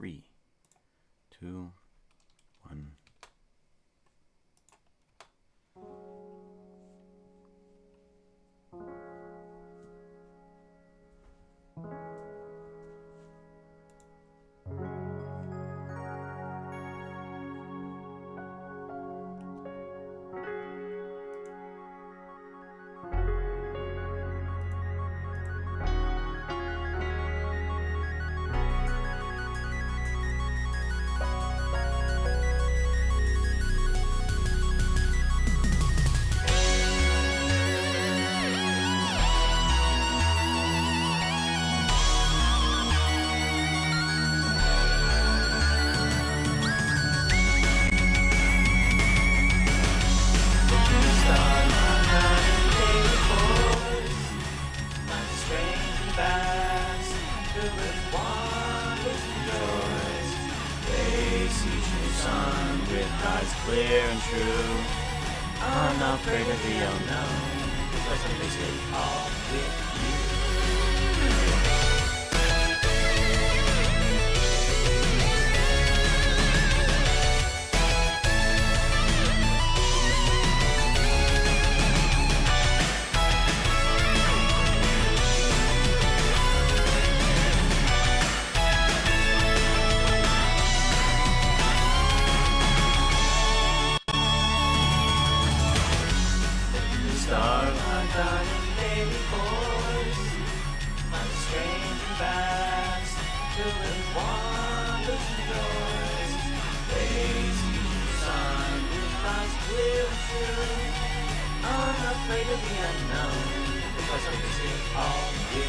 3, 2, 1. Clear and true, unafraid of the unknown, because I'm basically all with you. Unafraid of the unknown, because I'm basically all with you.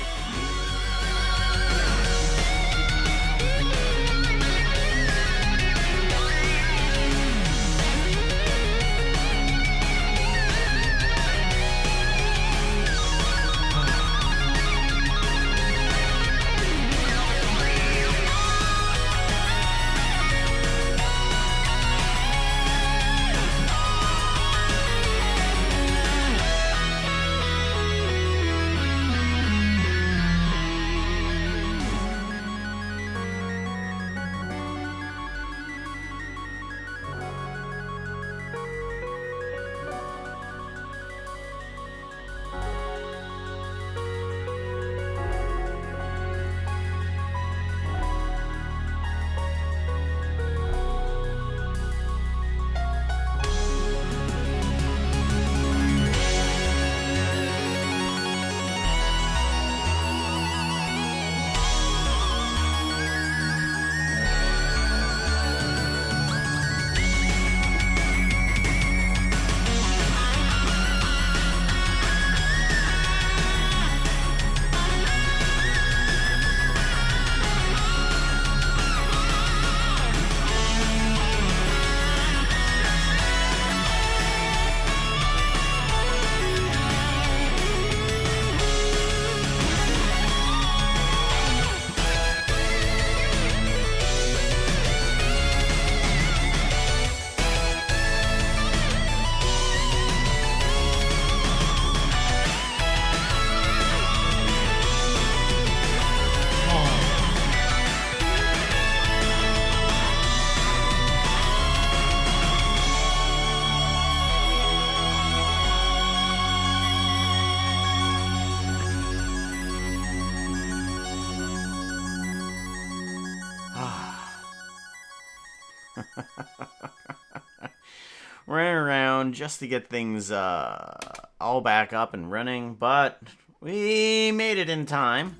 Running around just to get things all back up and running, but we made it in time.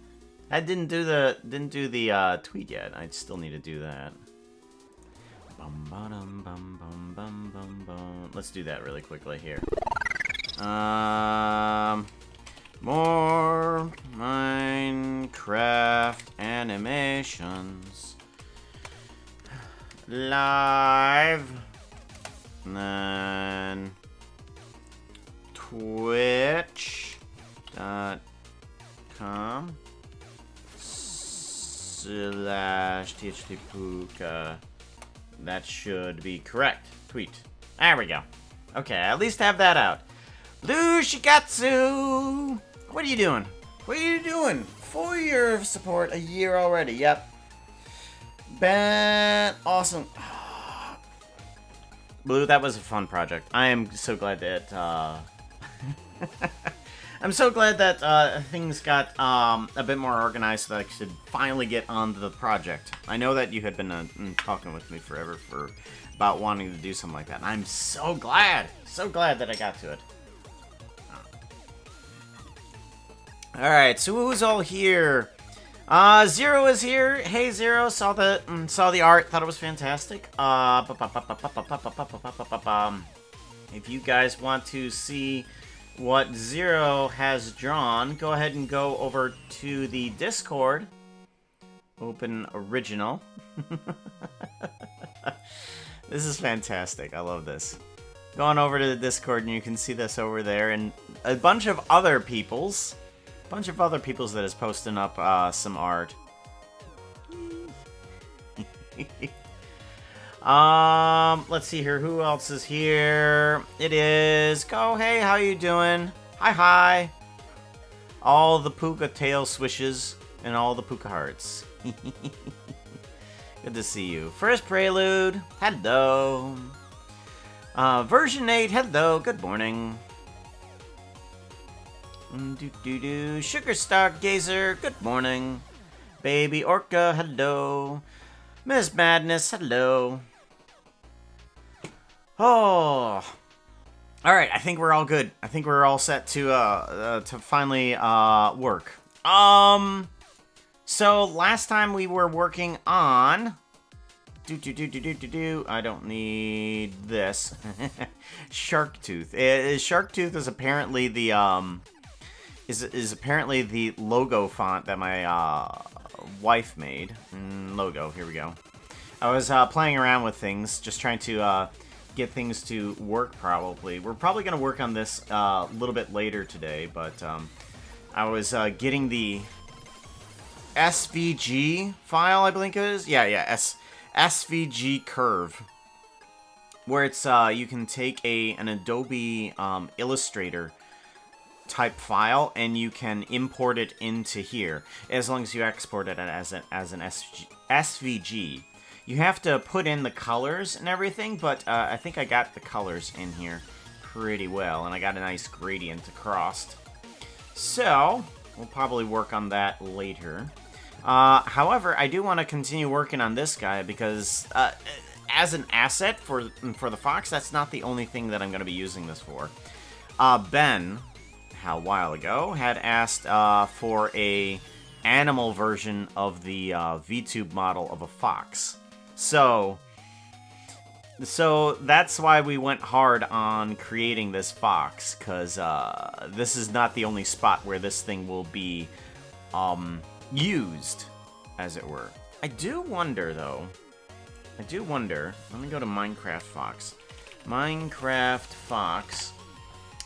I didn't do the tweet yet. I still need to do that. Bum, ba-dum, bum, bum, bum, bum, bum. Let's do that really quickly here. More MineCraft animations live. And then twitch.com/THTPuka. That should be correct. Tweet. There we go. Okay, I at least have that out. Blue Shigatsu! What are you doing? What are you doing? 4 year of support, a year already. Yep. Ben, awesome. Blue, that was a fun project. I am so glad that, I'm so glad that, things got, a bit more organized so that I could finally get on the project. I know that you had been, talking with me forever about wanting to do something like that. And I'm so glad that I got to it. Alright, so who's all here? Zero is here. Hey, Zero, saw the art, thought it was fantastic. If you guys want to see what Zero has drawn, go ahead and go over to the Discord. Open original. This is fantastic. I love this. Going over to the Discord and you can see this over there, and a bunch of other people's. That is posting up some art. Let's see here. Who else is here? It is Go. Hey, how you doing? Hi. All the puka tail swishes and all the puka hearts. Good to see you. First Prelude. Hello. Version 8. Hello. Good morning. Sugar Stargazer, good morning. Baby Orca, hello. Miss Madness, hello. Oh. Alright, I think we're all good. I think we're all set to finally work. So last time we were working on I don't need this. Shark Tooth. Shark Tooth is apparently the is apparently the logo font that my wife made. Logo, here we go. I was playing around with things, just trying to get things to work probably. We're probably going to work on this a little bit later today, but I was getting the SVG file, I believe it is. Yeah, SVG curve. Where it's, you can take an Adobe Illustrator type file and you can import it into here as long as you export it as an SVG. You have to put in the colors and everything, but I think I got the colors in here pretty well, and I got a nice gradient across. So we'll probably work on that later. However, I do want to continue working on this guy because as an asset for the fox, that's not the only thing that I'm going to be using this for. Ben, a while ago, had asked for a animal version of the VTube model of a fox. So that's why we went hard on creating this fox, because this is not the only spot where this thing will be used, as it were. I do wonder, though. Let me go to MineCraft Fox. MineCraft Fox.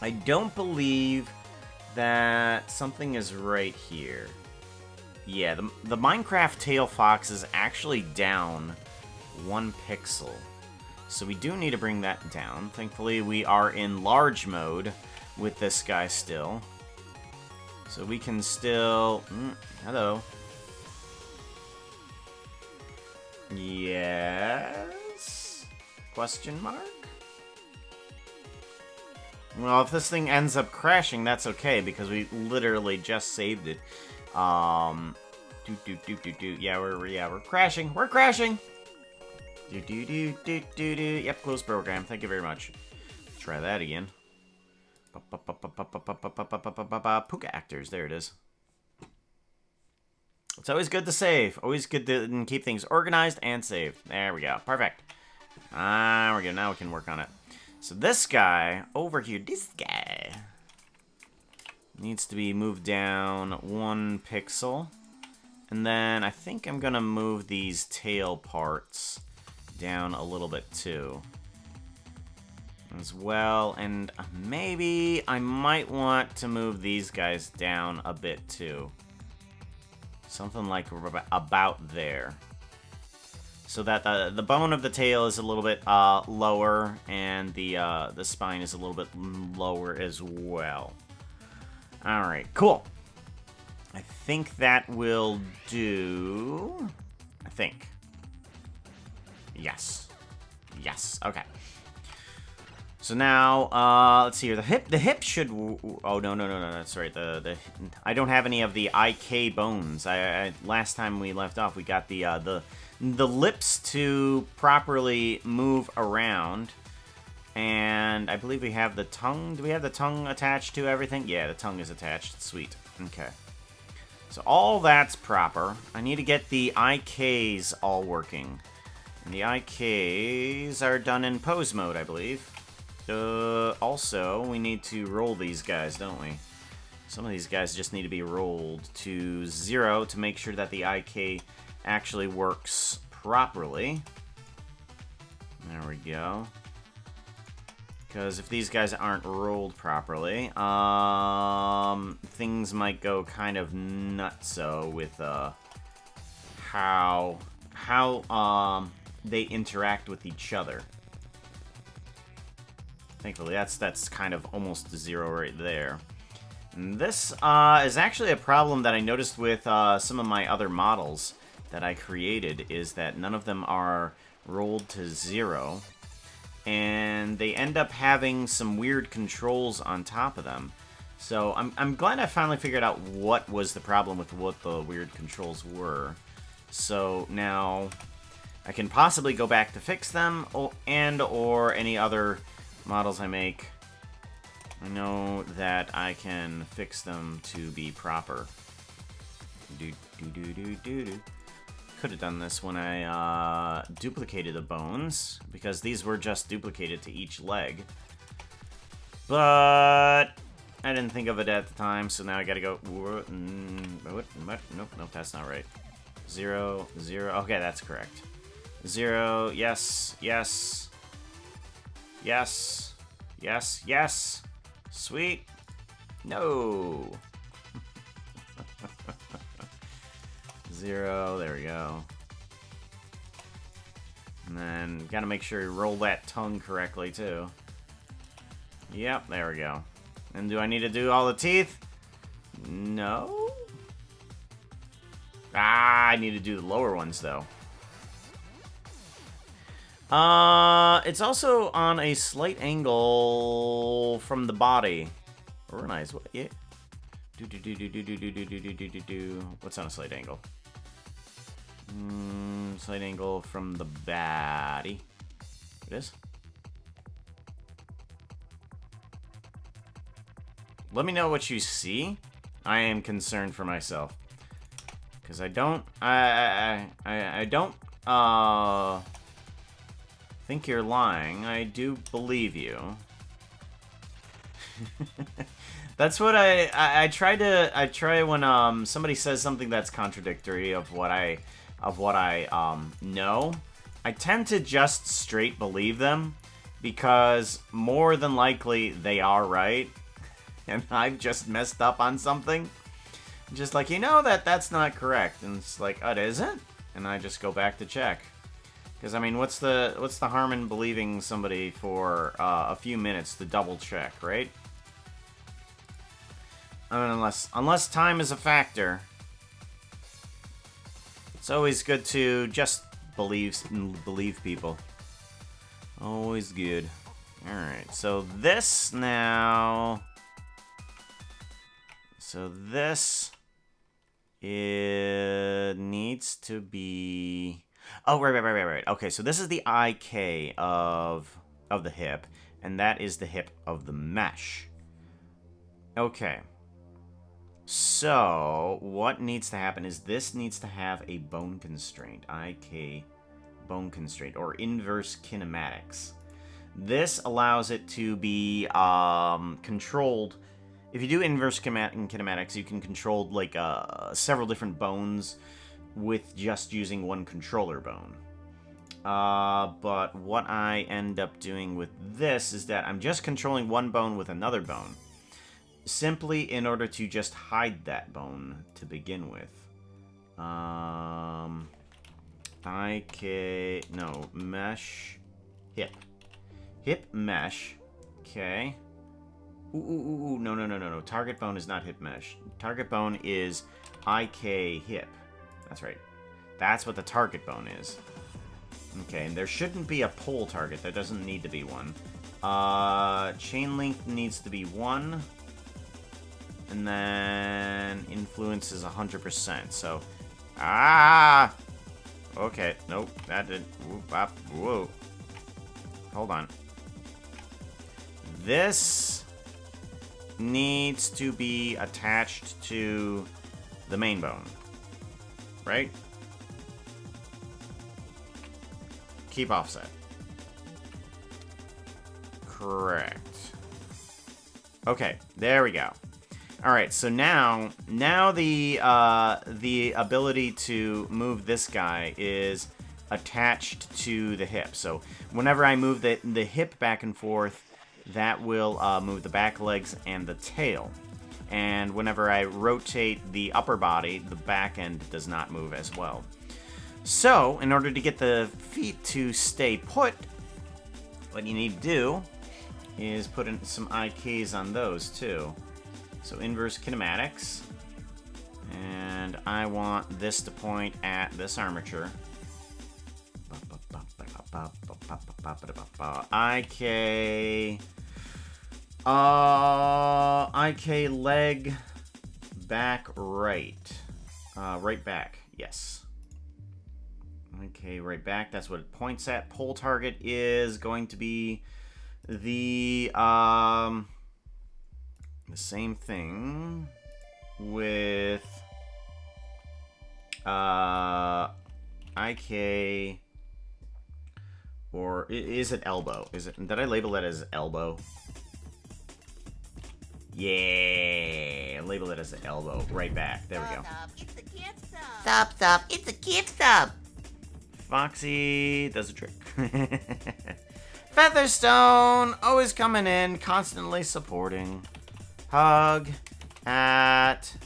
I don't believe that something is right here. Yeah, the Minecraft tail fox is actually down 1 pixel. So we do need to bring that down. Thankfully, we are in large mode with this guy still. So we can still... hello. Yes? Question mark? Well, if this thing ends up crashing, that's okay, because we literally just saved it. Yeah, we're crashing. We're crashing! Yep, close program. Thank you very much. Try that again. Puka actors. There it is. It's always good to save. Always good to keep things organized and saved. There we go. Perfect. There we go. Now we can work on it. So this guy over here, this guy needs to be moved down 1 pixel. And then I think I'm going to move these tail parts down a little bit too. As well, and maybe I might want to move these guys down a bit too. Something like about there. So that the bone of the tail is a little bit lower, and the spine is a little bit lower as well. Alright, cool. I think that will do. I think. Yes. Yes. Okay. So now, let's see here. The hip should. Oh no, that's right. I don't have any of the IK bones. Last time we left off, we got the lips to properly move around, and I believe we have the tongue. Do we have the tongue attached to everything? Yeah, the tongue is attached. Sweet. Okay. So all that's proper. I need to get the IKs all working, and the IKs are done in pose mode, I believe. Also, we need to roll these guys, don't we? Some of these guys just need to be rolled to 0 to make sure that the IK actually works properly. There we go. Because if these guys aren't rolled properly, things might go kind of nutso with how they interact with each other. Thankfully, that's kind of almost 0 right there. And this is actually a problem that I noticed with some of my other models that I created, is that none of them are rolled to 0. And they end up having some weird controls on top of them. So I'm glad I finally figured out what was the problem with what the weird controls were. So now I can possibly go back to fix them, or any other models I make. I know that I can fix them to be proper. Could have done this when I duplicated the bones, because these were just duplicated to each leg. But I didn't think of it at the time, so now I gotta go. Nope, that's not right. 0, 0. Okay, that's correct. 0. Yes, yes. Yes. Yes, yes. Sweet. No. 0. There we go. And then gotta make sure you roll that tongue correctly, too. Yep, there we go. And do I need to do all the teeth? No. I need to do the lower ones, though. It's also on a slight angle from the body. Organize what? Yeah. What's on a slight angle? Slight angle from the body. It is. Let me know what you see. I am concerned for myself, because I don't. I don't. Think you're lying. I do believe you. That's what I try when somebody says something that's contradictory of what I know. I tend to just straight believe them, because more than likely they are right, and I've just messed up on something. Just like, that's not correct, and it's like, oh, it isn't, and I just go back to check. Because, I mean, what's the harm in believing somebody for a few minutes to double check, right? I mean, unless time is a factor, it's always good to just believe people. Always good. All right, so this now. So this needs to be. Oh, right. Okay, so this is the IK of the hip, and that is the hip of the mesh. Okay. So, what needs to happen is this needs to have a bone constraint. IK bone constraint, or inverse kinematics. This allows it to be controlled. If you do inverse kinematics, you can control like several different bones with just using one controller bone. But what I end up doing with this is that I'm just controlling one bone with another bone, simply in order to just hide that bone to begin with. Mesh, hip mesh. Okay. Ooh, no. Target bone is not hip mesh. Target bone is IK hip. That's right. That's what the target bone is. Okay, and there shouldn't be a pole target. There doesn't need to be one. Chain length needs to be 1. And then influence is 100%. So, okay, nope, that didn't. Whoa. Hold on. This needs to be attached to the main bone, right? Keep offset. Correct. Okay, there we go. All right, so now the ability to move this guy is attached to the hip. So whenever I move the hip back and forth, that will move the back legs and the tail. And whenever I rotate the upper body, the back end does not move as well. So in order to get the feet to stay put, what you need to do is put in some IKs on those too. So inverse kinematics, and I want this to point at this armature. IK leg back right. Right back, yes. Okay, right back, that's what it points at. Pole target is going to be the same thing with IK, or is it elbow? Did I label that as elbow? Yeah, label it as an elbow. Right back. There we go. It's a kid stop. Stop. It's a kid stop. Foxy does a trick. Featherstone, always coming in, constantly supporting. Hug at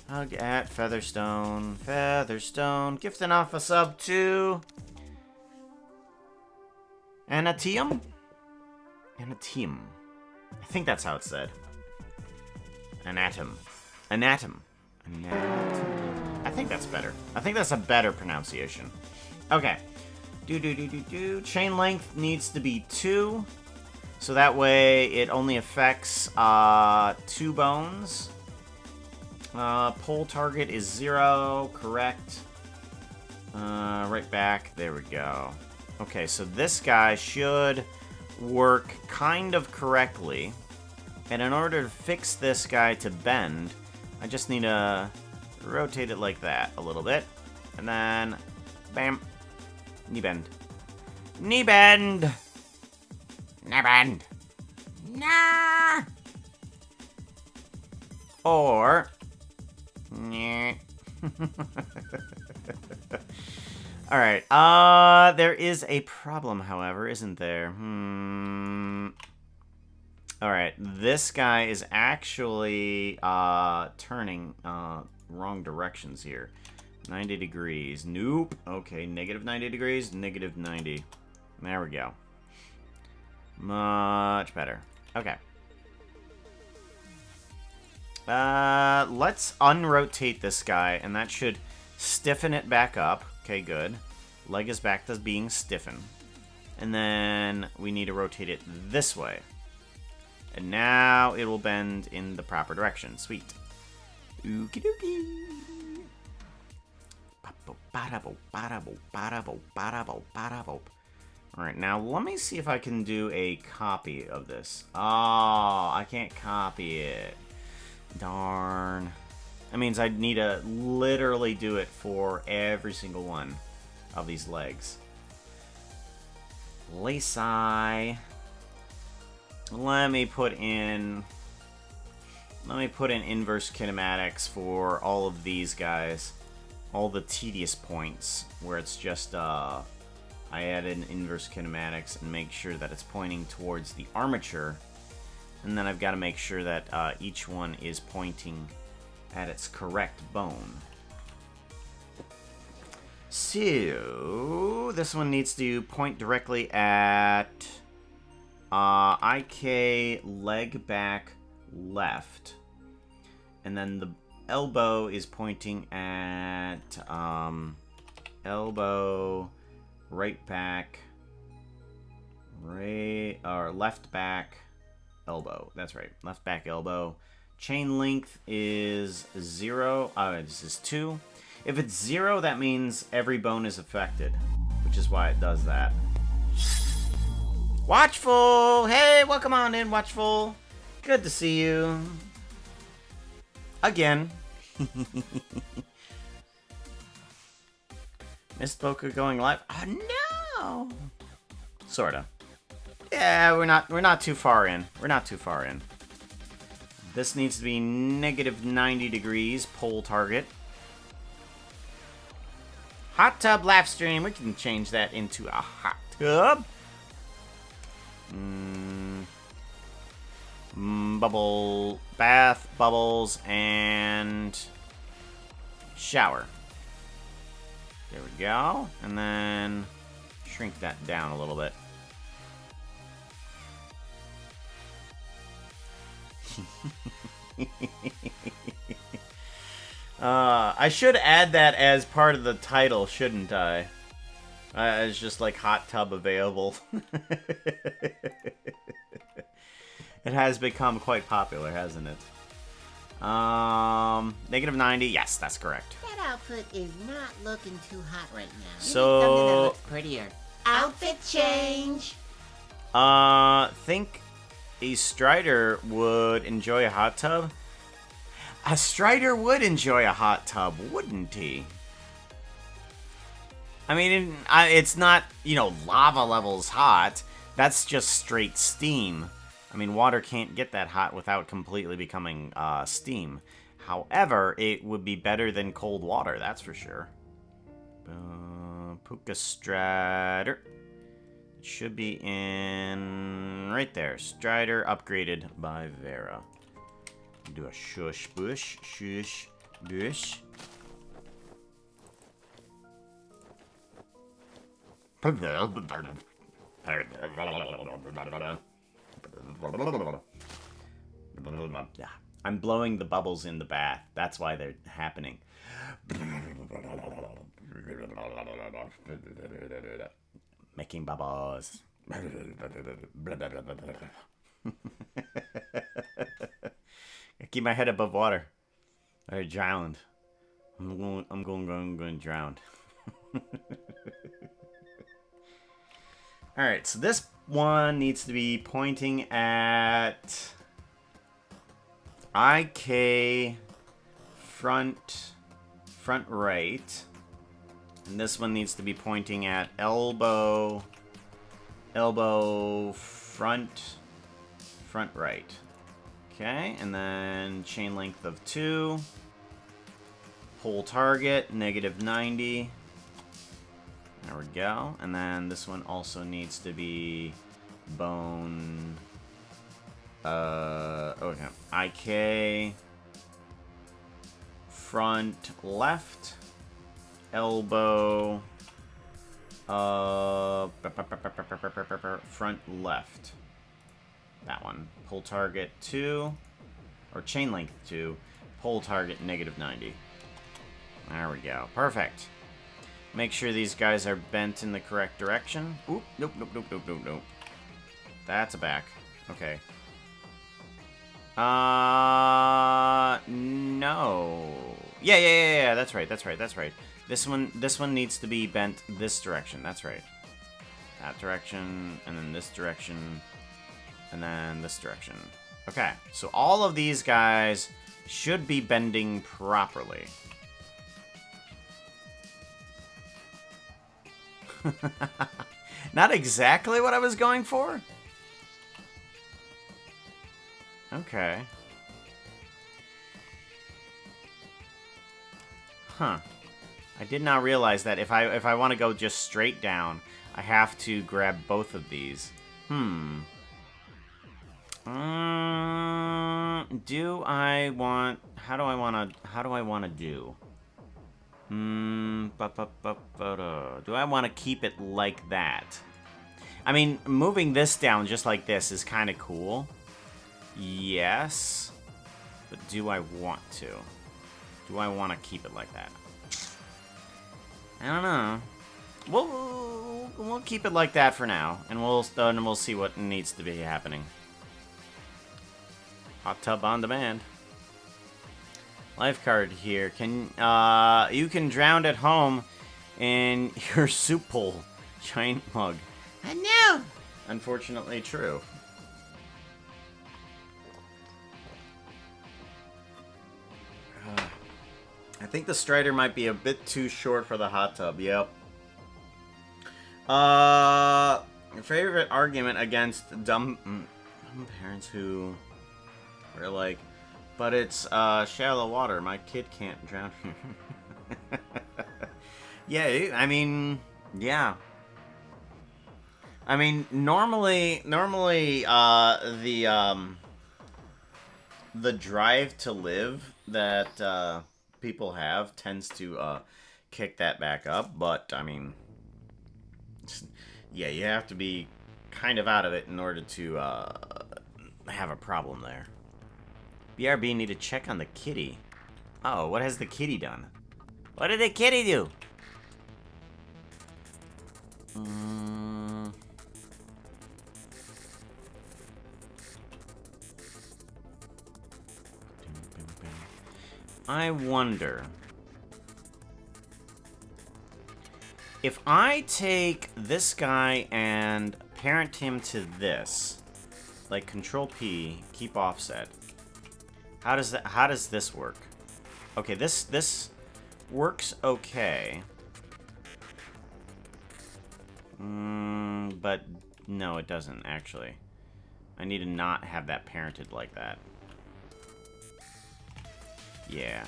Featherstone. Featherstone, gifting off a sub to Anatium? Anatium. I think that's how it's said. Anatom. I think that's better. I think that's a better pronunciation. Okay. Chain length needs to be 2. So that way it only affects 2 bones. Pole target is 0. Correct. Right back. There we go. Okay, so this guy should work kind of correctly. And in order to fix this guy to bend, I just need to rotate it like that a little bit. And then, bam, knee bend. Knee bend! Knee bend! Nah! Or, nyeh. Alright, there is a problem, however, isn't there? Alright, this guy is actually, turning, wrong directions here. 90 degrees. Nope. Okay, negative 90 degrees, negative 90. There we go. Much better. Okay. Let's unrotate this guy, and that should stiffen it back up. Okay, good. Leg is back to being stiffened. And then we need to rotate it this way. And now it will bend in the proper direction. Sweet. Okie dokie. Alright, now let me see if I can do a copy of this. Oh, I can't copy it. Darn. That means I need to literally do it for every single one of these legs. Lacy. Let me put in inverse kinematics for all of these guys. All the tedious points where it's just I add in inverse kinematics and make sure that it's pointing towards the armature. And then I've got to make sure that each one is pointing at its correct bone. So this one needs to point directly at IK leg back left, and then the elbow is pointing at elbow, right back, left back, elbow. That's right. Left back elbow. Chain length is 0. This is 2. If it's 0, that means every bone is affected, which is why it does that. Watchful! Hey, welcome on in, Watchful. Good to see you. Again. Missed Boca going live? Oh no! Sorta. Yeah, we're not too far in. We're not too far in. This needs to be negative 90 degrees, pole target. Hot tub laugh stream. We can change that into a hot tub. Bubble, bath, bubbles, and shower. There we go. And then shrink that down a little bit. I should add that as part of the title, shouldn't I? It's just like hot tub available. It has become quite popular, hasn't it? Negative 90. Yes, that's correct. That outfit is not looking too hot right now. You So- need something that looks prettier. Outfit change. Think a Strider would enjoy a hot tub? A Strider would enjoy a hot tub, wouldn't he? I mean, it's not, lava levels hot. That's just straight steam. I mean, water can't get that hot without completely becoming steam. However, it would be better than cold water, that's for sure. Puka Strider. It should be in right there. Strider upgraded by Vera. Do a shush bush, shush bush. I'm blowing the bubbles in the bath. That's why they're happening. Making bubbles. I keep my head above water. I drowned. I'm going to drown. Alright, so this one needs to be pointing at IK front right. And this one needs to be pointing at elbow front right. Okay, and then chain length of 2. Pole target, negative 90. There we go. And then this one also needs to be bone. Okay. IK. Front left. Elbow. Front left. That one. Pole target 2. Or chain length 2. Pole target negative 90. There we go. Perfect. Make sure these guys are bent in the correct direction. Oop, nope. That's a back. Okay. No. Yeah, that's right. This one needs to be bent this direction. That's right. That direction, and then this direction, and then this direction. Okay, so all of these guys should be bending properly. Not exactly what I was going for. Okay. Huh. I did not realize that if I want to go just straight down, I have to grab both of these. Do I want... How do I want to do? Do I want to keep it like that? I mean, moving this down just like this is kind of cool. Yes. But do I want to? Do I want to keep it like that? I don't know. We'll keep it like that for now, and we'll see what needs to be happening. Hot tub on demand. Lifeguard here. You can drown at home in your soup bowl giant mug. I know. Unfortunately true. I think the Strider might be a bit too short for the hot tub. Yep. Favorite argument against dumb parents who are like, but it's shallow water. My kid can't drown. Yeah, I mean, yeah. I mean, normally, the drive to live that people have tends to kick that back up, but I mean, yeah, you have to be kind of out of it in order to have a problem there. BRB need to check on the kitty. Oh, what has the kitty done? What did the kitty do? I wonder if I take this guy and parent him to this, like Control P, keep offset. How does this work? Okay, this works okay. But no, it doesn't actually. I need to not have that parented like that. Yeah.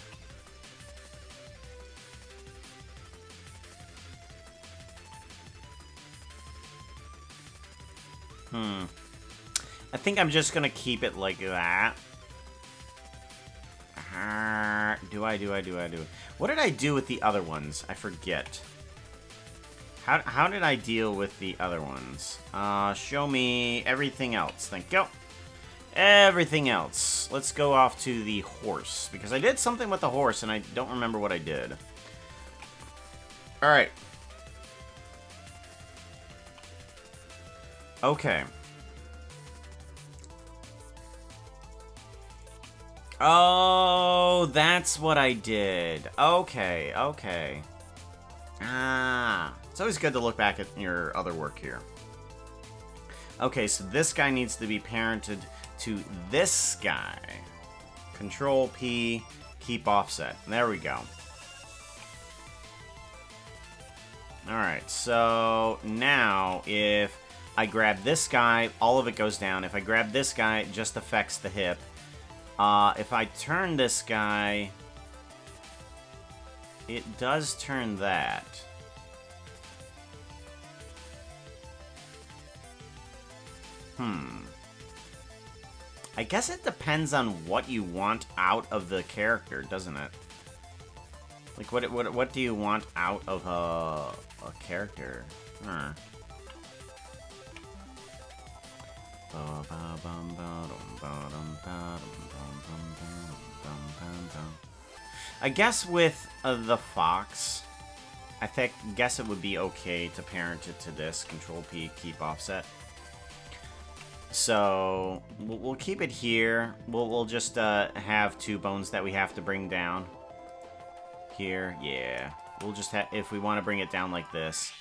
I think I'm just gonna keep it like that. Do I? What did I do with the other ones? I forget. How did I deal with the other ones? Show me everything else. Thank you. Everything else. Let's go off to the horse, because I did something with the horse and I don't remember what I did. Alright. Okay. Oh, that's what I did. Okay. It's always good to look back at your other work here. Okay, so this guy needs to be parented to this guy. Control P, keep offset. There we go. Alright, so now if I grab this guy, all of it goes down. If I grab this guy, it just affects the hip. If I turn this guy, it does turn that. I guess it depends on what you want out of the character, doesn't it? Like, what do you want out of a character? I guess with the fox, guess it would be okay to parent it to this. Control P, keep offset. So we'll keep it here. We'll just have 2 bones that we have to bring down. Here, yeah. We'll just have, if we want to bring it down like this.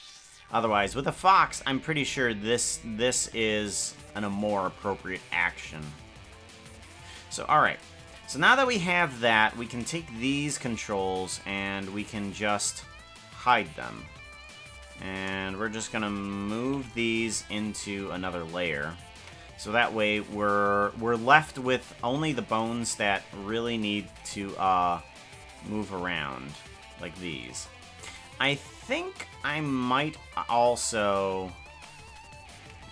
Otherwise, with a fox, I'm pretty sure this is a more appropriate action. So, alright. So now that we have that, we can take these controls and we can just hide them. And we're just going to move these into another layer. So that way we're left with only the bones that really need to move around, like these. I think I might also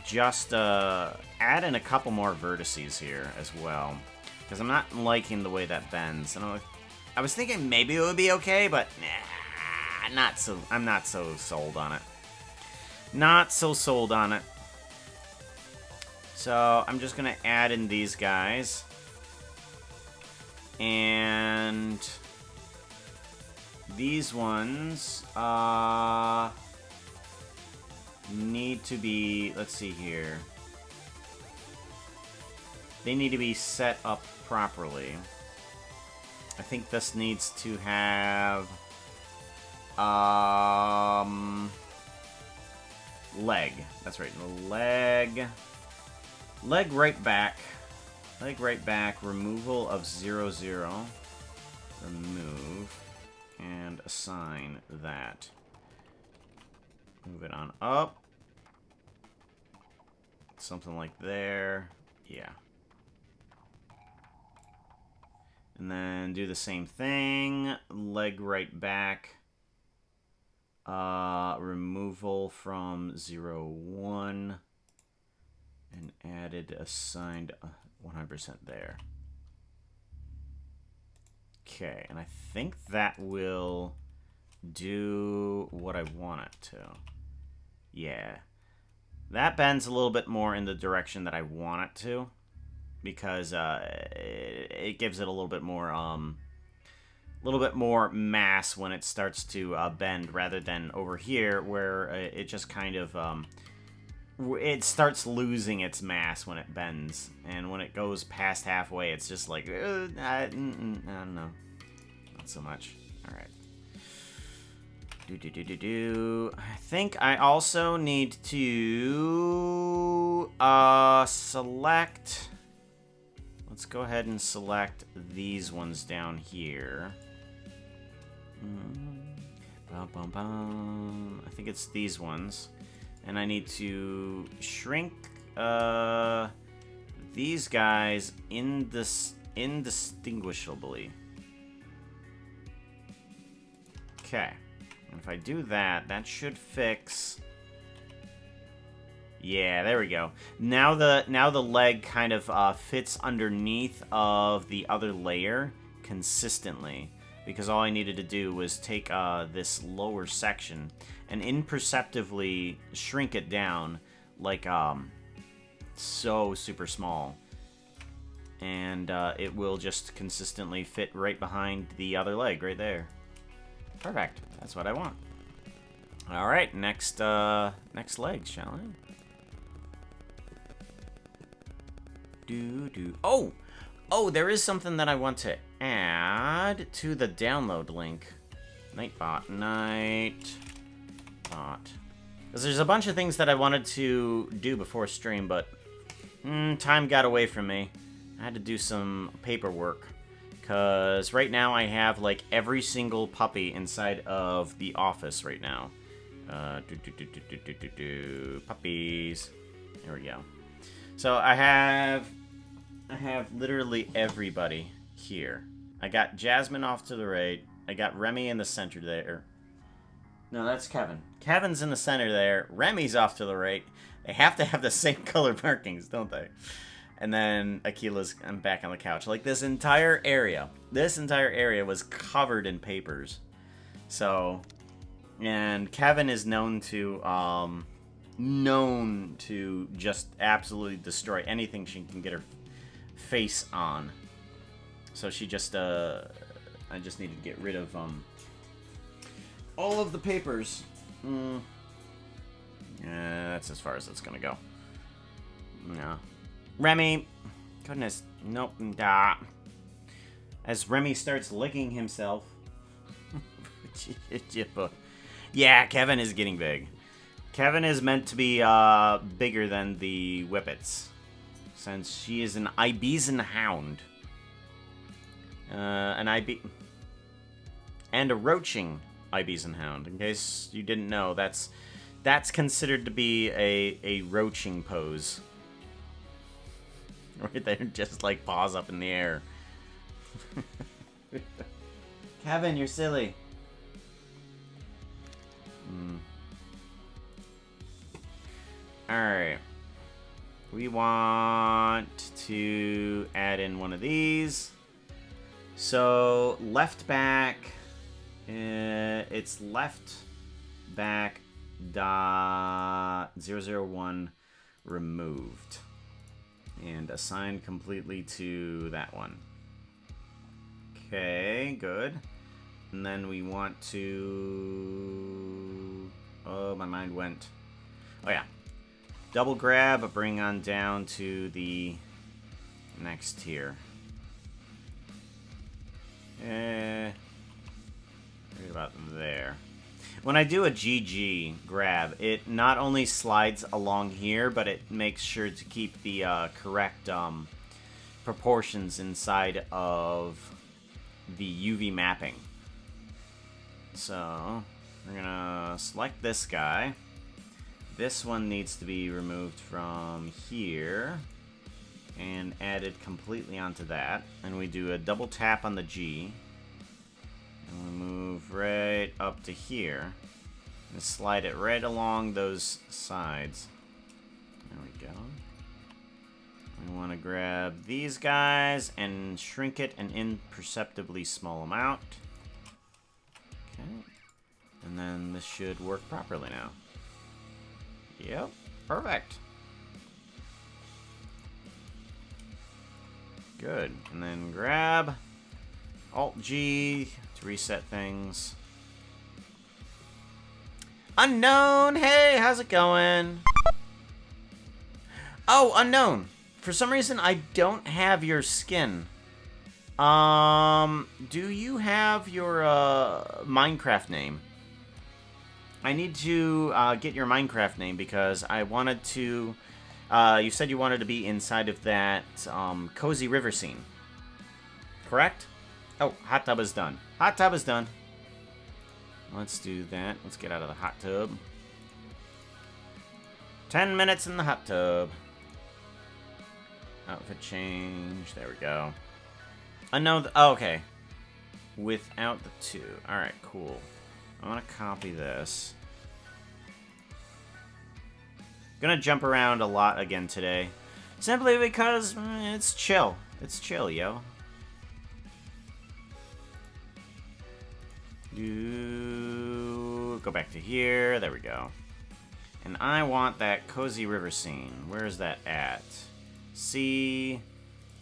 just add in a couple more vertices here as well, because I'm not liking the way that bends. And I was thinking maybe it would be okay, but nah, I'm not so sold on it. Not so sold on it. So I'm just gonna add in these guys. And these ones need to be, let's see here. They need to be set up properly. I think this needs to have leg. That's right. The leg. Leg right back. Leg right back. Removal of 0, 0. Remove. And assign that. Move it on up. Something like there. Yeah. And then do the same thing. Leg right back. Removal from 0, 1. And added, assigned 100% there. Okay, and I think that will do what I want it to. Yeah. That bends a little bit more in the direction that I want it to. Because it gives it a little bit more mass when it starts to bend, rather than over here where it just kind of it starts losing its mass when it bends, and when it goes past halfway, it's just like I don't know, not so much. All right. I think I also need to select. Let's go ahead and select these ones down here. I think it's these ones. And I need to shrink these guys indistinguishably. Okay. And if I do that, that should fix... Yeah, there we go. Now the leg kind of fits underneath of the other layer consistently, because all I needed to do was take this lower section and imperceptibly shrink it down, like so super small, and it will just consistently fit right behind the other leg right there. Perfect. That's what I want. All right, next leg, shall we? Oh, there is something that I want to add to the download link. Nightbot. Because there's a bunch of things that I wanted to do before stream, but time got away from me. I had to do some paperwork. Because right now I have, like, every single puppy inside of the office right now. Puppies. There we go. So I have literally everybody here. I got Jasmine off to the right. I got Remy in the center there. No, that's Kevin. Kevin's in the center there. Remy's off to the right. They have to have the same color markings, don't they? And then I'm back on the couch. Like, this entire area was covered in papers. So, and Kevin is known to just absolutely destroy anything she can get her face on. So she just I just need to get rid of all of the papers. Yeah, that's as far as it's gonna go. No. Remy, goodness, nope, nah. As Remy starts licking himself. Yeah, Kevin is getting big. Kevin is meant to be bigger than the Whippets, since she is an Ibizan hound. And a roaching Ibizan hound. In case you didn't know, that's considered to be a roaching pose. Right there, just like paws up in the air. Kevin, you're silly. Alright. We want to add in one of these. So, left back, it's left back dot 001 removed. And assigned completely to that one. Okay, good. And then we want to... Oh, my mind went. Oh, yeah. Double grab, bring on down to the next tier. Right about there. When I do a GG grab, it not only slides along here, but it makes sure to keep the correct proportions inside of the UV mapping. So, we're gonna select this guy. This one needs to be removed from here and added completely onto that. And we do a double tap on the G. And we move right up to here. And slide it right along those sides. There we go. We want to grab these guys and shrink it an imperceptibly small amount. Okay. And then this should work properly now. Yep, perfect. Good. And then grab Alt-G to reset things. Unknown! Hey, how's it going? Oh, Unknown. For some reason, I don't have your skin. Do you have your Minecraft name? I need to get your Minecraft name because I wanted to... you said you wanted to be inside of that cozy river scene. Correct? Oh, hot tub is done. Hot tub is done. Let's do that. Let's get out of the hot tub. 10 minutes in the hot tub. Outfit change. There we go. Unknown. Oh, okay. Without the 2. Alright, cool. I want to copy this. Gonna jump around a lot again today. Simply because it's chill. It's chill, yo. Go back to here. There we go. And I want that cozy river scene. Where is that at? C,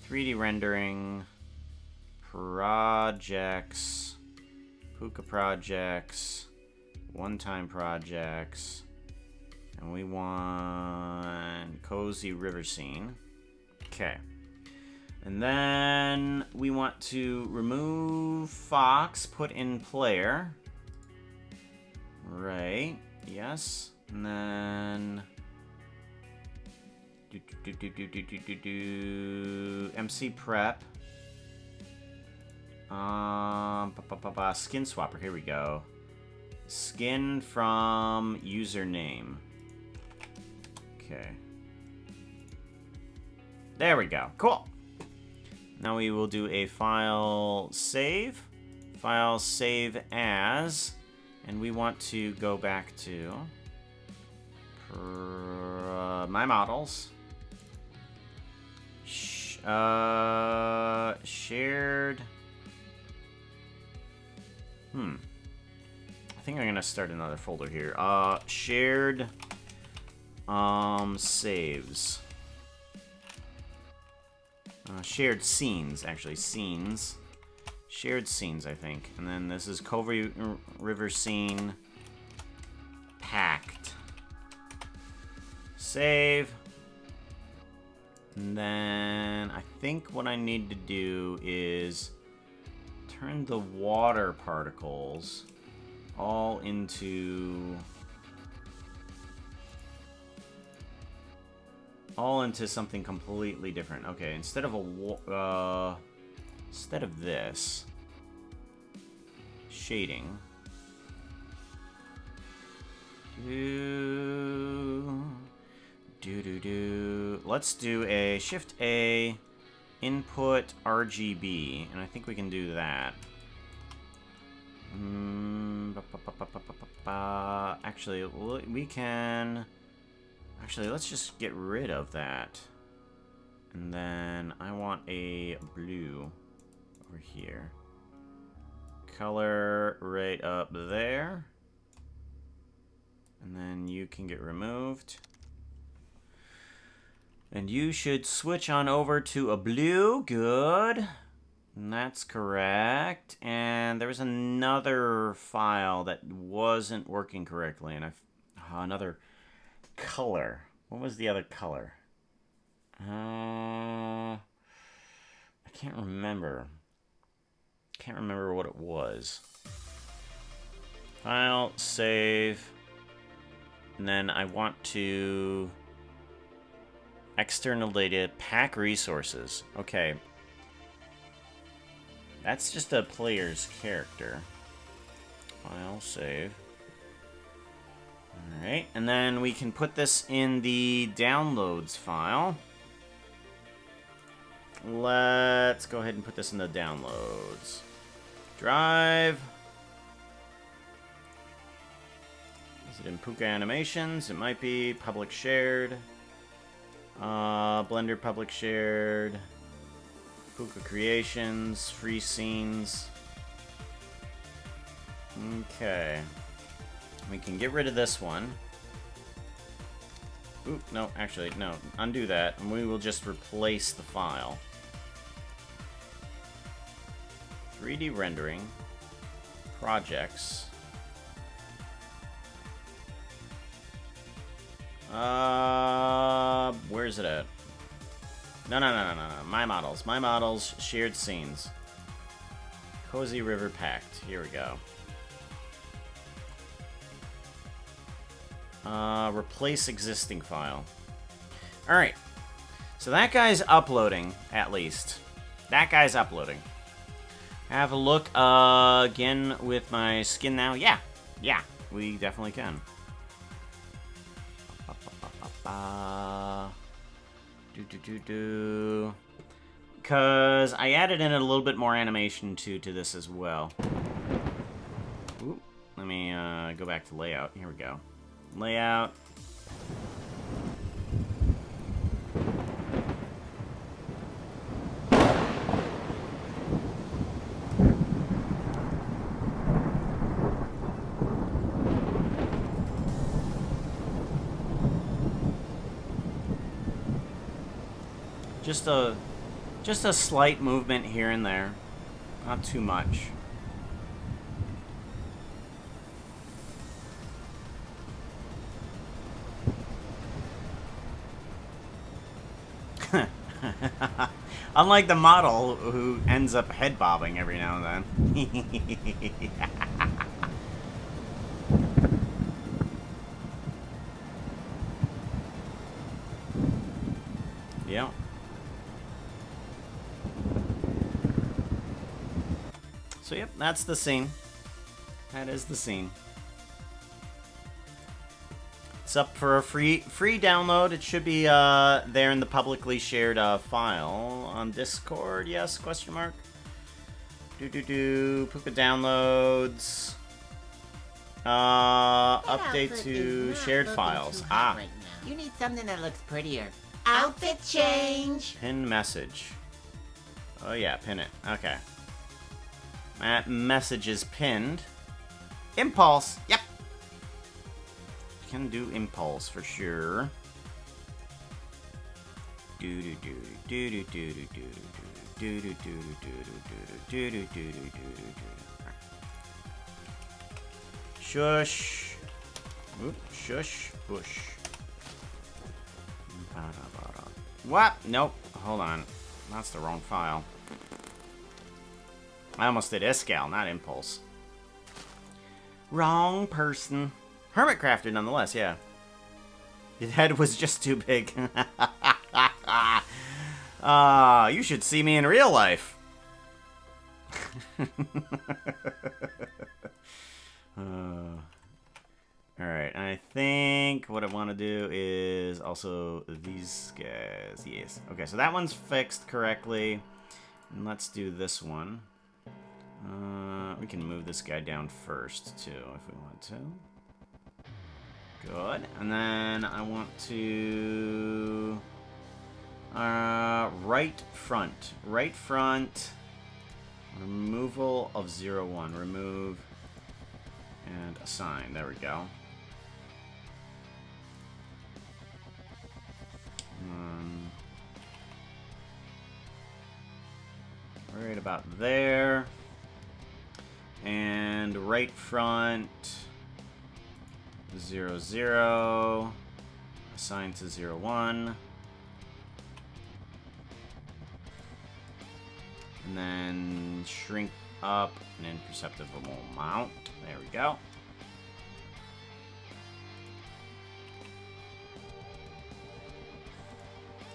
3D rendering, projects, Puka projects, one-time projects, and we want cozy river scene. Okay. And then we want to remove Fox, put in player. Right. Yes. And then MC prep. Skin swapper. Here we go. Skin from username. Okay. There we go. Cool. Now we will do a file save. File save as. And we want to go back to my models. Shared. I think I'm gonna start another folder here. Shared saves. Shared scenes, actually. Scenes. Shared scenes, I think. And then this is Covey River scene. Packed. Save. And then I think what I need to do is turn the water particles all into something completely different. Okay, instead of this shading, let's do a Shift A input RGB, and I think we can do that. Actually, we can. Actually, let's just get rid of that. And then I want a blue over here. Color right up there. And then you can get removed. And you should switch on over to a blue. Good. And that's correct. And there was another file that wasn't working correctly, and another color. What was the other color? I can't remember. Can't remember what it was. File, save, and then I want to external data, pack resources. Okay. That's just a player's character. File, save. Alright, and then we can put this in the downloads file. Let's go ahead and put this in the downloads. Drive. Is it in Puka Animations? It might be. Public shared. Blender public shared. Puka Creations. Free scenes. Okay. We can get rid of this one. Oop, no, actually, no. Undo that, and we will just replace the file. 3D rendering. Projects. Where's it at? No. My models. My models, shared scenes. Cozy River Pact. Here we go. Replace existing file. Alright. So that guy's uploading, at least. That guy's uploading. Have a look again with my skin now. Yeah, we definitely can. Because I added in a little bit more animation to this as well. Ooh, let me go back to layout. Here we go. Layout. Just a slight movement here and there. Not too much. Unlike the model who ends up head bobbing every now and then. Yep. So yep, that's the scene. That is the scene. It's up for a free download. It should be there in the publicly shared file on Discord. Yes? Question mark. Puka downloads. Update to shared files. Right now. You need something that looks prettier. Outfit change. Pin message. Oh yeah, pin it. Okay. That message is pinned. Impulse. Yep. Can do impulse for sure. Shush. Oop, shush. Bush. What? Nope. Hold on. That's the wrong file. I almost did Escal, not Impulse. Wrong person. Hermitcrafter, nonetheless, yeah. His head was just too big. You should see me in real life. Alright, I think what I want to do is also these guys. Yes. Okay, so that one's fixed correctly. And let's do this one. We can move this guy down first, too, if we want to. Good. And then I want to... right front. Right front. Removal of 01. Remove. And assign. There we go. Right about there. And right front, 0, 0. Assign to 0, 1. And then shrink up an imperceptible amount. There we go.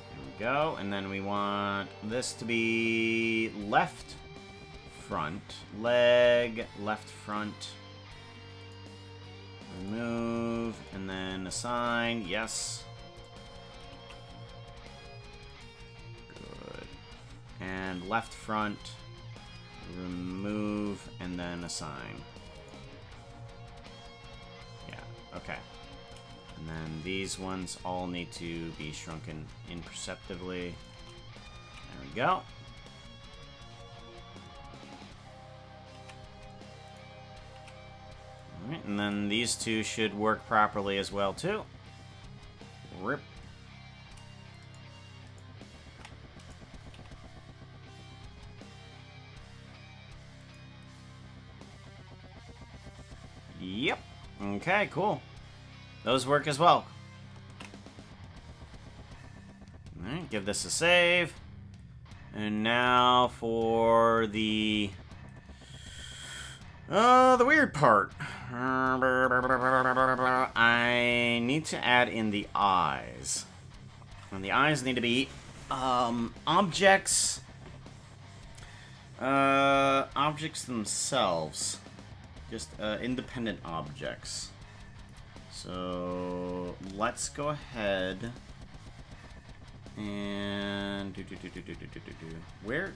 There we go. And then we want this to be left front. Leg, left front. Remove, and then assign. Yes. Good. And left front. Remove, and then assign. Yeah, okay. And then these ones all need to be shrunken imperceptibly. There we go. Alright, and then these two should work properly as well, too. Rip. Yep. Okay, cool. Those work as well. Alright, give this a save. And now for the weird part. I need to add in the eyes. And the eyes need to be objects. Objects themselves. Just independent objects. So let's go ahead and where?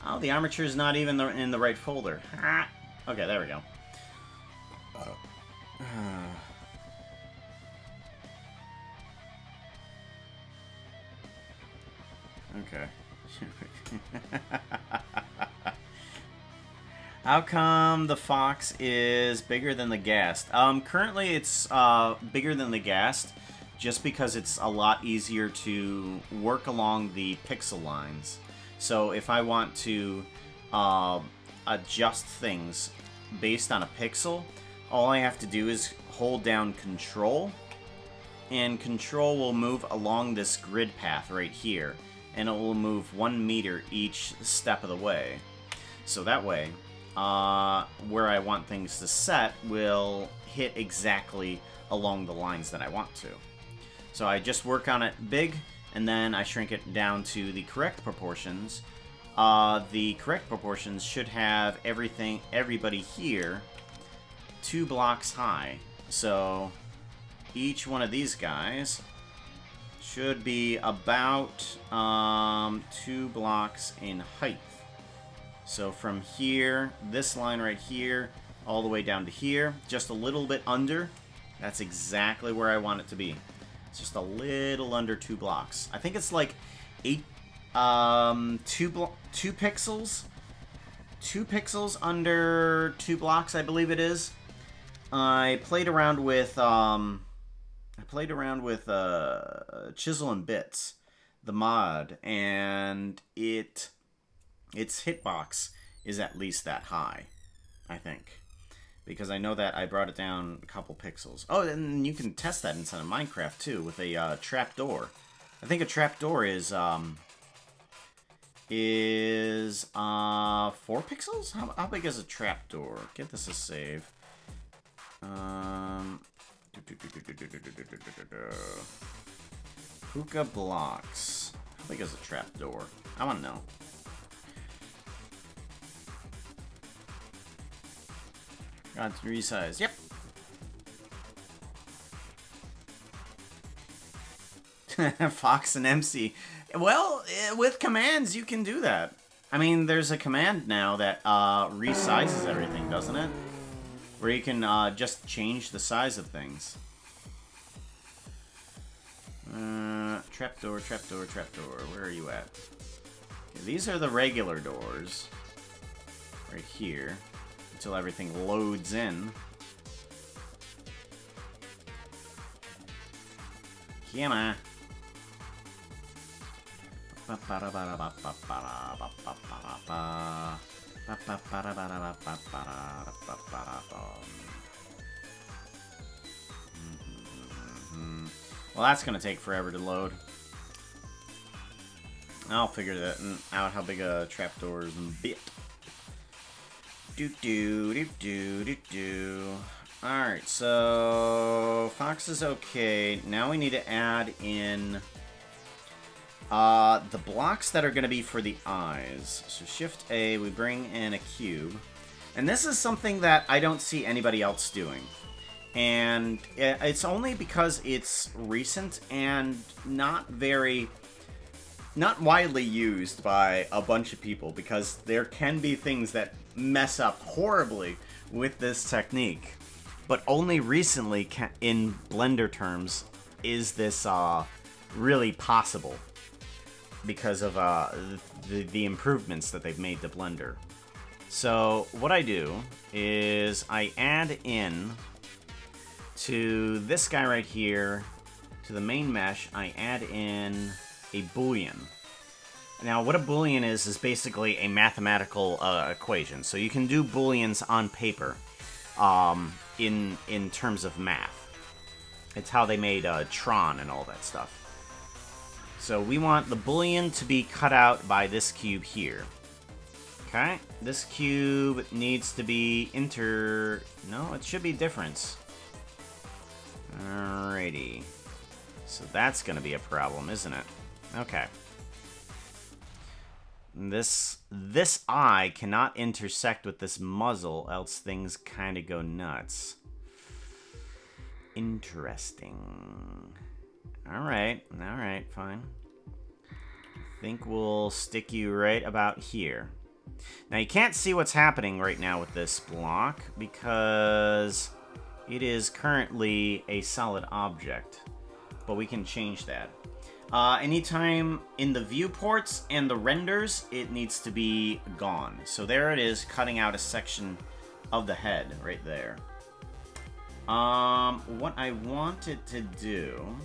Oh, the armature is not even in the right folder. Okay, there we go. Okay. How come the fox is bigger than the ghast? Currently it's bigger than the ghast just because it's a lot easier to work along the pixel lines. So if I want to adjust things based on a pixel, all I have to do is hold down Control, and Control will move along this grid path right here, and it will move 1 meter each step of the way. So that way, where I want things to set will hit exactly along the lines that I want to. So I just work on it big, and then I shrink it down to the correct proportions. The correct proportions should have everybody here 2 blocks high. So each one of these guys should be about 2 blocks in height. So from here, this line right here, all the way down to here, just a little bit under, that's exactly where I want it to be. It's just a little under 2 blocks. I think it's like 2 pixels? 2 pixels under 2 blocks, I believe it is. I played around with Chisel and Bits, the mod, and its hitbox is at least that high, I think. Because I know that I brought it down a couple pixels. Oh, and you can test that inside of Minecraft, too, with a trapdoor. I think a trapdoor is 4 pixels? How big is a trapdoor? Give this a save. Puka blocks. How big is a trapdoor? I want to know. Got to resize. Yep. Fox and MC. Well, with commands, you can do that. I mean, there's a command now that resizes everything, doesn't it? Where you can just change the size of things. Trapdoor, trapdoor, trapdoor. Where are you at? Okay, these are the regular doors. Right here. Until everything loads in. Come on. Well, that's gonna take forever to load. I'll figure that out, how big a trapdoor is in a bit. Alright, so Fox is okay. Now we need to add in the blocks that are going to be for the eyes. So Shift A, we bring in a cube. And this is something that I don't see anybody else doing. And it's only because it's recent and not widely used by a bunch of people, because there can be things that mess up horribly with this technique. But only recently, in Blender terms, is this really possible, because of the improvements that they've made to Blender. So what I do is I add in to this guy right here, to the main mesh, I add in a boolean. Now, what a boolean is basically a mathematical equation. So you can do booleans on paper in terms of math. It's how they made Tron and all that stuff. So we want the boolean to be cut out by this cube here. Okay, this cube needs to be no, it should be difference. Alrighty. So that's gonna be a problem, isn't it? Okay. This eye cannot intersect with this muzzle, else things kind of go nuts. Interesting. Alright, fine. I think we'll stick you right about here. Now, you can't see what's happening right now with this block, because it is currently a solid object. But we can change that. Anytime in the viewports and the renders, it needs to be gone. So there it is, cutting out a section of the head right there. What I wanted to do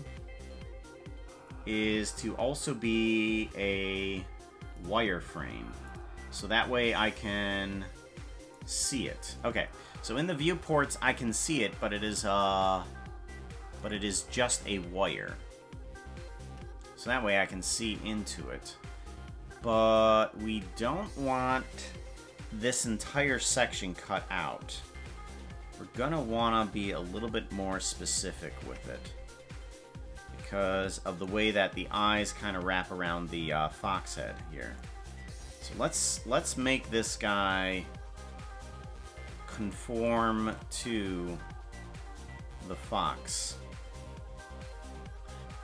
is to also be a wireframe. So that way I can see it. Okay, so in the viewports I can see it, but it is just a wire. So that way I can see into it. But we don't want this entire section cut out. We're gonna wanna be a little bit more specific with it, because of the way that the eyes kind of wrap around the fox head here. So let's make this guy conform to the fox.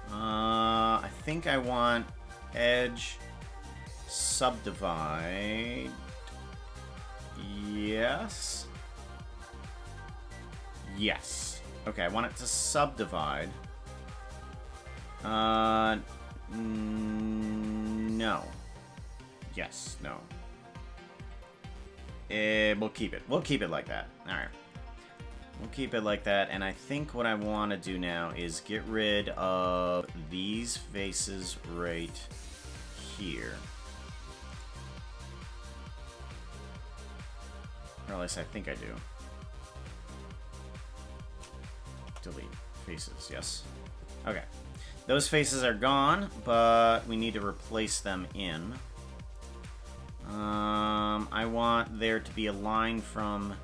I think I want edge subdivide. Yes. Yes. Okay, I want it to subdivide. No. Yes, no. We'll keep it. We'll keep it like that. Alright. We'll keep it like that, and I think what I want to do now is get rid of these faces right here. Or at least I think I do. Delete faces, yes. Okay. Those faces are gone, but we need to replace them in. I want there to be a line from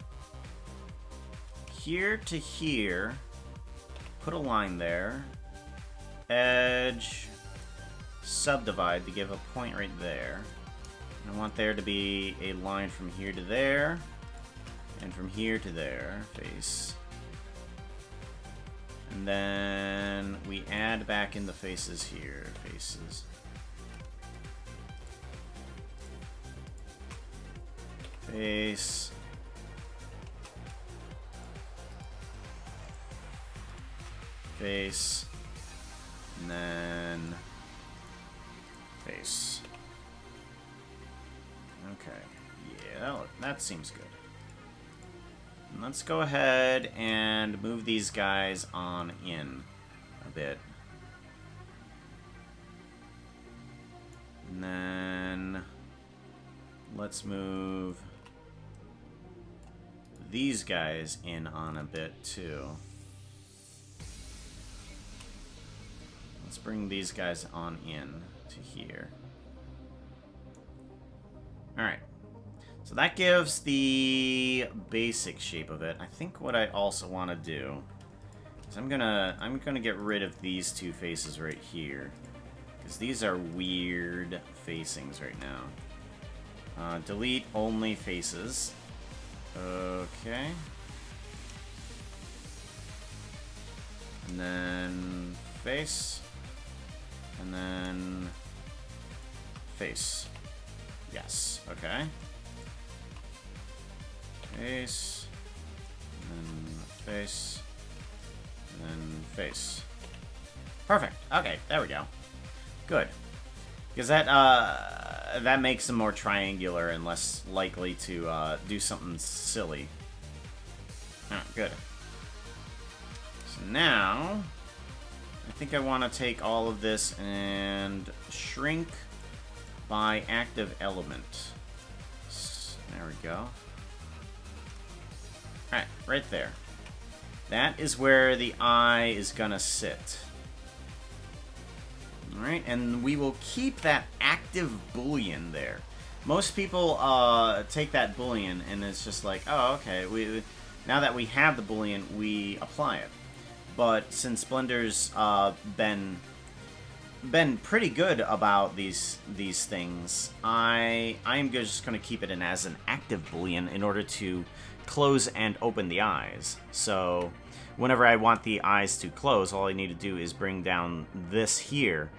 here to here. Put a line there. Edge subdivide to give a point right there. And I want there to be a line from here to there. And from here to there. Face. And then we add back in the faces here. Faces. Face. Face. And then face. Okay. Yeah, that seems good. And let's go ahead and move these guys on in a bit. And then let's move these guys in on a bit too. Let's bring these guys on in to here. Alright. So that gives the basic shape of it. I think what I also want to do is I'm gonna get rid of these two faces right here, because these are weird facings right now. Delete only faces. Okay. And then face. And then face. Yes. Okay. Face. And then face. And then face. Perfect. Okay, there we go. Good. Because that makes them more triangular and less likely to do something silly. Alright, good. So now, I think I want to take all of this and shrink by active element. There we go. Alright, right there. That is where the eye is gonna sit. Alright, and we will keep that active boolean there. Most people take that boolean and it's just like, oh, okay, now that we have the boolean, we apply it. But since Blender's been pretty good about these things, I'm just going to keep it in as an active boolean in order to close and open the eyes. So whenever I want the eyes to close, all I need to do is bring down this here,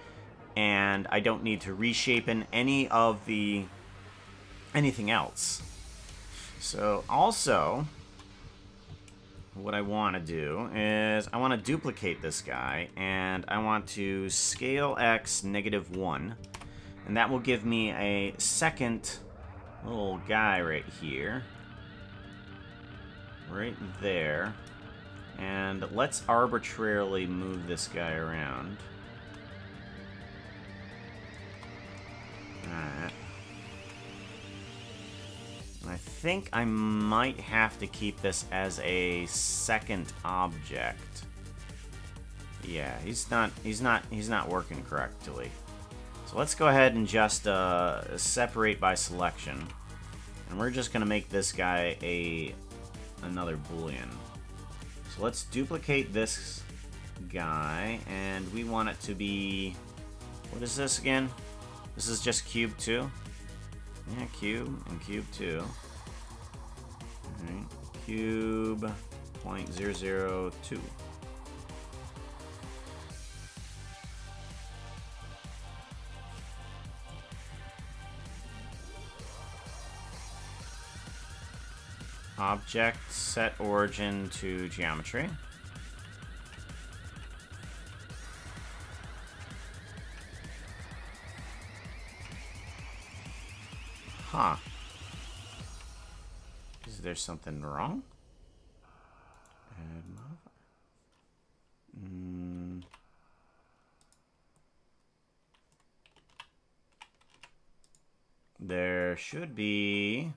and I don't need to reshape in any of the anything else. So also, what I want to do is I want to duplicate this guy, and I want to scale X -1, and that will give me a second little guy right here, right there. And let's arbitrarily move this guy around. Alright. I think I might have to keep this as a second object. Yeah, he's not working correctly. So let's go ahead and just separate by selection, and we're just gonna make this guy another boolean. So let's duplicate this guy, and we want it to be, what is this again? This is just cube 2. Yeah, cube and cube 2. Alright, cube 0.002. Object, set origin to geometry. Huh. Is there something wrong? Add modifier. There should be...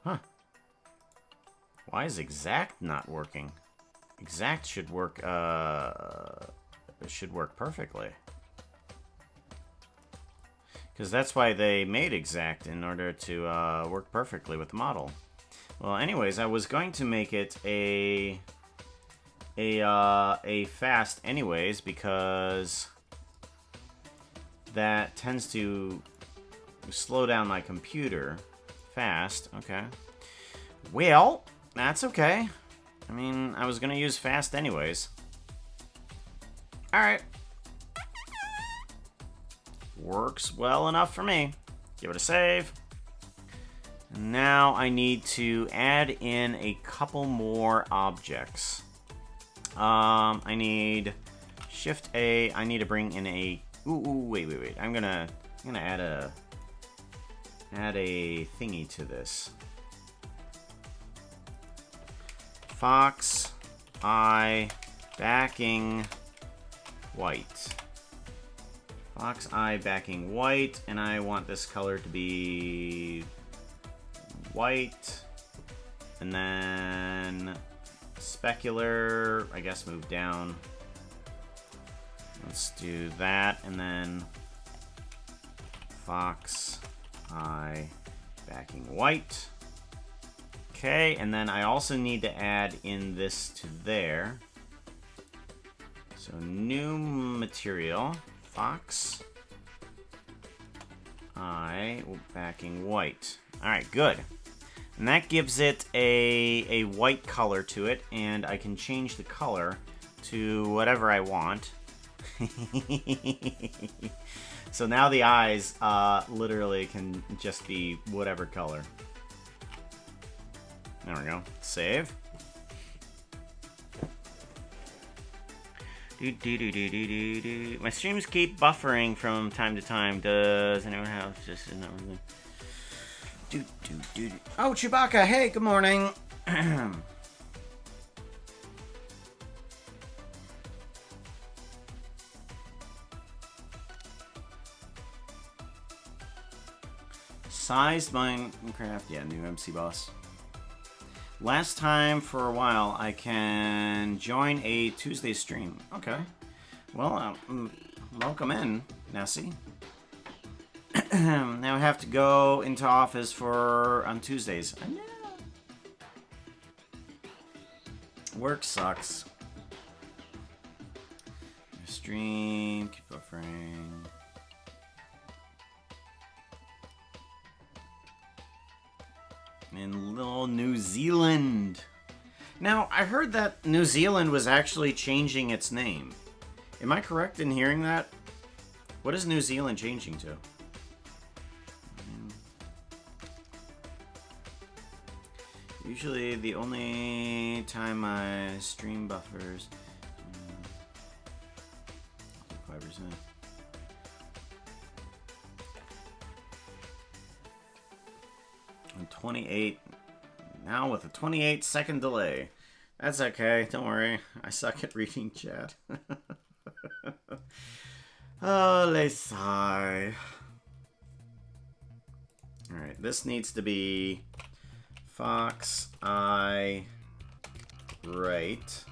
Huh. Why is exact not working? Exact should work, it should work perfectly. Because that's why they made exact, in order to work perfectly with the model. Well, anyways, I was going to make it a fast anyways, because that tends to slow down my computer. Fast, okay. Well, that's okay. I mean, I was gonna use fast anyways. Alright. Works well enough for me. Give it a save. Now I need to add in a couple more objects. I need Shift A. I need to bring in a... wait. I'm gonna add a thingy to this. Fox eye backing white. Fox eye backing white, and I want this color to be white. And then specular, I guess move down. Let's do that, and then fox eye backing white. Okay, and then I also need to add in this to there. So new material, fox eye backing white. All right, good. And that gives it a white color to it, and I can change the color to whatever I want. So now the eyes literally can just be whatever color. There we go. Save. My streams keep buffering from time to time. Does anyone have just another? Oh, Chewbacca! Hey, good morning. Sized MineCraft, yeah, new MC boss. Last time for a while, I can join a Tuesday stream. Okay. Well, welcome in, Nessie. Now I have to go into office on Tuesdays. I know. Work sucks. Stream, keep buffering. In little New Zealand. Now, I heard that New Zealand was actually changing its name. Am I correct in hearing that? What is New Zealand changing to? Usually the only time my stream buffers 5%. And 28 now with a 28-second delay. That's okay, don't worry. I suck at reading chat. Oh, let's sigh. Alright, this needs to be fox eye right.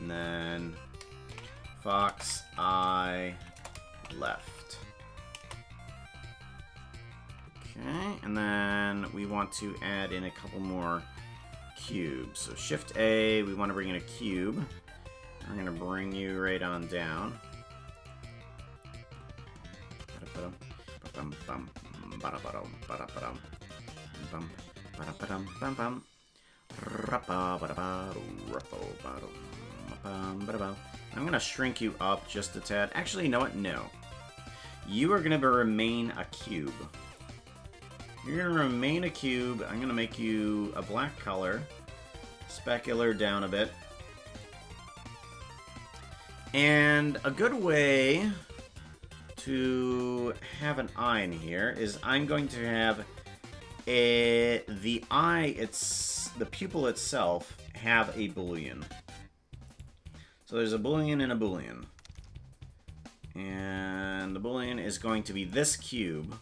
And then fox eye left. Okay, and then we want to add in a couple more cubes. So Shift A, we want to bring in a cube. I'm going to bring you right on down. I'm going to shrink you up just a tad. Actually, you know what? No. You are going to remain a cube. You're going to remain a cube. I'm going to make you a black color. Specular down a bit. And a good way to have an eye in here is I'm going to have the eye, the pupil itself, have a boolean. So there's a boolean and a boolean. And the boolean is going to be this cube.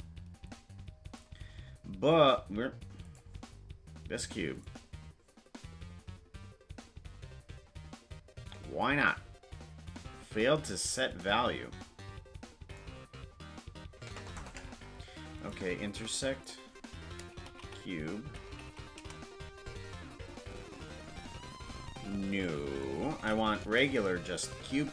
But this cube. Why not? Failed to set value. Okay, intersect cube. No, I want regular, just cube.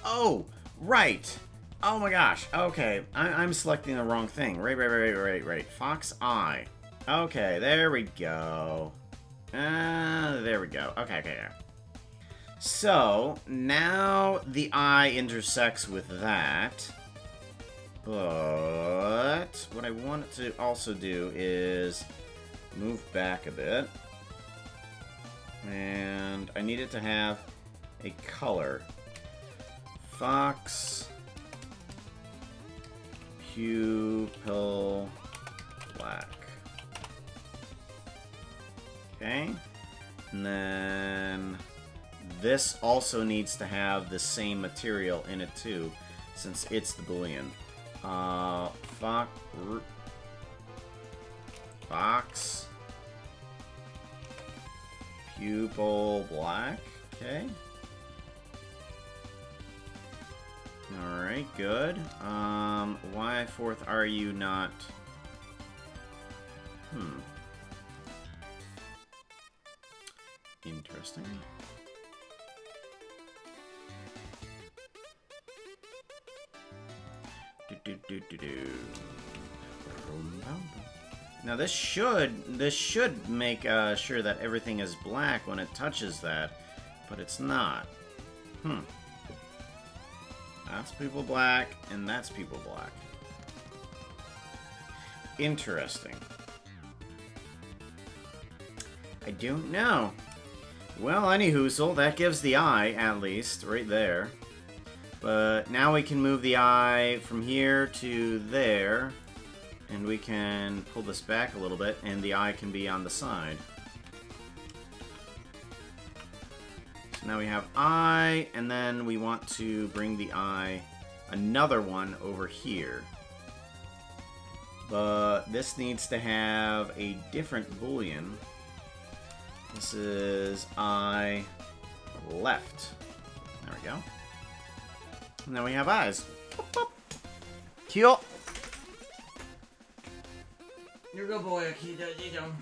Oh, right. Oh my gosh. Okay, I'm selecting the wrong thing. Right. Fox eye. Okay, there we go. There we go. Okay. So, now the eye intersects with that. But what I want to also do is move back a bit. And I need it to have a color. Fox pupil black. Okay. And then this also needs to have the same material in it too, since it's the Boolean. Fox. Pupil black. Okay. Alright, good. Why fourth are you not... Interesting. Now this should make sure that everything is black when it touches that, but it's not. That's people black, and that's people black. Interesting. I don't know. Well, anyhoosel, that gives the eye, at least, right there. But now we can move the eye from here to there, and we can pull this back a little bit, and the eye can be on the side. So now we have eye, and then we want to bring the eye, another one over here. But this needs to have a different Boolean. This is eye left. There we go. And now we have eyes. Cute. You're a good boy, Akito.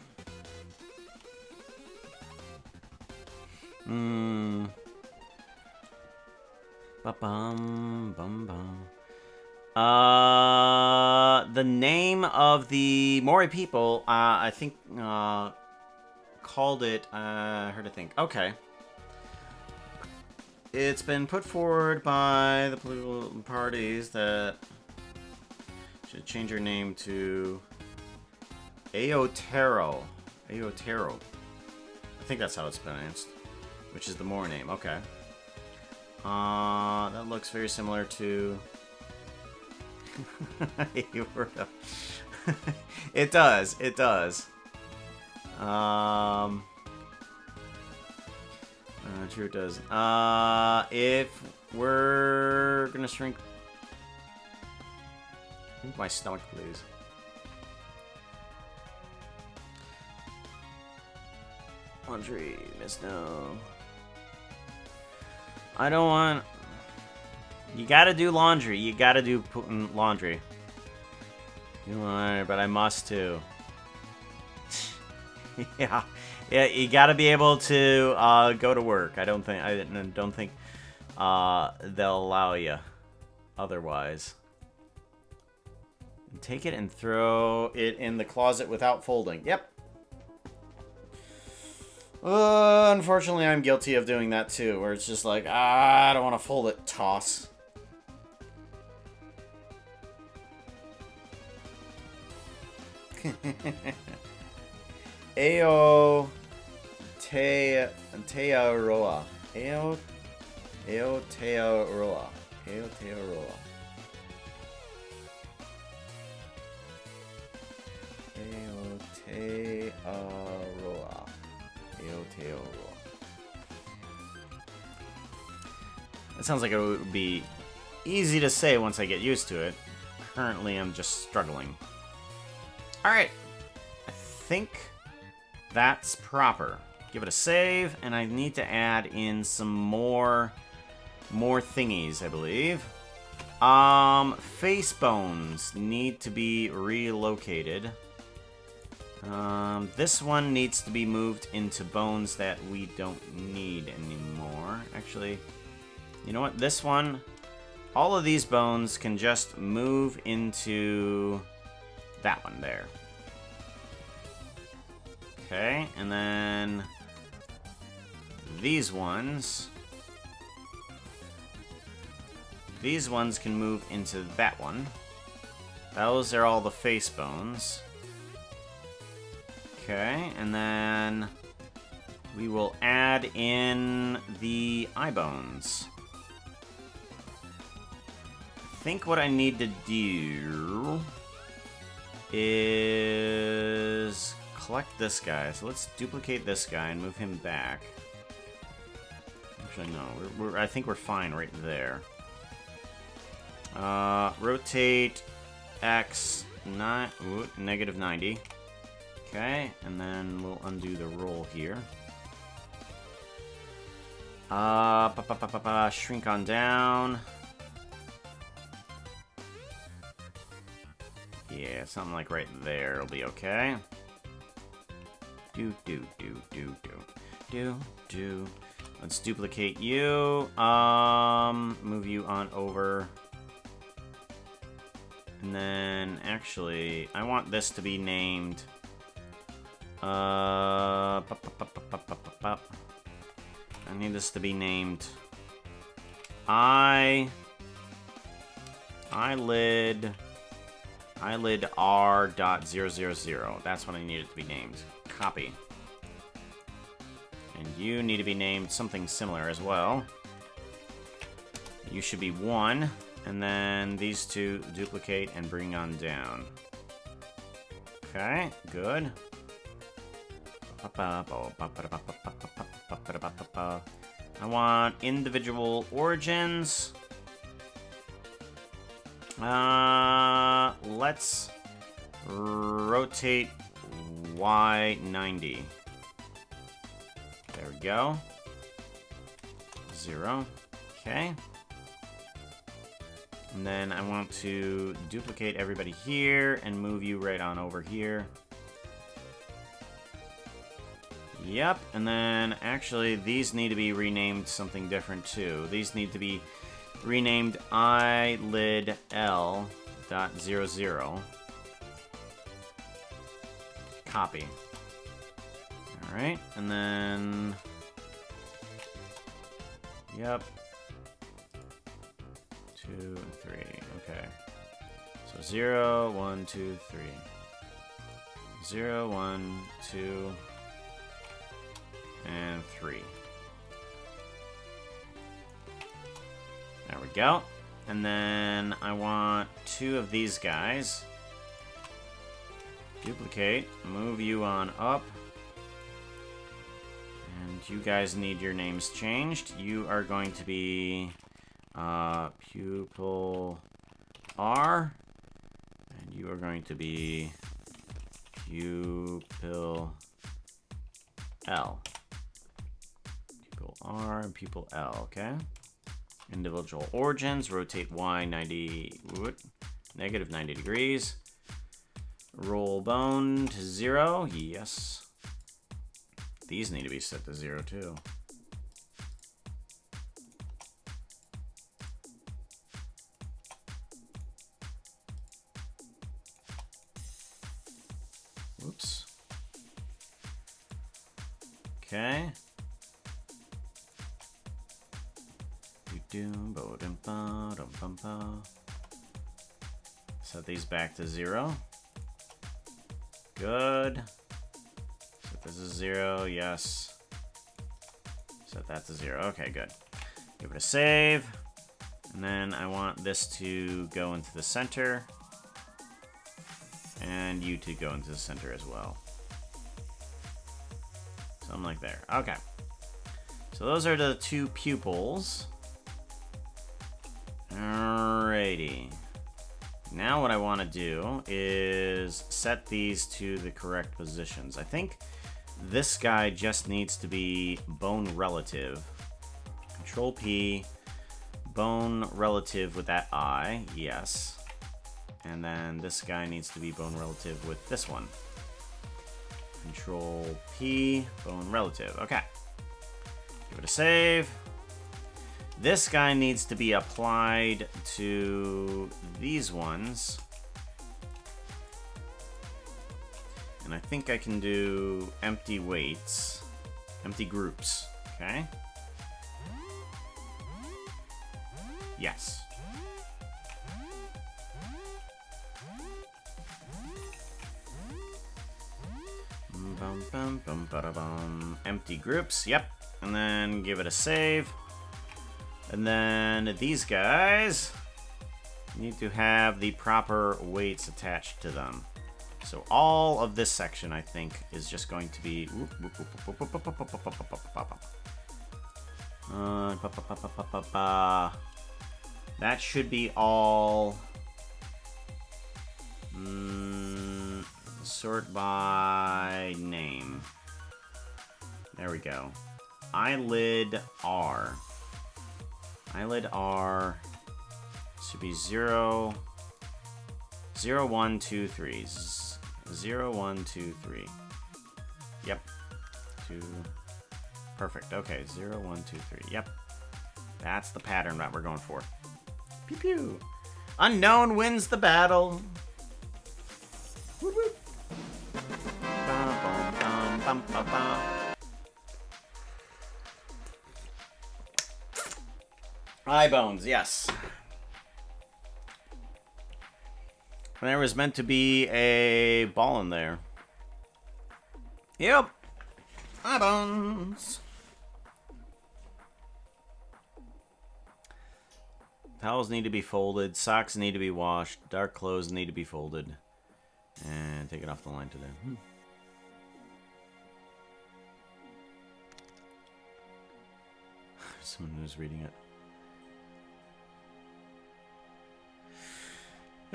Ba-bum, bum-bum. The name of the Mori people, I think, called it, heard to think. Okay. It's been put forward by the political parties that should change your name to Aotero. Aotero. I think that's how it's pronounced. Which is the Mori name. Okay. That looks very similar to... It does. It does. True, it does. If we're gonna shrink my stomach, please. Laundry, Miss No. I don't want. You gotta do laundry. You gotta do laundry. You know, but I must too. Yeah, you gotta be able to go to work. I don't think they'll allow you otherwise. Take it and throw it in the closet without folding. Yep. Unfortunately, I'm guilty of doing that too, where it's just like, I don't want to fold it. Toss. Aotearoa. Aotearoa. Aotearoa. Aotearoa. Aotearoa. That sounds like it would be easy to say once I get used to it. Currently, I'm just struggling. Alright. I think that's proper. Give it a save, and I need to add in some more thingies, I believe. Face bones need to be relocated. This one needs to be moved into bones that we don't need anymore. Actually, you know what? This one, all of these bones can just move into that one there. Okay, and then these ones can move into that one. Those are all the face bones. Okay, and then we will add in the eye bones. I think what I need to do is collect this guy. So let's duplicate this guy and move him back. Actually, no. I think we're fine right there. Rotate X negative 90. Okay, and then we'll undo the roll here. Shrink on down. Yeah, something like right there will be okay. Do. Let's duplicate you. Move you on over. And then, actually, I want this to be named... I need this to be named... Eyelid R.000. That's what I need it to be named. Copy. And you need to be named something similar as well. You should be 1. And then these two duplicate and bring on down. Okay, good. I want individual origins. Let's rotate Y 90. There we go. 0. Okay. And then I want to duplicate everybody here and move you right on over here. Yep, and then actually these need to be renamed something different too. These need to be renamed eyelid L.00. Copy. Alright, and then... Yep. 2 and 3. Okay. So 0, 1, 2, 3. 0, 1, 2, and 3. There we go. And then I want 2 of these guys. Duplicate. Move you on up. And you guys need your names changed. You are going to be pupil R. And you are going to be pupil L. Pupil R and pupil L, okay? Individual origins, rotate Y 90, negative 90 degrees. Roll bone to 0, yes. These need to be set to 0 too. Whoops. Okay. Set these back to 0. Good. Set this to 0, yes. Set that to 0. Okay, good. Give it a save. And then I want this to go into the center. And you to go into the center as well. Something like there. Okay. So those are the 2 pupils. Alrighty. Now what I want to do is set these to the correct positions. I think this guy just needs to be bone relative. Control P, bone relative with that eye, yes. And then this guy needs to be bone relative with this one. Control P, bone relative. Okay. Give it a save. This guy needs to be applied to these ones. And I think I can do empty weights, empty groups, okay? Yes. Empty groups, yep. And then give it a save. And then these guys need to have the proper weights attached to them. So all of this section, I think, is just going to be... That should be all... sort by name. There we go. Eyelid R. Eyelid R should be 0, 0, 1, 2, 3. 0, 1, 2, 3. Yep. 2. Perfect. Okay, 0, 1, 2, 3. Yep. That's the pattern that we're going for. Pew pew. Unknown wins the battle. Whoop, whoop. Bum, bum, bum, bum, bum, bum. Eye bones, yes. There was meant to be a ball in there. Yep. Eye bones. Towels need to be folded. Socks need to be washed. Dark clothes need to be folded. And take it off the line to there. Someone who's reading it.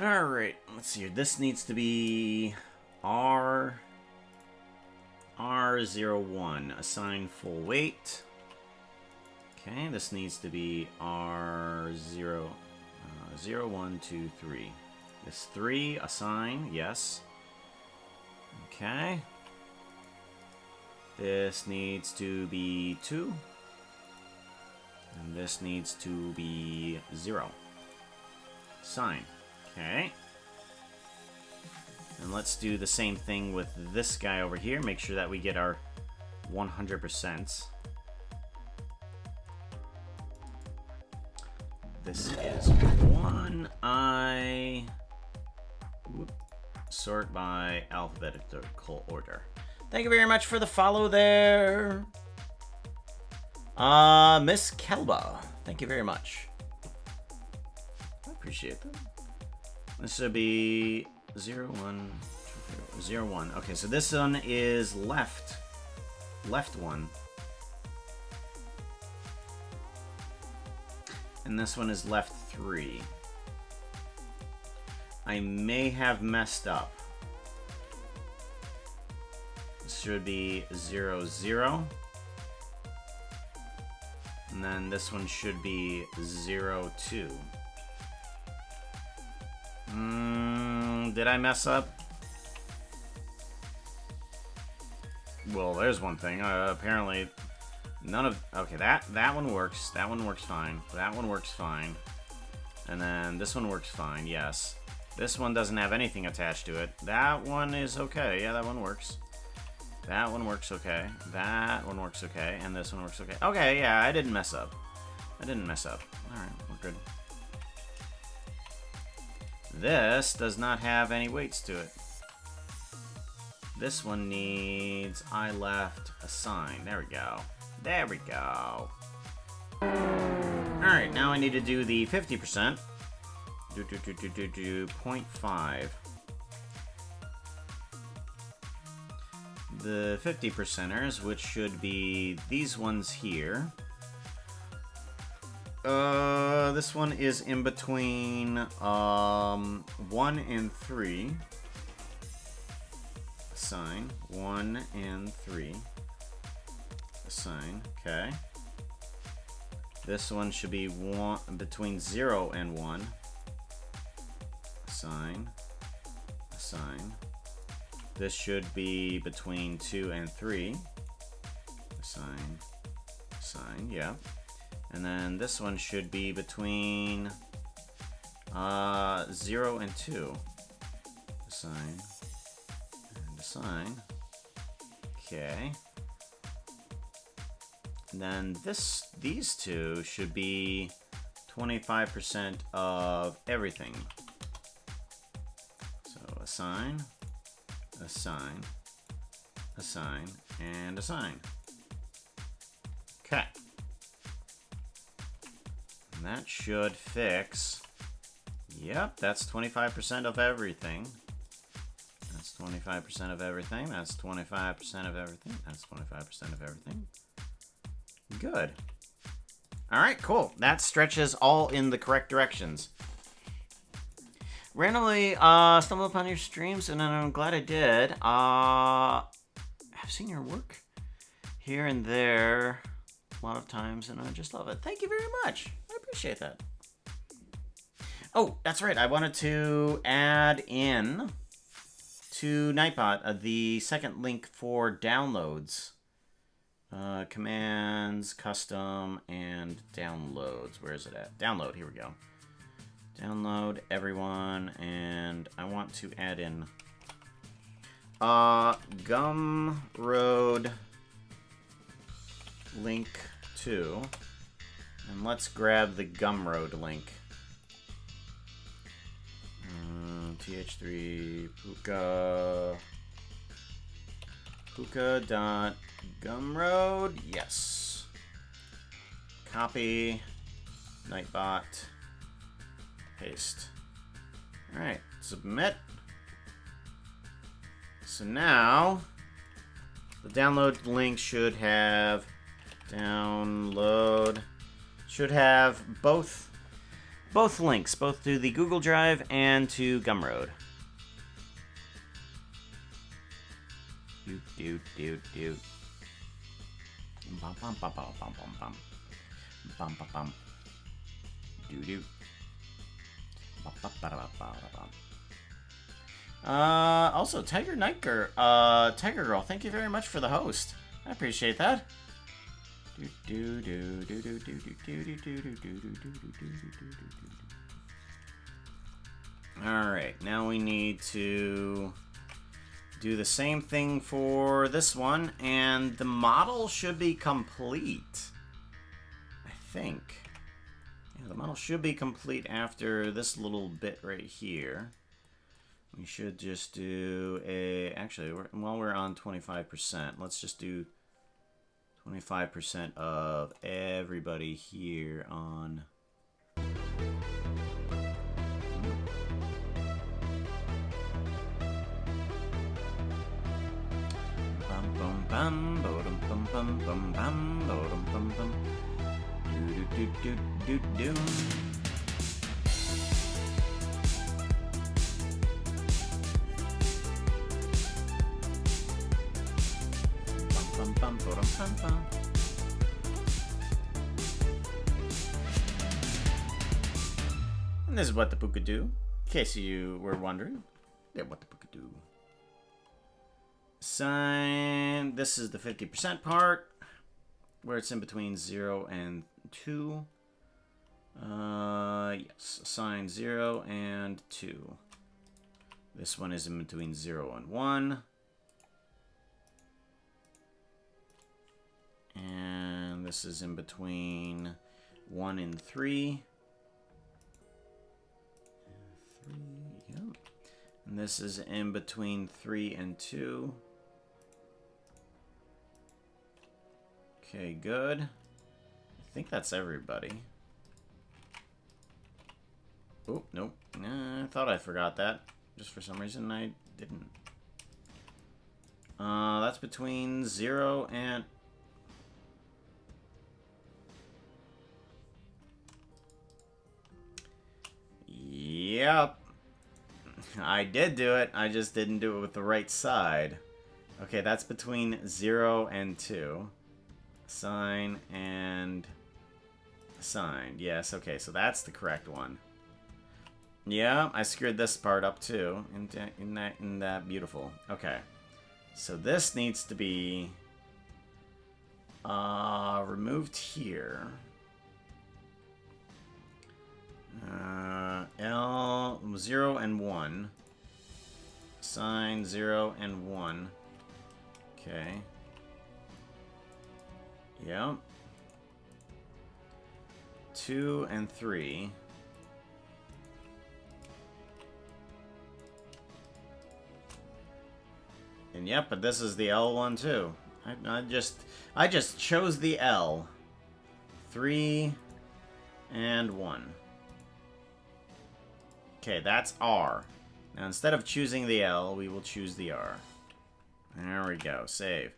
Alright, let's see here. This needs to be R01. Assign full weight. Okay, this needs to be R0, 0, 1, 2, 3. This 3, assign, yes. Okay. This needs to be 2. And this needs to be 0. Assign. Okay. And let's do the same thing with this guy over here. Make sure that we get our 100%. This is one eye. Whoop. Sort by alphabetical order. Thank you very much for the follow there. Miss Kelba. Thank you very much. I appreciate that. This would be 0, 1, 2, 0, 1. Okay, so this one is left. Left one. And this one is left 3. I may have messed up. This should be 0, 0. And then this one should be 0, 2. Did I mess up? Well, there's one thing. Apparently, none of... Okay, that one works. That one works fine. That one works fine. And then this one works fine, yes. This one doesn't have anything attached to it. That one is okay. Yeah, that one works. That one works okay. That one works okay. And this one works okay. Okay, yeah, I didn't mess up. I didn't mess up. Alright, we're good. This does not have any weights to it. This one needs eye left, assign. There we go. There we go. Alright, now I need to do the 50%. 0.5. The 50%ers, which should be these ones here. This one is in between 1 and 3. Assign 1 and 3. Assign. Okay. This one should be between 0 and 1. Assign. Assign. This should be between 2 and 3. Assign. Assign. Yeah. And then this one should be between 0 and 2. Assign. And assign. Okay. And then these two should be 25% of everything. So assign, assign, assign, and assign. Okay. And that should fix. Yep, that's 25% of everything. That's That's 25% of everything. That's 25% of everything. That's 25% of everything. Good. All right, cool. That stretches all in the correct directions. Randomly stumbled upon your streams, and I'm glad I did. I've seen your work here and there a lot of times, and I just love it. Thank you very much. I appreciate that. Oh, that's right. I wanted to add in to Nightbot the second link for downloads. Commands, custom, and downloads. Where is it at? Download. Here we go. Download everyone, and I want to add in Gumroad link 2, and let's grab the Gumroad link. th3 puka.gumroad. Yes. Copy. Nightbot. Paste. Alright, submit. So now, the download link should have both links, both to the Google Drive and to Gumroad. Do. Bum bum bum bum bum bum bum. Bum bum bum. Do. Also, Tiger Girl, thank you very much for the host. I appreciate that. Alright, now we need to do the same thing for this one, and the model should be complete. I think. Yeah, the model should be complete after this little bit right here. We should just do a... Actually, while we're on 25%, let's just do 25% of everybody here on... Bum bum bum bum bum bum bum bum bum. Do. Bum bum bum bum. And this is what the Puka do, in case you were wondering. Yeah, what the Puka do. Sign. This is the 50% part, where it's in between 0 and 2. Yes, assign 0 and 2. This one is in between 0 and 1. And this is in between 1 and 3. 3, yep. And this is in between 3 and 2. Okay, good. I think that's everybody. Oh, nope. I thought I forgot that. Just for some reason I didn't. That's between 0 and... Yep. I did do it. I just didn't do it with the right side. Okay, that's between 0 and 2. Assign and assigned. Yes, okay, so that's the correct one. Yeah, I screwed this part up too. In that beautiful. Okay. So this needs to be removed here. L 0 and 1. Assign 0 and 1. Okay. Yep. 2 and 3. And yep, but this is the L one too. I just chose the L. 3 and 1. Okay, that's R. Now, instead of choosing the L, we will choose the R. There we go. Save.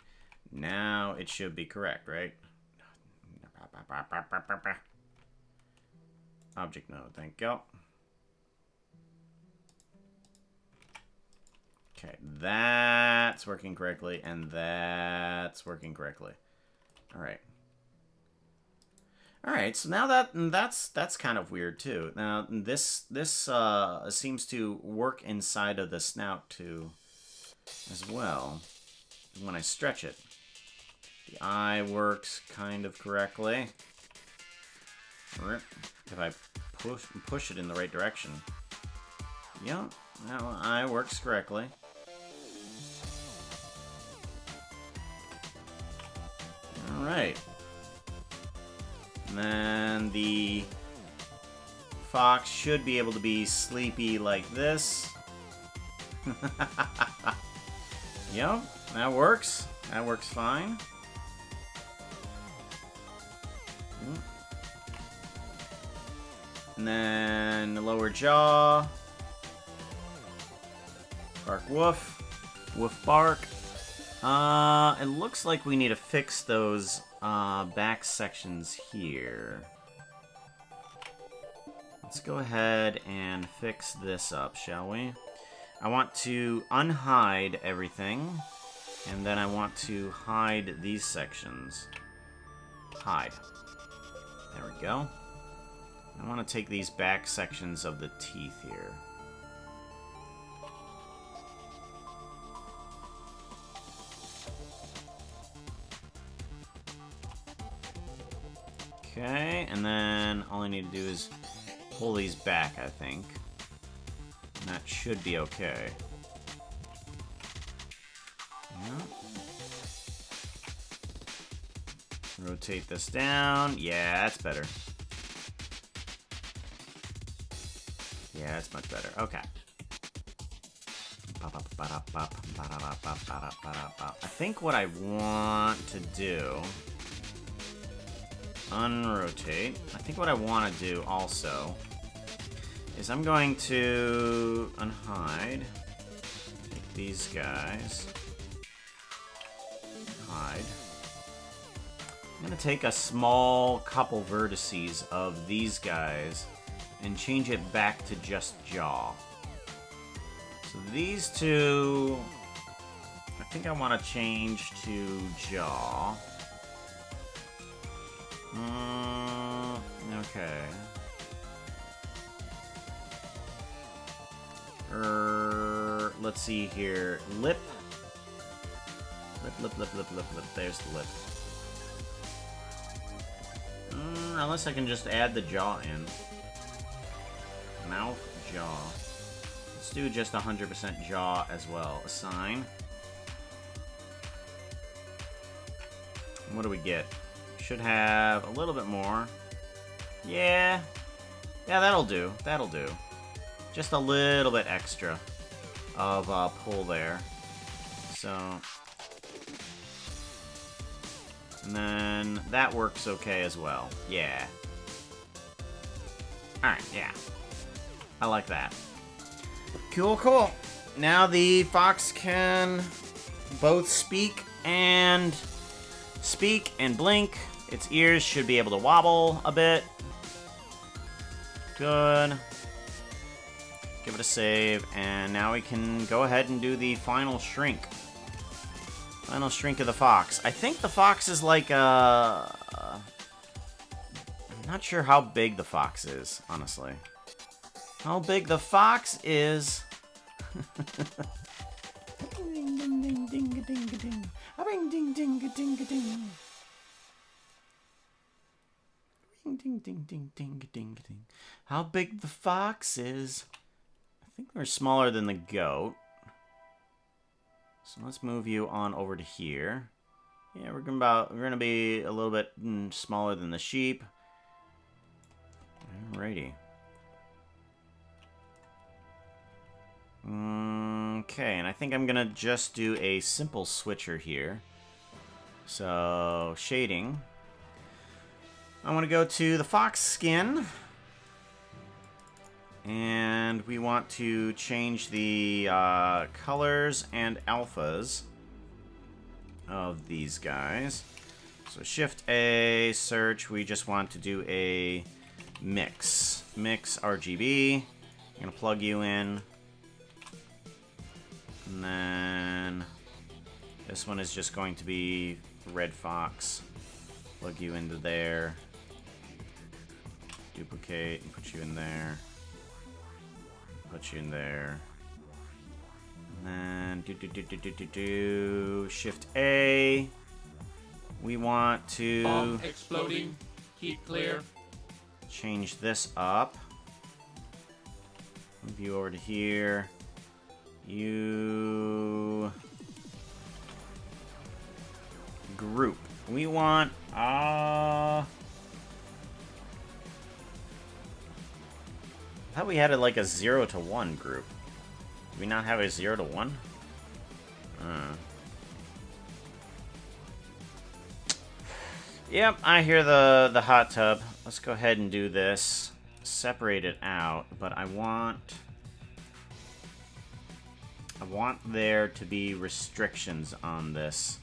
Now it should be correct, right? Object node. Thank you. Okay, that's working correctly, and that's working correctly. All right. All right, so now that's kind of weird too. Now this seems to work inside of the snout too, as well. When I stretch it, the eye works kind of correctly. If I push it in the right direction, yeah, now eye works correctly. All right. And then the fox should be able to be sleepy like this. Yep, that works. That works fine. And then the lower jaw. Bark woof. Woof bark. It looks like we need to fix those back sections here. Let's go ahead and fix this up, shall we? I want to unhide everything, and then I want to hide these sections. Hide. There we go. I want to take these back sections of the teeth here. Okay, and then all I need to do is pull these back, I think. And that should be okay. Yeah. Rotate this down. Yeah, that's better. Yeah, that's much better. Okay. I think what I want to do... Unrotate. I think what I want to do also is I'm going to unhide. Take these guys. Hide. I'm going to take a small couple vertices of these guys and change it back to just jaw. So these two, I think I want to change to jaw. Okay. Let's see here. Lip. Lip. There's the lip. Unless I can just add the jaw in. Mouth, jaw. Let's do just 100% jaw as well. Assign. What do we get? Should have a little bit more. Yeah, that'll do. That'll do. Just a little bit extra of pull there. So, and then that works okay as well. Yeah. All right. Yeah. I like that. Cool. Cool. Now the fox can both speak and blink. Its ears should be able to wobble a bit. Good. Give it a save, and now we can go ahead and do the final shrink. Final shrink of the fox. I think the fox is like I'm not sure how big the fox is, honestly. How big the fox is... Ding ding ding ding ding ding ding. Ding ding ding ding ding. Ding ding ding ding ding ding ding. How big the fox is? I think we're smaller than the goat. So let's move you on over to here. Yeah, we're gonna be a little bit smaller than the sheep. Alrighty. Okay, and I think I'm gonna just do a simple switcher here. So shading. I want to go to the fox skin. And we want to change the colors and alphas of these guys. So Shift A, search, we just want to do a mix. Mix RGB. I'm going to plug you in. And then this one is just going to be Red Fox. Plug you into there. Duplicate and put you in there. Put you in there. And then Shift A. We want to Bomb exploding. Keep clear. change this up. Move you over to here. You group. We want I thought we had like a 0 to 1 group. Do we not have a 0 to 1? Yep, I hear the hot tub. Let's go ahead and do this. Separate it out, but I want there to be restrictions on this.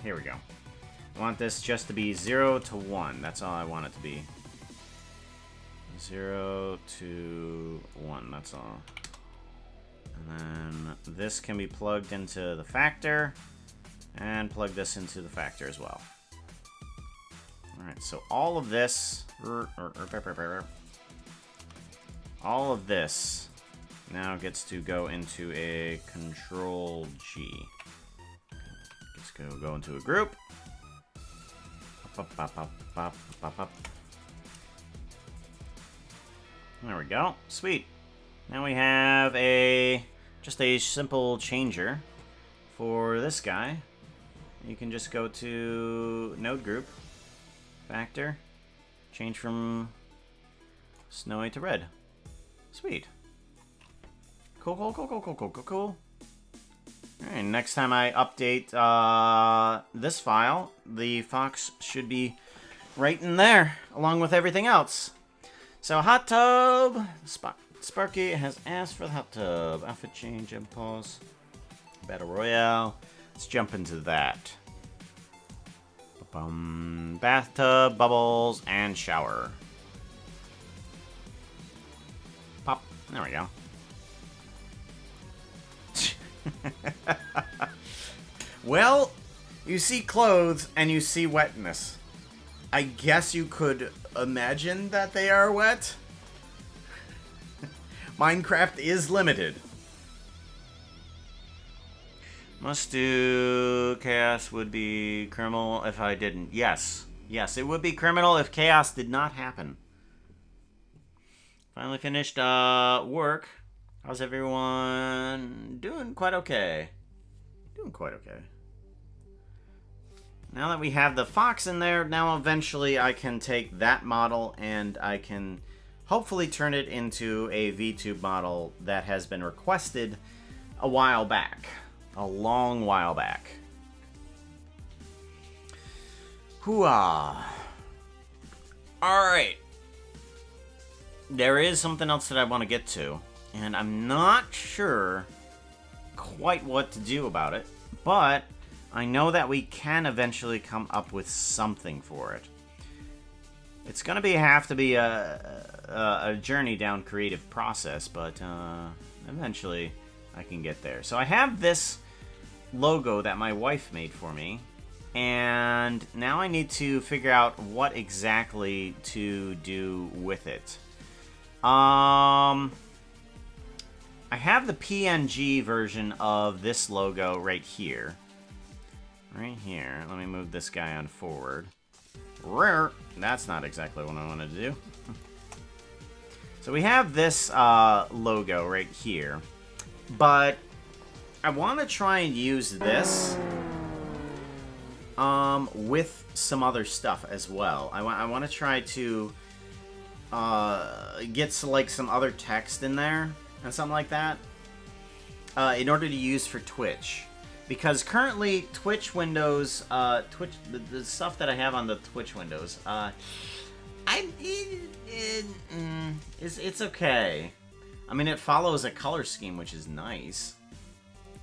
Here we go. I want this just to be 0 to 1. That's all I want it to be. 0 to 1, that's all. And then this can be plugged into the factor, and plug this into the factor as well. Alright, so all of this, now gets to go into a Control G. Let's go into a group. There we go. Sweet. Now we have just a simple changer for this guy. You can just go to node group, factor, change from snowy to red. Sweet. Cool. Alright, next time I update this file, the fox should be right in there, along with everything else. So, hot tub. Sparky has asked for the hot tub. Outfit change, impulse, battle royale. Let's jump into that. Bathtub, bubbles, and shower. Pop. There we go. Well, you see clothes and you see wetness. I guess you could imagine that they are wet. Minecraft is limited. Must do. Chaos would be criminal if I didn't. Yes, it would be criminal if chaos did not happen. Finally finished work. How's everyone? Doing quite okay. Now that we have the fox in there, now eventually I can take that model and I can hopefully turn it into a VTube model that has been requested a while back. A long while back. Hooah. Alright. There is something else that I want to get to, and I'm not sure quite what to do about it, but I know that we can eventually come up with something for it. It's gonna have to be a journey down creative process, but eventually I can get there. So I have this logo that my wife made for me, and now I need to figure out what exactly to do with it. I have the PNG version of this logo right here. Right here. Let me move this guy on forward. That's not exactly what I wanted to do. So we have this logo right here, but I want to try and use this with some other stuff as well. I want to try to get some other text in there and something like that in order to use for Twitch. Because currently Twitch windows, the stuff that I have on the Twitch windows, it's okay. I mean, it follows a color scheme, which is nice.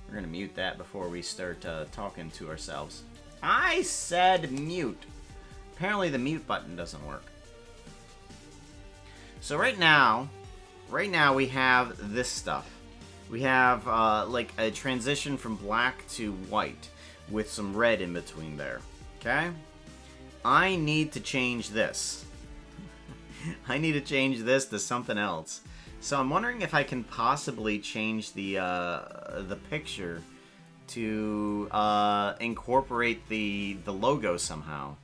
We're gonna mute that before we start talking to ourselves. I said mute. Apparently the mute button doesn't work. So right now we have this stuff. We have like a transition from black to white with some red in between there. Okay? I need to change this. I need to change this to something else. So I'm wondering if I can possibly change the picture to incorporate the logo somehow.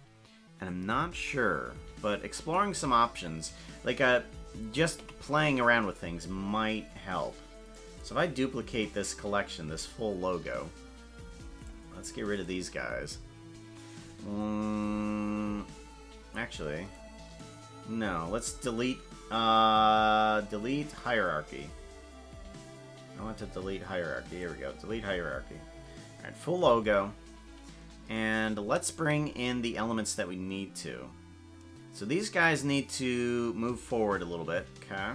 And I'm not sure, but exploring some options, like just playing around with things might help. So if I duplicate this collection, this full logo, let's get rid of these guys. Actually, no, let's delete delete hierarchy. I want to delete hierarchy. Here we go. Delete hierarchy. Alright, full logo. And let's bring in the elements that we need to. So these guys need to move forward a little bit. Okay.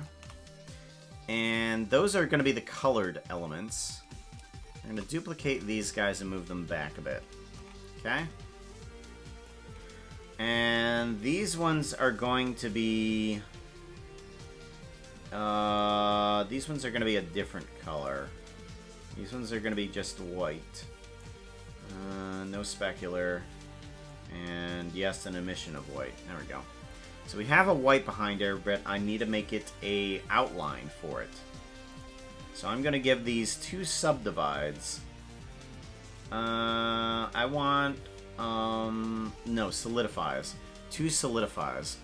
And those are going to be the colored elements. I'm going to duplicate these guys and move them back a bit. Okay. And these ones are going to be... these ones are going to be a different color. These ones are going to be just white. No specular. And yes, an emission of white. There we go. So we have a white behind there, but I need to make it a outline for it. So I'm going to give these two subdivides. I want... no, solidifies. Two solidifies.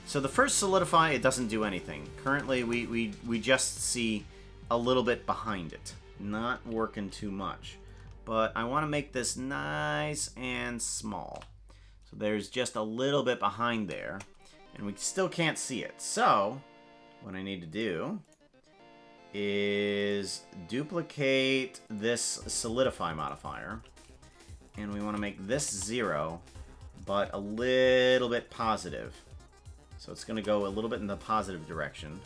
So the first solidify, it doesn't do anything. Currently, we just see a little bit behind it. Not working too much. But I want to make this nice and small. So there's just a little bit behind there. And we still can't see it. So, what I need to do is duplicate this solidify modifier. And we want to make this 0, but a little bit positive. So it's going to go a little bit in the positive direction.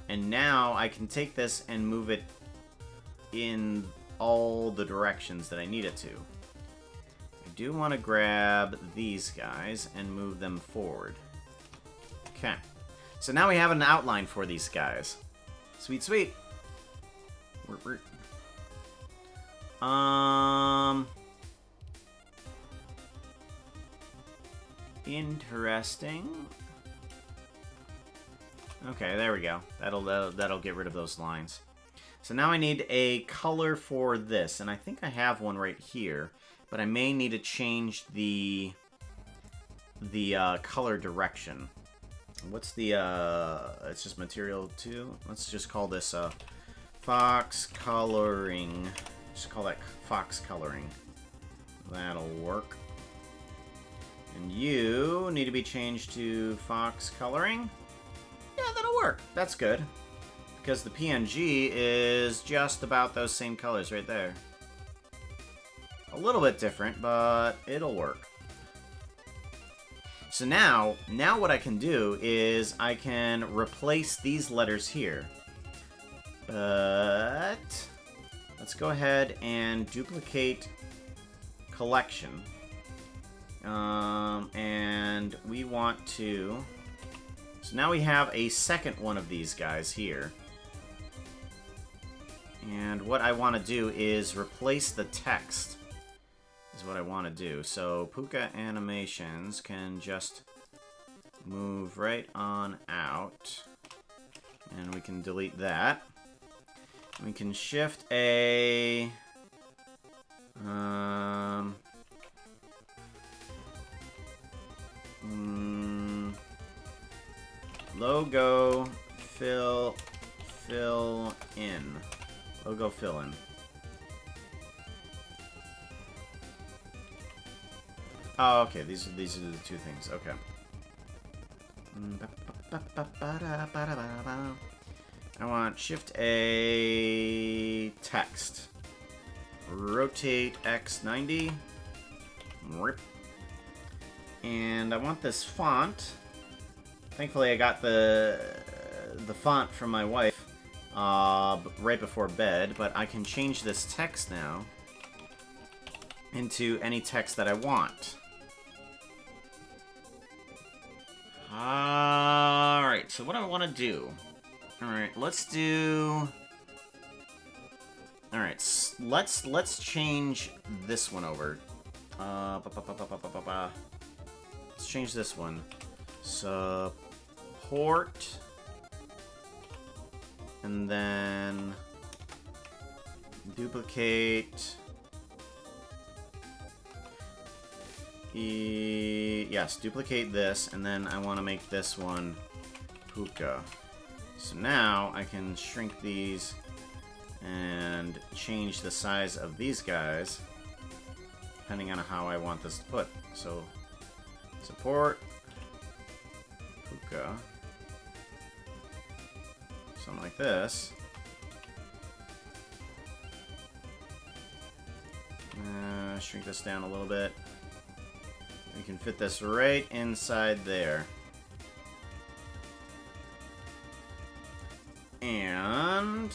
And now I can take this and move it in all the directions that I need it to. I do want to grab these guys and move them forward. Okay. So now we have an outline for these guys. Sweet, sweet. Interesting. Okay, there we go. That'll get rid of those lines. So now I need a color for this, and I think I have one right here, but I may need to change the color direction. What's the it's just material 2. Let's just call this fox coloring. Just call that fox coloring. That'll work. And you need to be changed to fox coloring. Yeah, that'll work. That's good. Because the PNG is just about those same colors right there. A little bit different, but it'll work. So now what I can do is I can replace these letters here. But let's go ahead and duplicate collection. And we want to... So now we have a second one of these guys here. And what I want to do is replace the text. Is what I want to do. So Puka animations can just move right on out. And we can delete that. We can shift a... logo fill in. Logo fill in. Oh, okay. These are the two things. Okay. I want shift A text. rotate X 90. Rip. And I want this font. Thankfully, I got the font from my wife right before bed, but I can change this text now into any text that I want. Alright, so what do I want to do? Alright, let's do... Alright, let's change this one over. Let's change this one. Support. And then duplicate. Yes, duplicate this, and then I want to make this one puka. So now I can shrink these and change the size of these guys depending on how I want this to put. So support puka, something like this. Shrink this down a little bit. We can fit this right inside there. And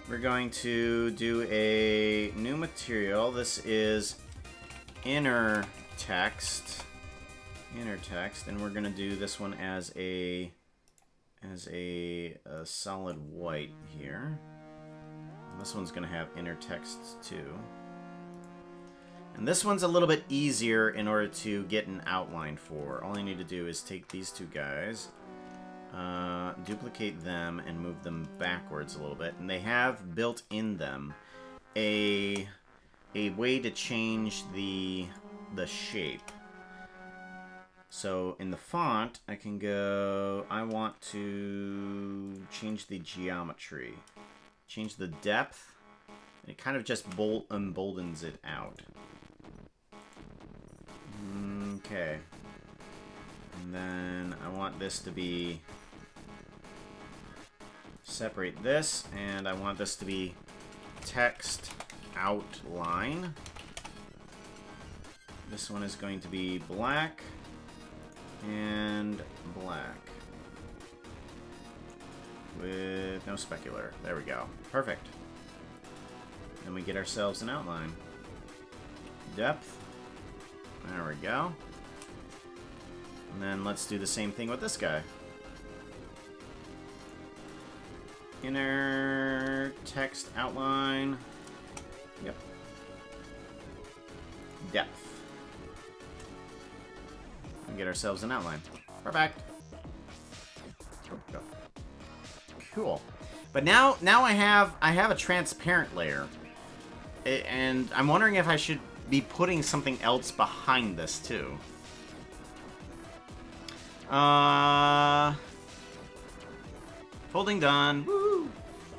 we're going to do a new material. This is inner text. Inner text, and we're gonna do this one as a solid white here. And this one's gonna have inner text too. And this one's a little bit easier in order to get an outline for. All I need to do is take these two guys, duplicate them, and move them backwards a little bit. And they have built in them a way to change the shape. So in the font, I can go, I want to change the geometry, change the depth. It kind of just emboldens it out. Okay. And then I want this to be, separate this, and I want this to be text outline. This one is going to be black and black with no specular. There we go. Perfect. Then we get ourselves an outline. Depth. There we go. And then let's do the same thing with this guy. Inner text outline. Yep. Depth. And get ourselves an outline. Perfect. Go. Cool. But now I have a transparent layer. And I'm wondering if I should be putting something else behind this too. Folding done. Woo!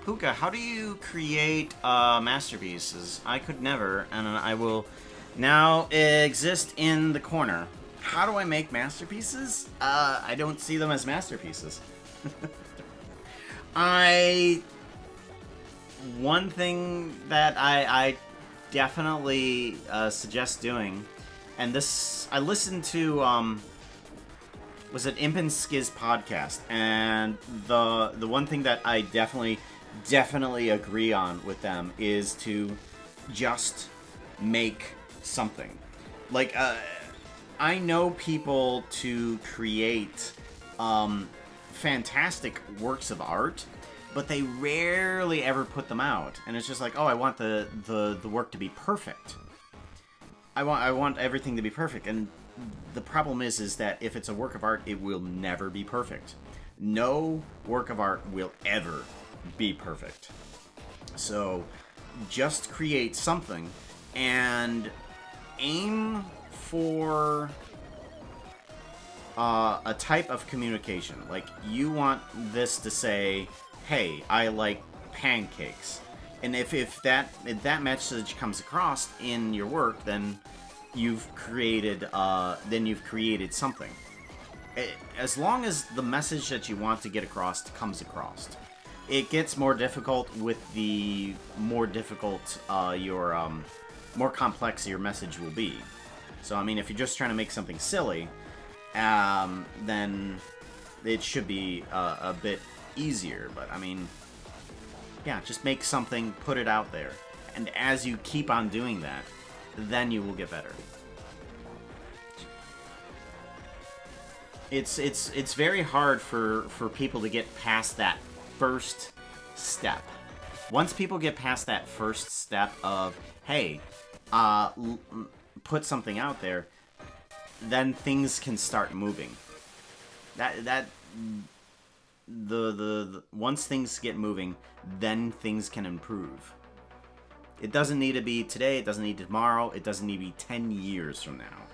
Puka, how do you create masterpieces? I could never, and I will now exist in the corner. How do I make masterpieces? I don't see them as masterpieces. One thing that I definitely suggest doing, and this, I listened to, was it Imp and Skiz podcast, and the one thing that I definitely agree on with them is to just make something. Like, I know people to create fantastic works of art, but they rarely ever put them out. And it's just like, oh, I want the work to be perfect. I want everything to be perfect. And the problem is that if it's a work of art, it will never be perfect. No work of art will ever be perfect. So just create something and aim for a type of communication. Like, you want this to say, hey, I like pancakes. And if that message comes across in your work, then you've created something. As long as the message that you want to get across comes across. it gets more difficult with the more difficult more complex your message will be. So I mean, if you're just trying to make something silly, then it should be a bit easier. But I mean, yeah, just make something, put it out there, and as you keep on doing that, then you will get better. It's very hard for people to get past that first step. Once people get past that first step of, hey, put something out there, then things can start moving. Once things get moving, then things can improve. It doesn't need to be today, it doesn't need to be tomorrow, it doesn't need to be 10 years from now.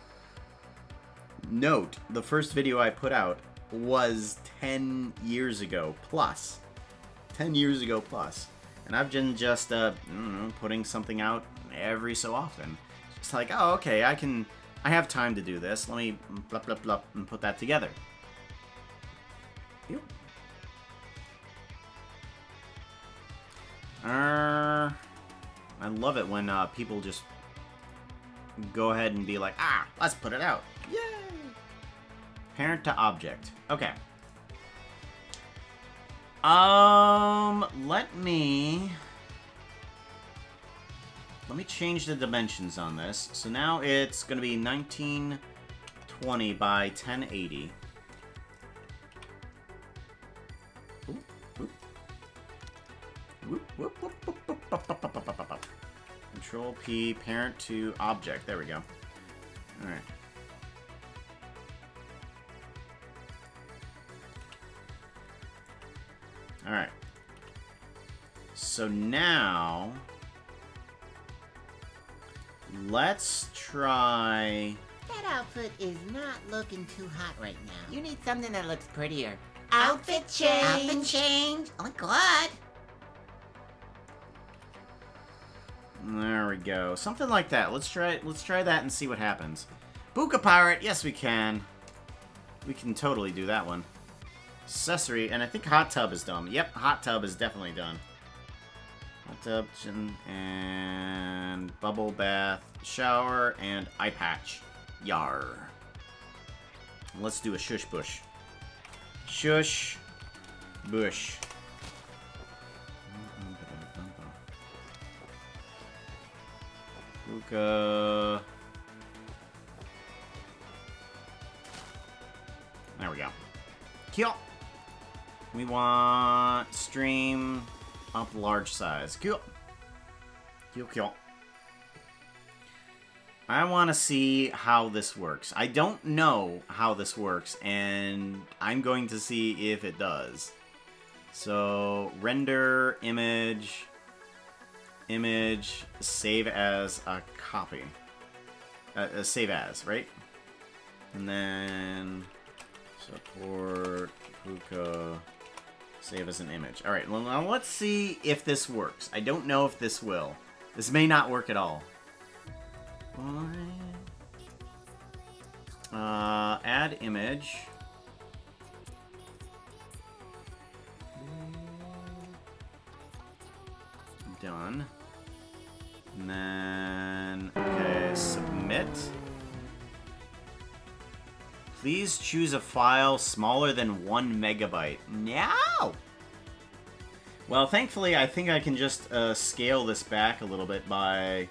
Note, the first video I put out was 10 years ago plus. 10 years ago plus. And I've been just, putting something out every so often. It's like, oh, okay, I have time to do this. Let me blah, blah, blah, and put that together. Yep. I love it when people just go ahead and be like, let's put it out. Yay! Parent to object. Okay. Let me change the dimensions on this. So now it's going to be 1920 by 1080. Control P, parent to object. There we go. All right. All right. So now, let's try. That outfit is not looking too hot right now. You need something that looks prettier. Outfit change. Outfit change. Oh my god. There we go. Something like that. Let's try that and see what happens. Buka Pirate. Yes, we can. We can totally do that one. Accessory, and I think Hot Tub is done. Yep, Hot Tub is definitely done. Hot Tub and Bubble Bath, Shower, and Eye Patch. Yar. Let's do a Shush Bush. Shush Bush. Buka. There we go. Kill. We want stream up large size. Cool. Cool. I want to see how this works. I don't know how this works, and I'm going to see if it does. So, render, image, save as a copy. Save as, right? And then support Puka. Save as an image. Alright, well, now let's see if this works. I don't know if this will. This may not work at all. Add image. Done. And then, okay, submit. Please choose a file smaller than 1 megabyte. No! Well, thankfully, I think I can just scale this back a little bit by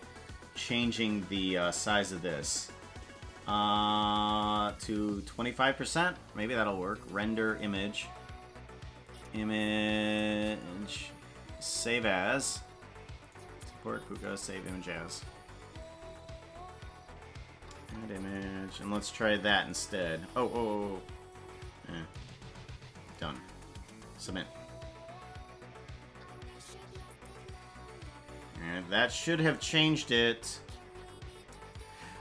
changing the size of this to 25%. Maybe that'll work. Render image. Image. Save as. Support Puka. Save image as. Add image, and let's try that instead. Oh. Done. Submit. And that should have changed it.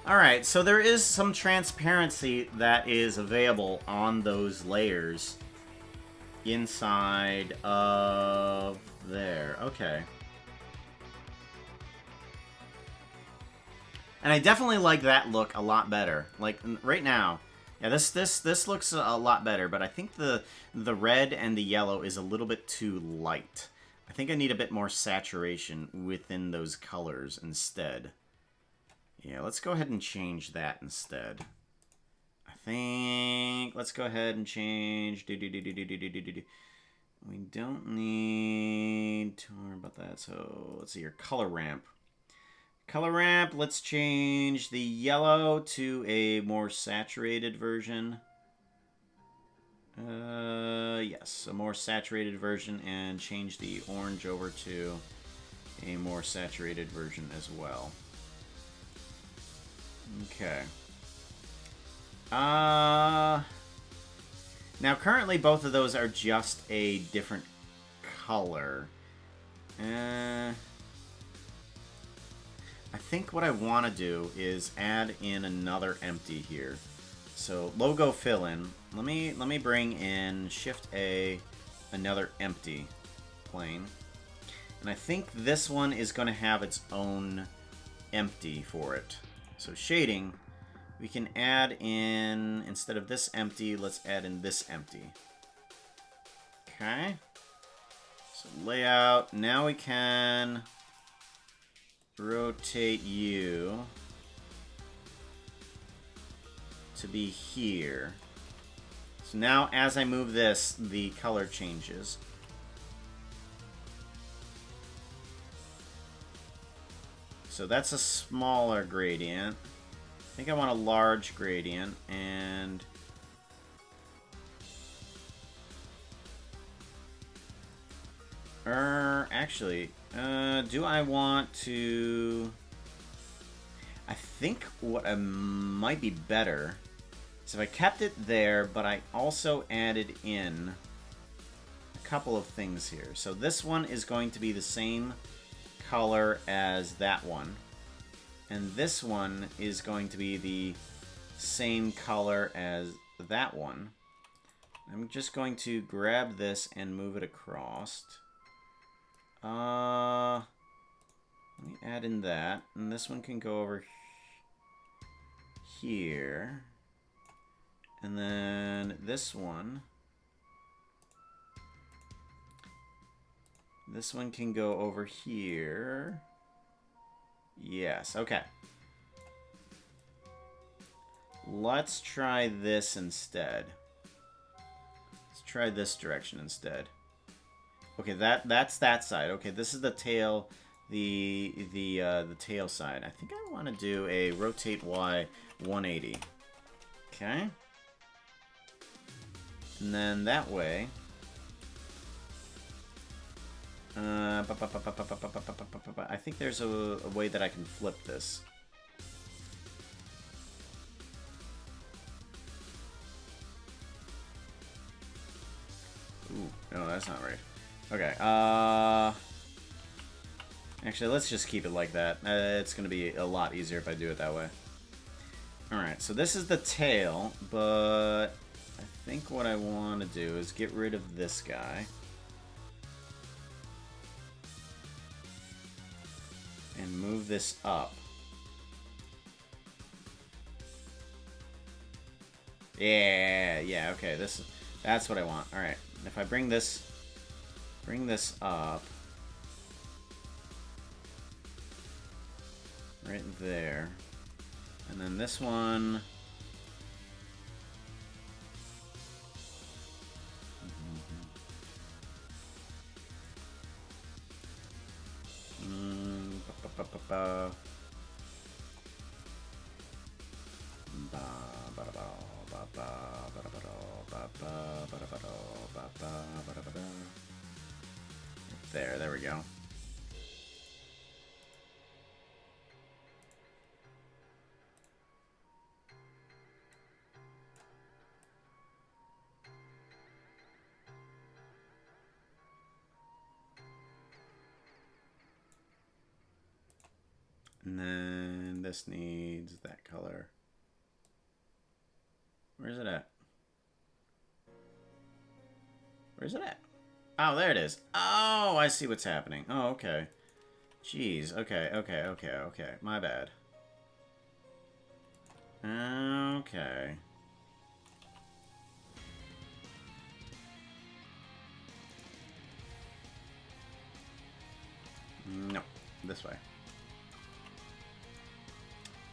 Alright, so there is some transparency that is available on those layers inside of there. Okay. And I definitely like that look a lot better. Like, right now, Yeah, this looks a lot better, but I think the red and the yellow is a little bit too light. I think I need a bit more saturation within those colors instead. Yeah, let's go ahead and change that instead. I think let's go ahead and change. We don't need to worry about that. So let's see your color ramp. Color ramp, let's change the yellow to a more saturated version. Yes, a more saturated version, and change the orange over to a more saturated version as well. Okay. Now currently both of those are just a different color. I think what I want to do is add in another empty here. So logo fill in. Let me bring in Shift A, another empty plane. And I think this one is going to have its own empty for it. So shading, we can add in, instead of this empty, let's add in this empty. Okay. So layout, now we can rotate you to be here. So now as I move this, the color changes. So that's a smaller gradient. I think I want a large gradient, and actually, do I want to? I think what might be better is if I kept it there, but I also added in a couple of things here. So this one is going to be the same color as that one, and this one is going to be the same color as that one. I'm just going to grab this and move it across. Let me add in that, and this one can go over here, and then this one can go over here. Yes, okay. Let's try this instead. Let's try this direction instead. Okay, that's that side. Okay, this is the tail, the tail side. I think I want to do a rotate Y 180. Okay. And then that way. I think there's a way that I can flip this. Ooh, no, that's not right. Okay, actually, let's just keep it like that. It's gonna be a lot easier if I do it that way. Alright, so this is the tail, but I think what I want to do is get rid of this guy. And move this up. Yeah, okay, that's what I want. Alright, if I bring this up right there, and then this one there we go. And then this needs that color. Where's it at? Where's it at? Oh, there it is. Oh, I see what's happening. Oh, okay. Jeez. Okay. My bad. Okay. this way.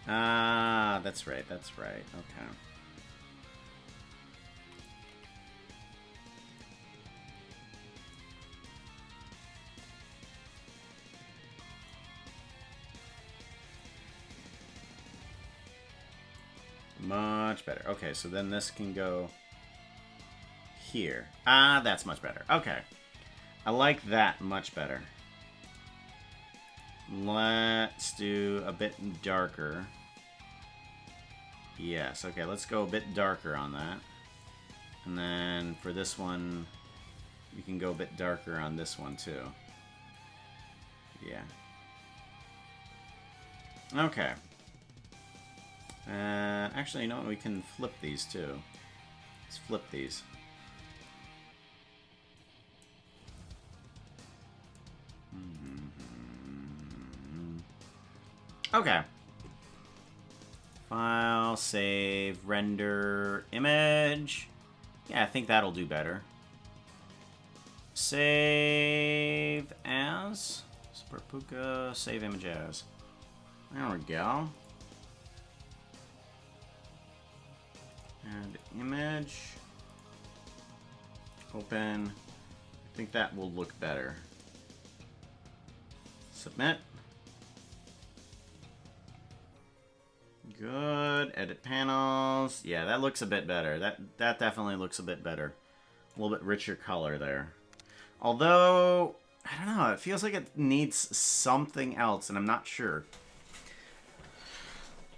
Ah, that's right, that's right. Okay. Much better. Okay, so then this can go here. Ah, that's much better. Okay. I like that much better. Let's do a bit darker. Yes, okay, let's go a bit darker on that. And then for this one, you can go a bit darker on this one too. Yeah. Okay. Actually, you know what? We can flip these too. Let's flip these. Okay. File, save, render, image. Yeah, I think that'll do better. Save as. Support Puka, save image as. There we go. And image. Open. I think that will look better. Submit. Good. Edit panels. Yeah, that looks a bit better. That definitely looks a bit better. A little bit richer color there. Although, I don't know, it feels like it needs something else, and I'm not sure.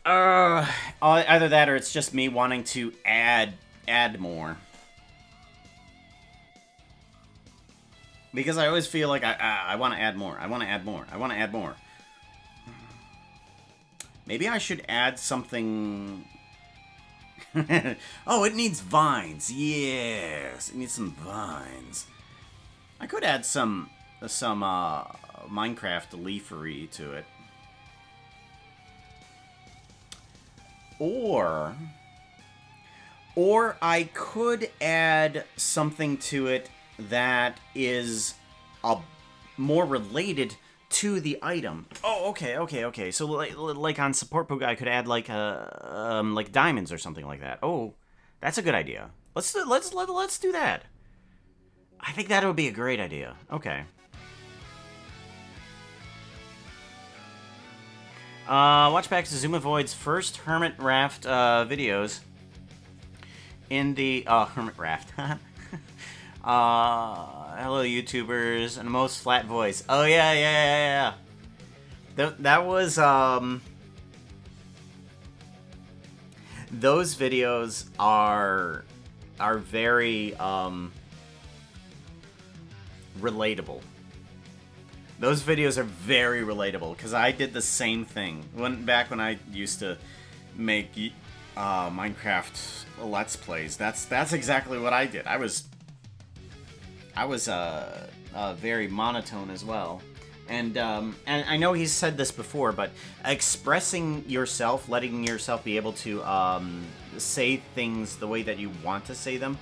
Either that or it's just me wanting to add more. Because I always feel like I want to add more. I want to add more. I want to add more. Maybe I should add something... Oh, it needs vines. Yes, it needs some vines. I could add some Minecraft leafery to it. Or I could add something to it that is more related to the item. Oh, okay. So like on support Puka, I could add like diamonds or something like that. Oh, that's a good idea. Let's do that. I think that would be a great idea. Okay. Watch back to Zuma Void's first Hermit Raft videos in the Hermit Raft. Hello YouTubers and most flat voice. Oh yeah. That was those videos are very relatable. Those videos are very relatable because I did the same thing back when I used to make Minecraft Let's Plays. That's exactly what I did. I was very monotone as well, and I know he's said this before, but expressing yourself, letting yourself be able to say things the way that you want to say them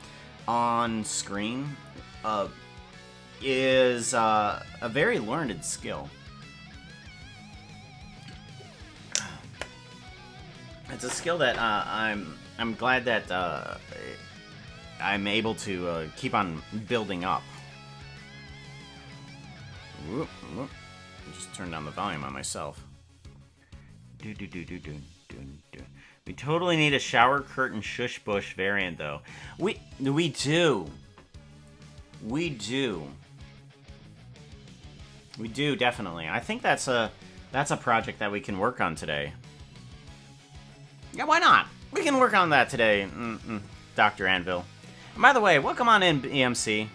on screen is a very learned skill. It's a skill that I'm glad that I'm able to keep on building up. Whoop. Just turn down the volume on myself. We totally need a shower curtain shush bush variant, though. We do. We do, definitely. I think that's a project that we can work on today. Yeah, why not? We can work on that today, Dr. Anvil. And by the way, welcome on in, EMC.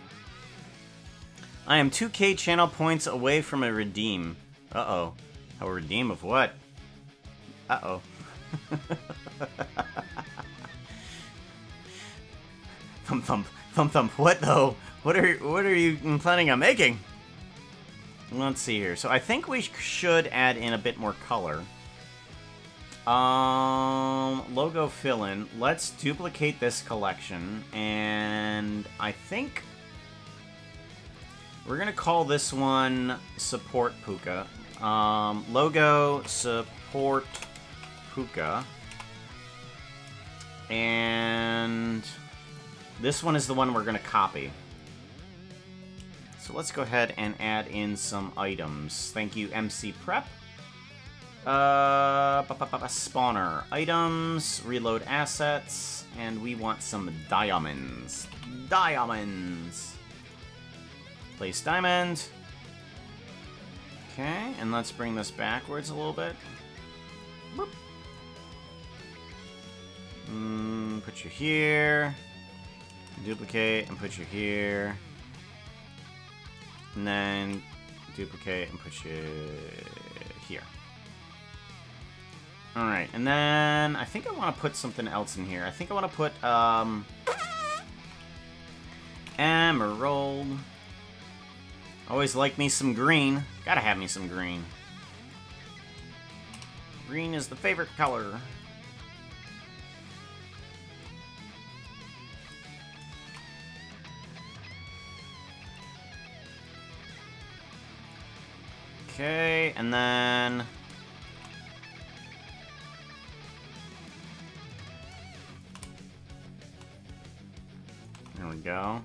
I am 2K channel points away from a redeem. Uh-oh. A redeem of what? Uh-oh. Thump. What, though? What are you planning on making? Let's see here. So I think we should add in a bit more color. Logo fill-in. Let's duplicate this collection, and I think we're gonna call this one Support Puka. Logo, support, Puka. And this one is the one we're going to copy. So let's go ahead and add in some items. Thank you, MC Prep. Spawner. Items, reload assets, and we want some diamonds. Diamonds! Place diamond. Okay, and let's bring this backwards a little bit. Boop. Put you here. Duplicate and put you here. And then duplicate and put you here. Alright, and then I think I want to put something else in here. I think I want to put, emerald. Always like me some green. Gotta have me some green. Green is the favorite color. Okay, and then... there we go.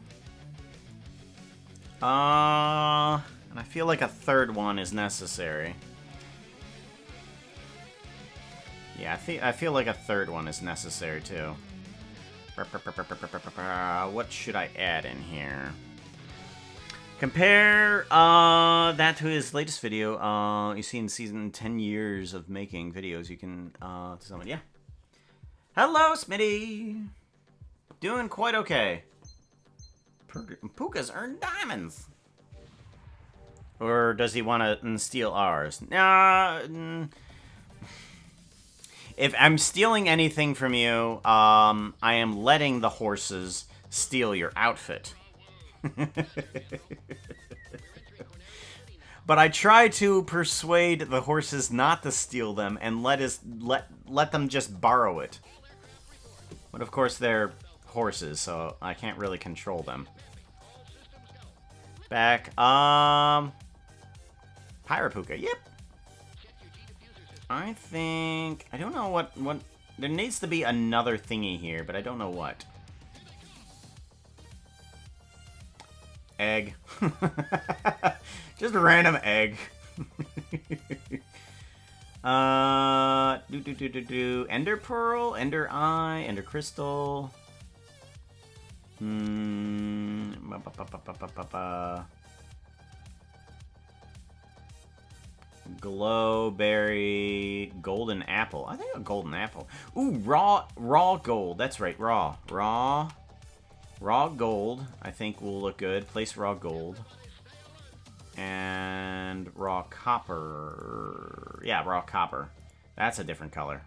And I feel like a third one is necessary. Yeah, I feel like a third one is necessary too. What should I add in here? Compare that to his latest video. You see in season 10 years of making videos, you can summon. Yeah. Hello, Smitty. Doing quite okay. Puka's earned diamonds. Or does he want to steal ours? Nah. If I'm stealing anything from you, I am letting the horses steal your outfit. But I try to persuade the horses not to steal them and let them just borrow it. But of course they're horses, so I can't really control them. Back, Pyropuka, yep. I think, I don't know what, there needs to be another thingy here, but I don't know what. Egg. Just a random egg. Ender Pearl, Ender Eye, Ender Crystal. Glowberry, golden apple. I think a golden apple. Ooh, raw gold. That's right, raw gold. I think will look good. Place raw gold. And raw copper. Yeah, raw copper. That's a different color.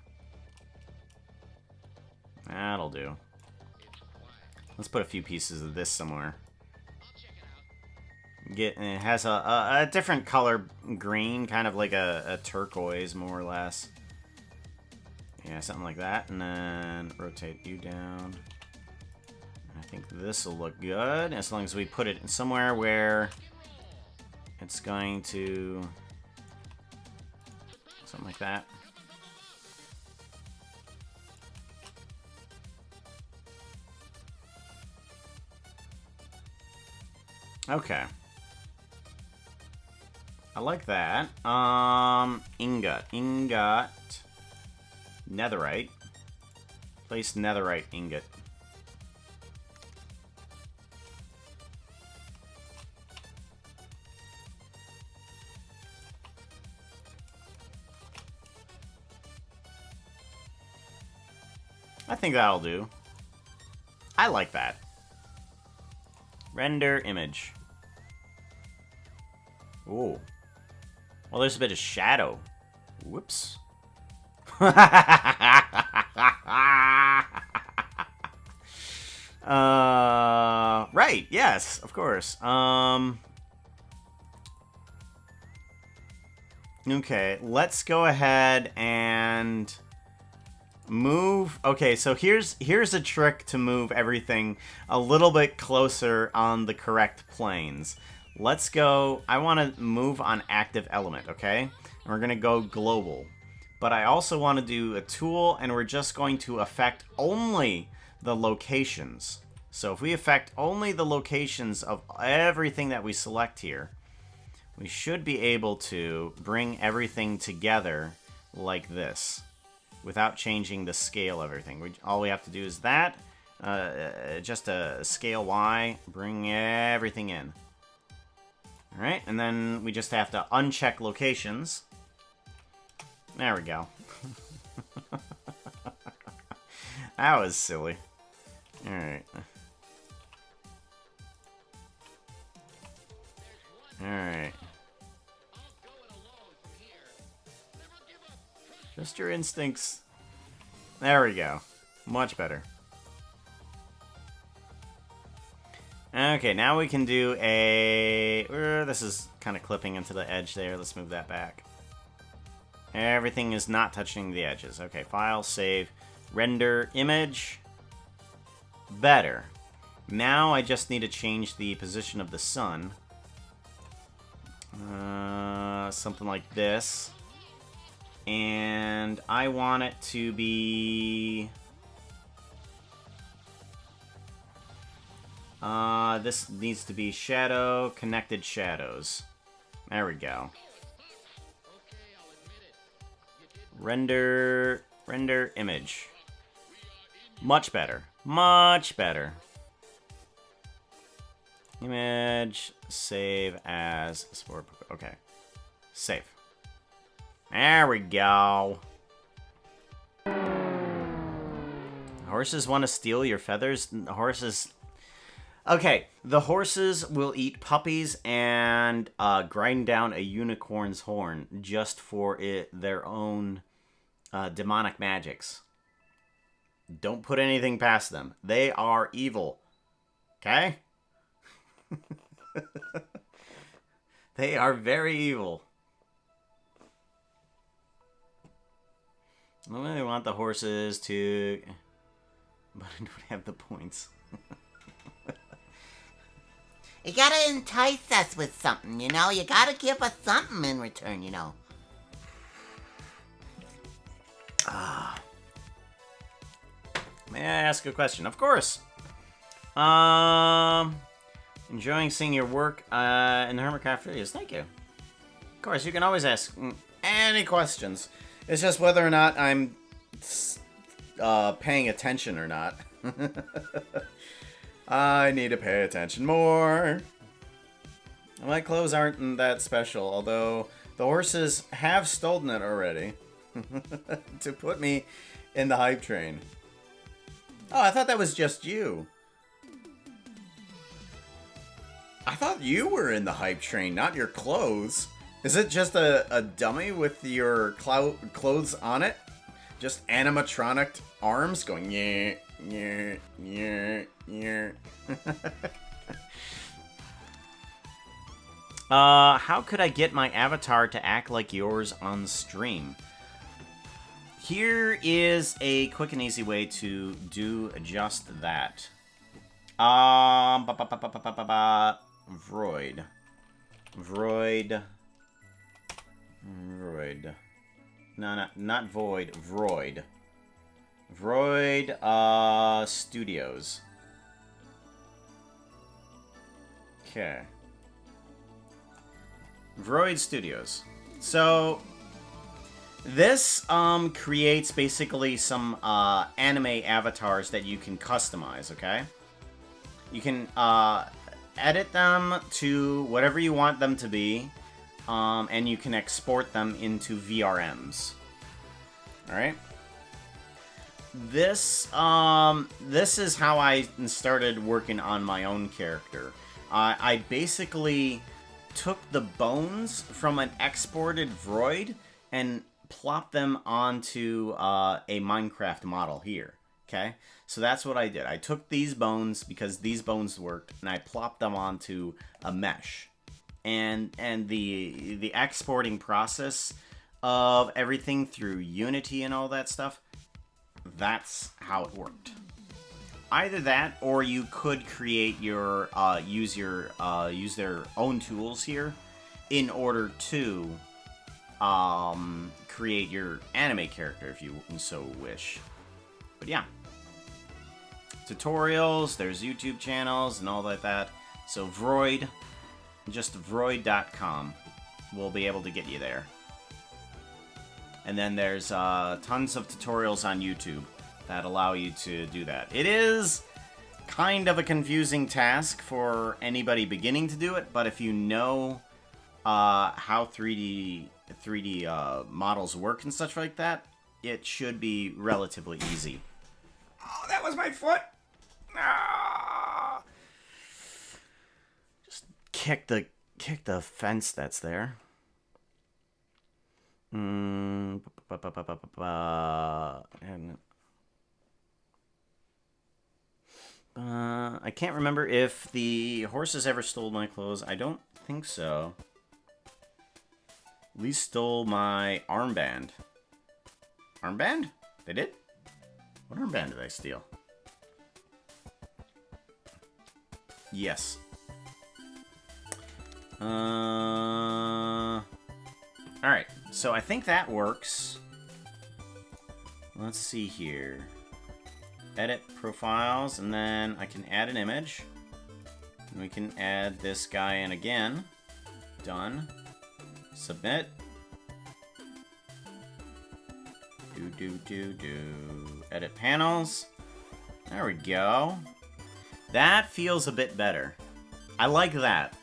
That'll do. Let's put a few pieces of this somewhere. It has a different color green, kind of like a turquoise, more or less. Yeah, something like that. And then rotate you down. I think this will look good, as long as we put it somewhere where it's going to... something like that. Okay. I like that. Ingot. Netherite. Place netherite ingot. I think that'll do. I like that. Render image. Ooh. Well, there's a bit of shadow. Whoops. Right, yes, of course. Okay, let's go ahead and move. Okay, so here's a trick to move everything a little bit closer on the correct planes. let's go. I want to move on active element, okay? And we're going to go global. But I also want to do a tool, and we're just going to affect only the locations. So if we affect only the locations of everything that we select here, we should be able to bring everything together like this without changing the scale of everything. All we have to do is that, just a scale Y, bring everything in. All right, and then we just have to uncheck locations. There we go. That was silly. All right. Alright. Just your instincts. There we go. Much better. Okay, now we can do a... this is kind of clipping into the edge there. Let's move that back. Everything is not touching the edges. Okay, file, save, render, image. Better. Now I just need to change the position of the sun. Something like this. And I want it to be... this needs to be shadow, connected shadows. There we go. Render image. Much better. Much better. Image, save as sport. Okay. Save. There we go. Horses want to steal your feathers? Horses... Okay, the horses will eat puppies and grind down a unicorn's horn just for their own demonic magics. Don't put anything past them. They are evil. Okay? They are very evil. I really want the horses to... But I don't have the points. You gotta entice us with something, you know? You gotta give us something in return, you know? May I ask a question? Of course. Enjoying seeing your work in the MineCraft videos. Thank you. Of course, you can always ask any questions. It's just whether or not I'm paying attention or not. I need to pay attention more. My clothes aren't that special, although the horses have stolen it already to put me in the hype train. Oh, I thought that was just you. I thought you were in the hype train, not your clothes. Is it just a dummy with your clothes on it? Just animatronic arms going yeah, yeah, yeah, yeah. How could I get my avatar to act like yours on stream? Here is a quick and easy way to do just that. Vroid. No, not void. Vroid. Vroid, Studios. Okay. Vroid Studios. So, this, creates basically some, anime avatars that you can customize, okay? You can, edit them to whatever you want them to be, and you can export them into VRMs. Alright? This is how I started working on my own character. I basically took the bones from an exported Vroid and plopped them onto a MineCraft model here. Okay? So that's what I did. I took these bones, because these bones worked, and I plopped them onto a mesh. And the exporting process of everything through Unity and all that stuff, that's how it worked. either that, or you could create your use their own tools here in order to create your anime character if you so wish. But yeah, tutorials, there's YouTube channels and all like that. So Vroid, just vroid.com will be able to get you there. And then there's tons of tutorials on YouTube that allow you to do that. It is kind of a confusing task for anybody beginning to do it, but if you know how 3D models work and such like that, it should be relatively easy. Oh, that was my foot! Ah! Just kick the fence that's there. And I can't remember if the horses ever stole my clothes. I don't think so. At least stole my armband. Armband? They did? What armband did I steal? Yes. Alright, so I think that works. Let's see here. Edit profiles, and then I can add an image. And we can add this guy in again. Done. Submit. Do. Edit panels. There we go. That feels a bit better. I like that.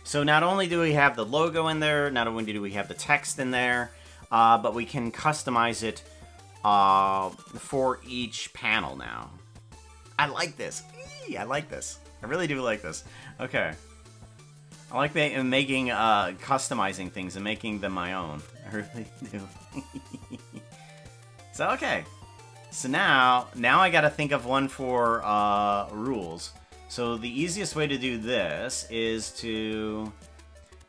So not only do we have the logo in there, not only do we have the text in there, but we can customize it for each panel now. I like this. I like this. I really do like this. Okay. I like making, customizing things and making them my own. I really do. So, okay. So now I gotta think of one for, rules. So the easiest way to do this is to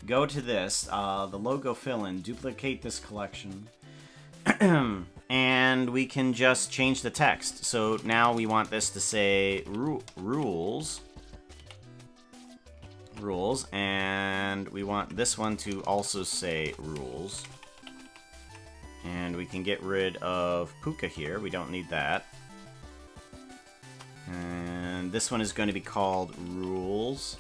go to this, the logo fill-in, duplicate this collection, and we can just change the text. So now we want this to say rules, and we want this one to also say rules. And we can get rid of Puka here, we don't need that. And this one is going to be called rules.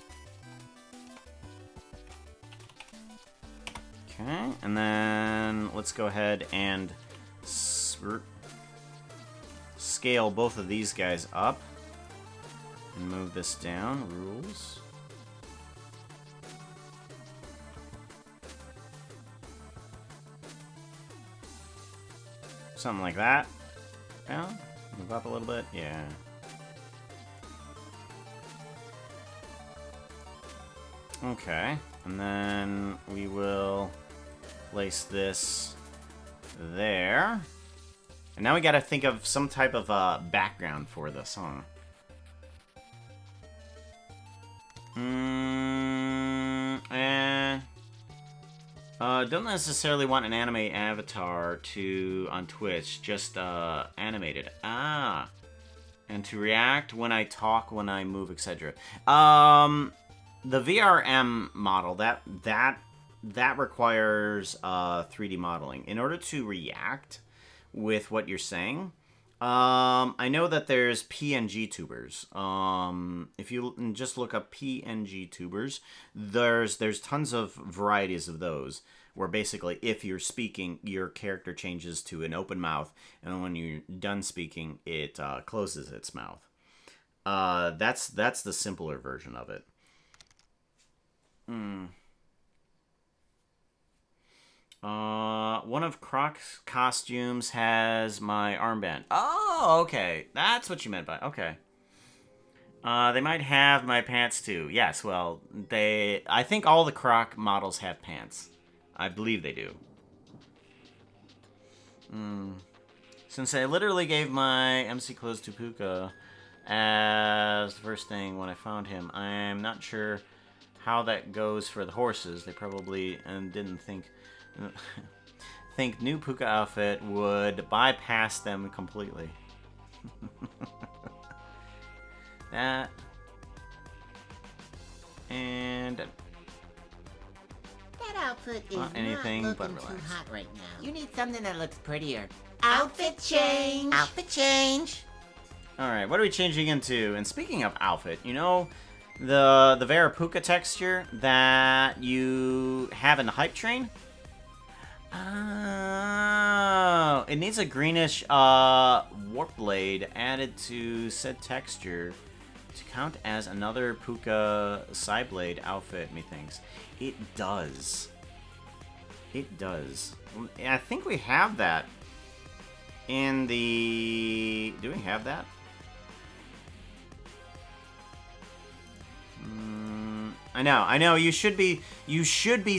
Okay, and then let's go ahead and scale both of these guys up. And move this down, rules. Something like that. Yeah, move up a little bit, yeah. Okay, and then we will place this there. And now we gotta think of some type of background for this, huh? Don't necessarily want an anime avatar on Twitch, just animated. Ah, and to react when I talk, when I move, etc. The VRM model, that requires 3D modeling. In order to react with what you're saying, I know that there's PNG tubers. If you just look up PNG tubers, there's tons of varieties of those, where basically if you're speaking, your character changes to an open mouth, and when you're done speaking, it closes its mouth. That's the simpler version of it. One of Croc's costumes has my armband. Oh, okay. That's what you meant by... Okay. They might have my pants too. Yes, well, I think all the Croc models have pants. I believe they do. Since I literally gave my MC clothes to Puka as the first thing when I found him, I'm not sure how that goes for the horses. They probably didn't think new Puka outfit would bypass them completely. that. And That outfit is Not anything not but looking too relax. hot right now. You need something that looks prettier. Outfit change! Outfit change! Alright, what are we changing into? And speaking of outfit, you know the Verapuka texture that you have in the hype train? Oh, it needs a greenish warp blade added to said texture to count as another Puka Psyblade outfit, methinks. It does. It does. I think we have that in the... Do we have that? I know. You should be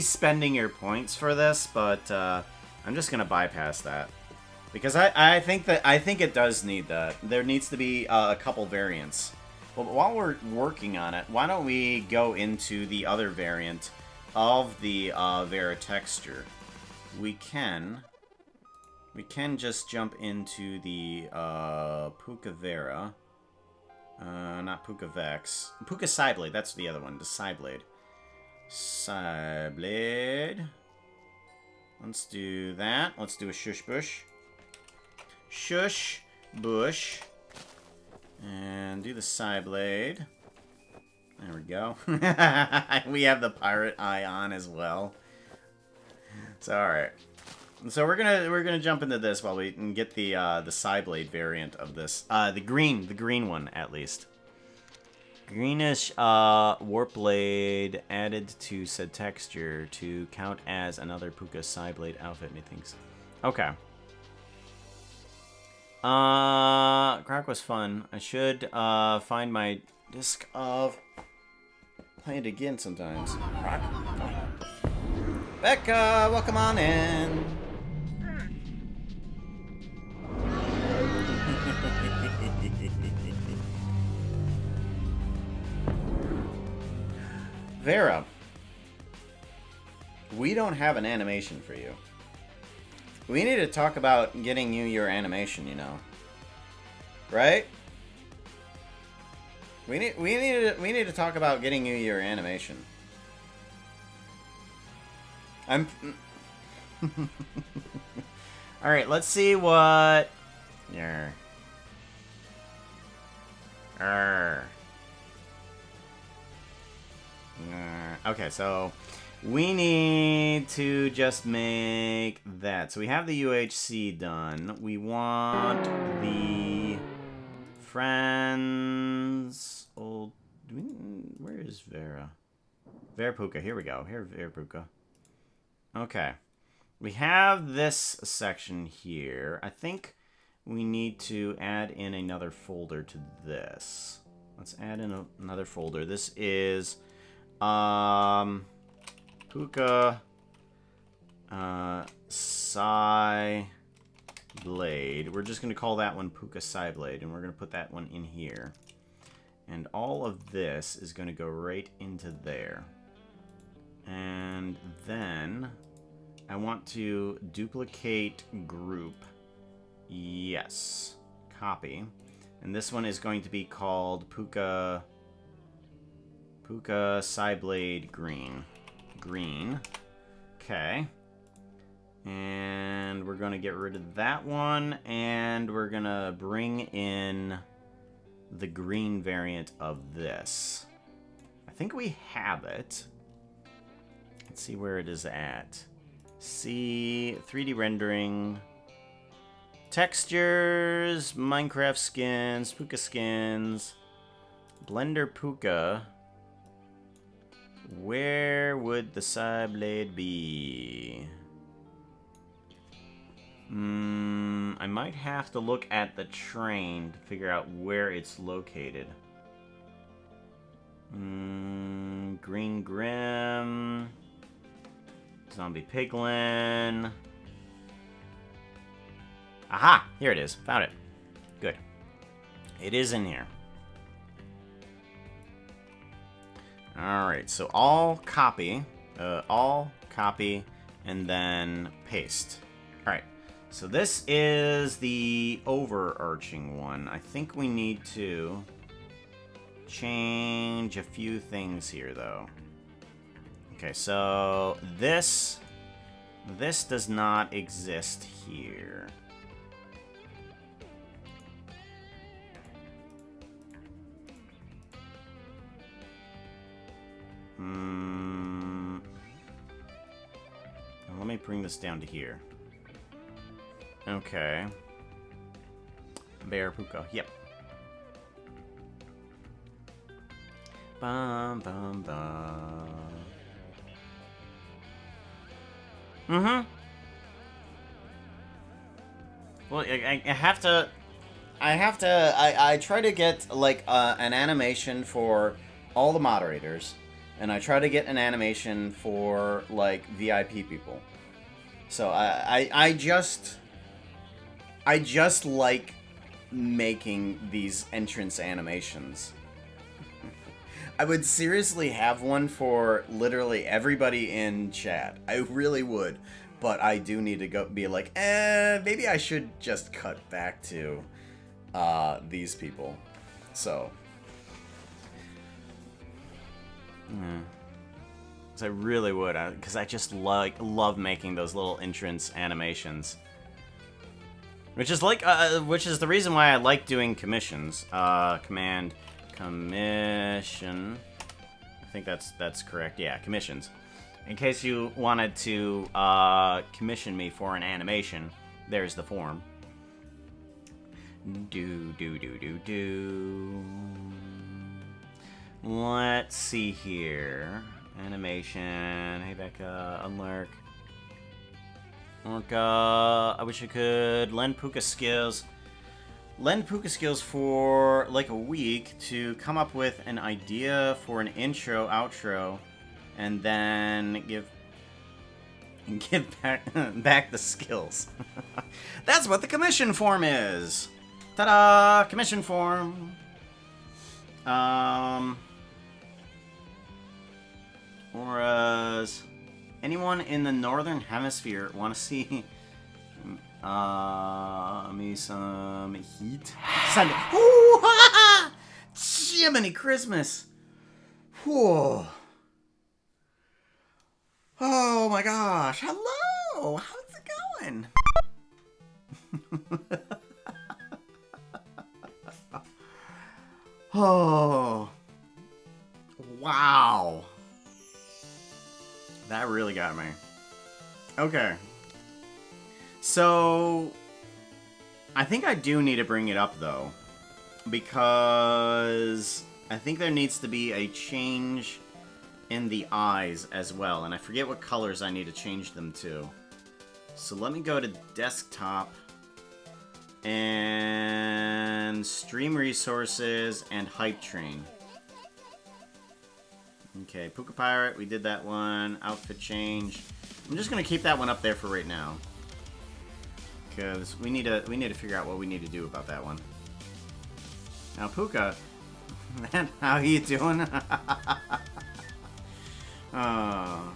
spending your points for this, but I'm just gonna bypass that because I think it does need that. There needs to be a couple variants. Well, but while we're working on it, why don't we go into the other variant of the Vera texture? We can just jump into the Puka Vera. Not Puka Vex. Puka Psyblade, that's the other one, the Psyblade. Psyblade. Let's do that. Let's do a Shush Bush. Shush Bush. And do the Psyblade. There we go. We have the Pirate Eye on as well. So, alright. So we're gonna jump into this while we can get the Psyblade variant of this. The green one at least. Greenish warp blade added to said texture to count as another Puka Psyblade outfit, methinks. Okay. Croc was fun. I should find my disc of play it again sometimes. Croc. Becca, welcome on in. Vera, we don't have an animation for you. We need to talk about getting you your animation, you know. Right? We need to talk about getting you your animation. I'm all right, let's see what Okay, so we need to just make that. So we have the UHC done. We want the friends. Old. Where is Vera? Verapuka. Here we go. Here, Verapuka. Okay. We have this section here. I think we need to add in another folder to this. Let's add in another folder. This is Puka Psy Blade. We're just going to call that one Puka Psy Blade, and we're going to put that one in here. And all of this is going to go right into there. And then I want to duplicate group. Yes. Copy. And this one is going to be called Puka Psyblade Green. Green. Okay. And we're going to get rid of that one. And we're going to bring in the green variant of this. I think we have it. Let's see where it is at. See 3D rendering. Textures. Minecraft skins. Puka skins. Blender Puka. Where would the Psyblade be? I might have to look at the train to figure out where it's located. Green Grim. Zombie Piglin. Aha! Here it is. Found it. Good. It is in here. Alright, so all copy, and then paste. Alright, so this is the overarching one. I think we need to change a few things here, though. Okay, so this does not exist here. Let me bring this down to here. Okay. Bear Puka. Yep. Bum bum bum. Mm-hmm. Well, I try to get, like, an animation for all the moderators, and I try to get an animation for, like, VIP people. So I just like making these entrance animations. I would seriously have one for literally everybody in chat. I really would. But I do need to go be like, maybe I should just cut back to these people. So. Because I really would. Because I just love making those little entrance animations. Which is like, which is the reason why I like doing commissions. Command commission. I think that's correct. Yeah, commissions. In case you wanted to commission me for an animation, there's the form. Do. Let's see here. Animation. Hey, Becca. Unlurk. Orca. I wish I could lend Puka skills. Lend Puka skills for like a week to come up with an idea for an intro, outro, and then give back the skills. That's what the commission form is. Ta-da! Commission form. Auras. Anyone in the northern hemisphere want to see me some heat? Sunday. Ooh, Jiminy Christmas. Whoa. Oh my gosh. Hello. How's it going? Oh. Wow. That really got me. Okay. So, I think I do need to bring it up, though. Because I think there needs to be a change in the eyes as well. And I forget what colors I need to change them to. So let me go to desktop. And stream resources and hype train. Okay, Puka Pirate, we did that one. Outfit change. I'm just gonna keep that one up there for right now, because we need to figure out what we need to do about that one. Now, Puka, man, how you doing? Oh,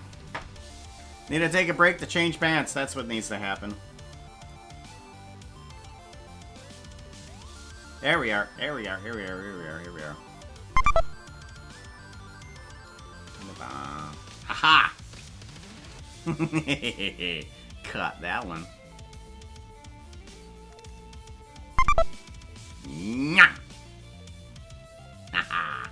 need to take a break to change pants. That's what needs to happen. There we are. Here we are. Haha! Cut that one. Nya! Haha!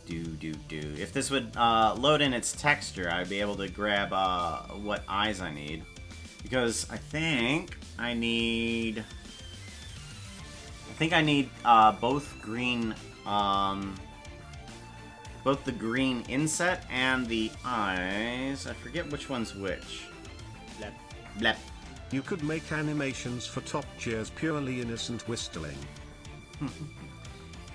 Do. If this would load in its texture, I'd be able to grab what eyes I need. Because I think I need both green, both the green inset and the eyes. I forget which one's which. Blep. Blep. You could make animations for top cheers purely innocent whistling. You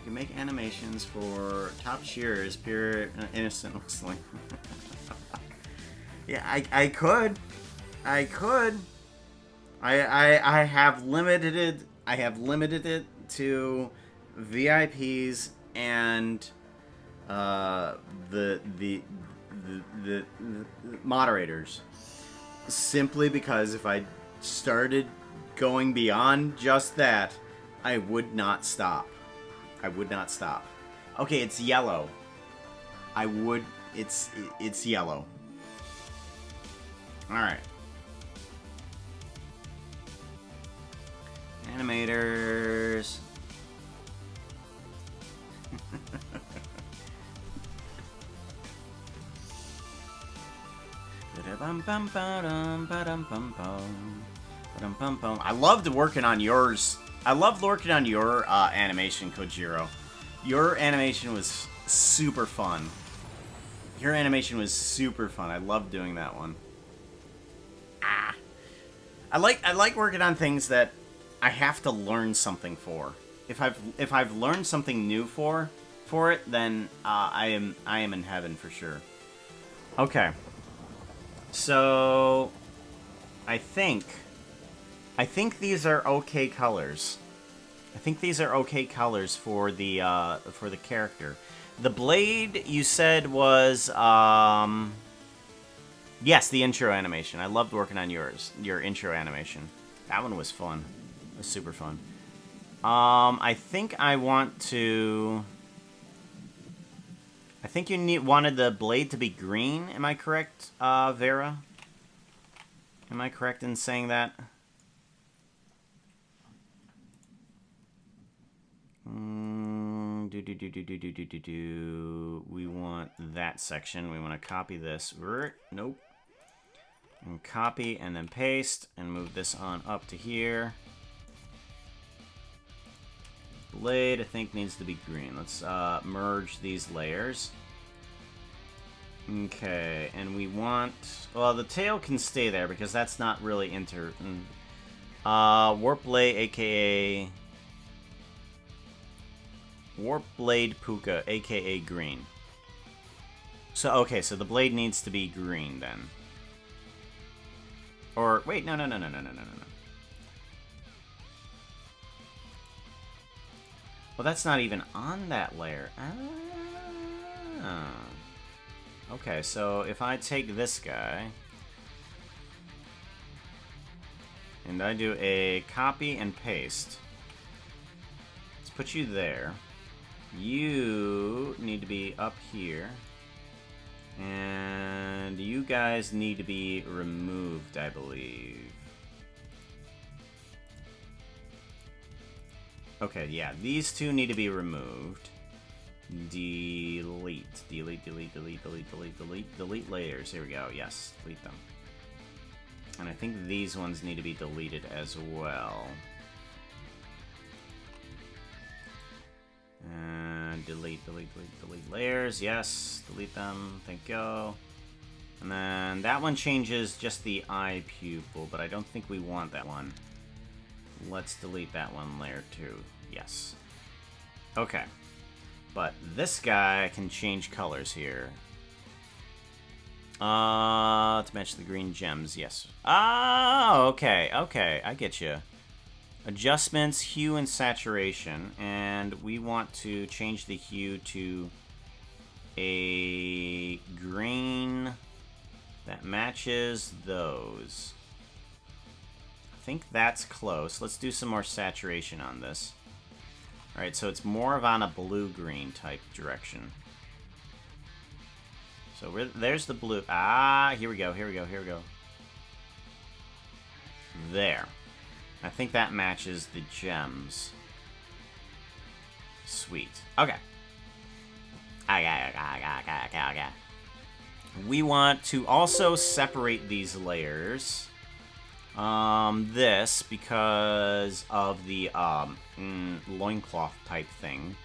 can make animations for top cheers pure innocent whistling. Yeah, I could. I have limited it. I have limited it to VIPs and the moderators. Simply because if I started going beyond just that, I would not stop. I would not stop. Okay, it's yellow. It's yellow. Alright. Animators. I loved working on yours. I loved working on your animation, Kojiro. Your animation was super fun. Your animation was super fun. I loved doing that one. I like working on things that I have to learn something for. If I've learned something new for it, then I am in heaven for sure. Okay. So I think these are okay colors. I think these are okay colors for the character. The blade you said was yes, the intro animation. I loved working on your intro animation. That one was fun. It was super fun. I think I want to. I think you wanted the blade to be green. Am I correct, Vera? Am I correct in saying that? We want that section. We want to copy this. Nope. And copy and then paste and move this on up to here. Blade, I think, needs to be green. Let's merge these layers. Okay, and we want... Well, the tail can stay there because that's not really Warp Blade, aka... Warp Blade Puka, aka green. So, okay, so the blade needs to be green then. Or, wait, no. Well, that's not even on that layer. Ah. Okay, so if I take this guy, and I do a copy and paste, let's put you there. You need to be up here, and you guys need to be removed, I believe. Okay, yeah, these two need to be removed. Delete layers. Here we go. Yes, delete them. And I think these ones need to be deleted as well. And delete layers. Yes, delete them. Thank you. And then that one changes just the eye pupil, but I don't think we want that one. Let's delete that one layer too. Yes. Okay. But this guy can change colors here. To match the green gems, yes. Oh, okay, I get you. Adjustments, hue and saturation, and we want to change the hue to a green that matches those. I think that's close. Let's do some more saturation on this. Alright, so it's more of on a blue-green type direction. So there's the blue. Ah, here we go. There. I think that matches the gems. Sweet. Okay. Okay. We want to also separate these layers. This, because of the loincloth type thing,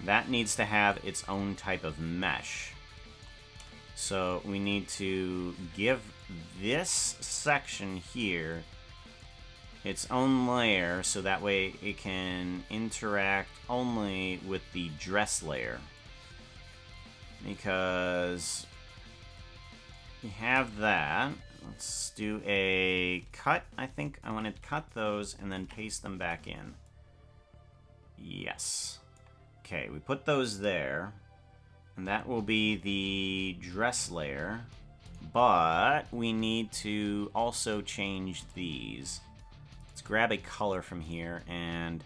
that needs to have its own type of mesh. So we need to give this section here its own layer, so that way it can interact only with the dress layer. Because we have that. Let's do a cut. I think I want to cut those and then paste them back in. Yes. Okay, we put those there. And that will be the dress layer. But we need to also change these. Let's grab a color from here and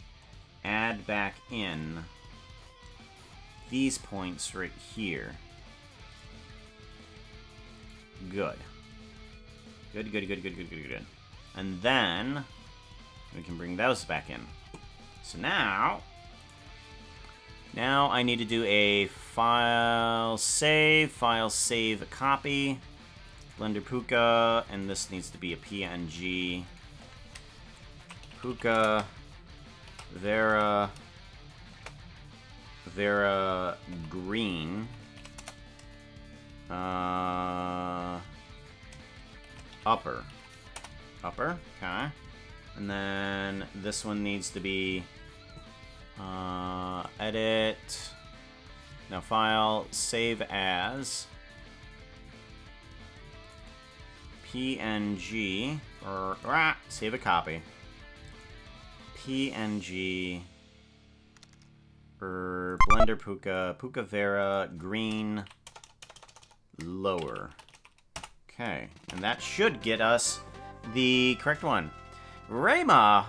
add back in these points right here. Good. Good. And then we can bring those back in. So now I need to do a file save a copy, Blender Puka, and this needs to be a PNG. Puka Vera Green. Upper, okay. And then this one needs to be edit. Now file, save as PNG, or save a copy. PNG or Blender Puka Vera Green lower. Okay, and that should get us the correct one. Rayma,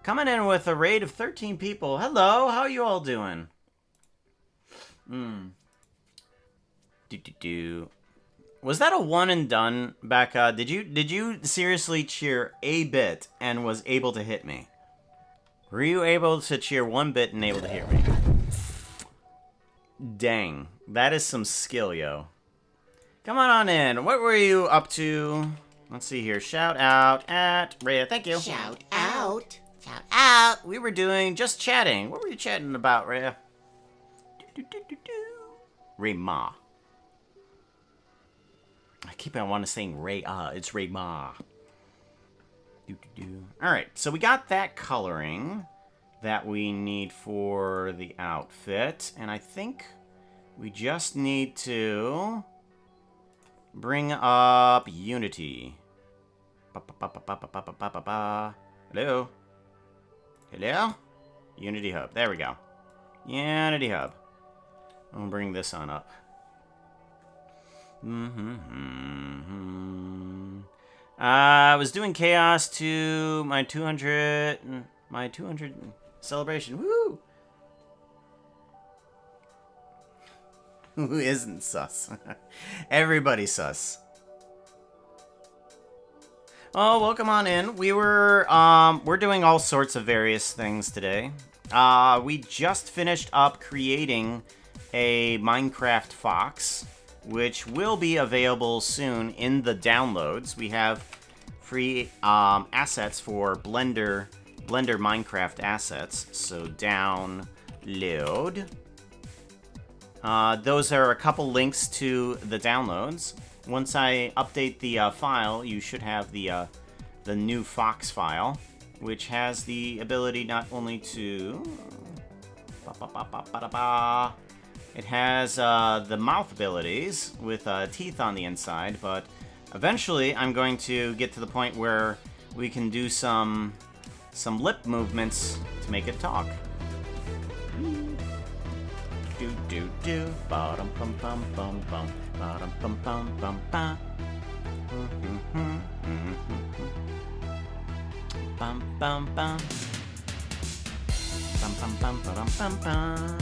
coming in with a raid of 13 people. Hello, how are you all doing? Was that a one and done, Becca? Did you seriously cheer a bit and was able to hit me? Were you able to cheer one bit and able to hit me? Dang, that is some skill, yo. Come on in. What were you up to? Let's see here. Shout out at Rhea. Thank you. Shout out. Shout out. We were doing just chatting. What were you chatting about, Rhea? Rayma. I keep on wanting to saying Ray. It's Rayma. All right. So we got that coloring that we need for the outfit, and I think we just need to bring up Unity. Hello? Hello? Unity Hub. There we go. Unity Hub. I'll bring this on up. I was doing chaos to my 200 celebration. Woo! Who isn't sus? Everybody's sus. Oh, welcome on in. We're doing all sorts of various things today. We just finished up creating a Minecraft Fox, which will be available soon in the downloads. We have free assets for Blender Minecraft assets, so download. Those are a couple links to the downloads. Once I update the file, you should have the new Fox file, which has the ability not only to... It has the mouth abilities with teeth on the inside, but eventually I'm going to get to the point where we can do some lip movements to make it talk. Do do do, bottom bum bum bum bum, bottom bum bum bum bum. Bum bum bum. Bum bum bum bum bum bum.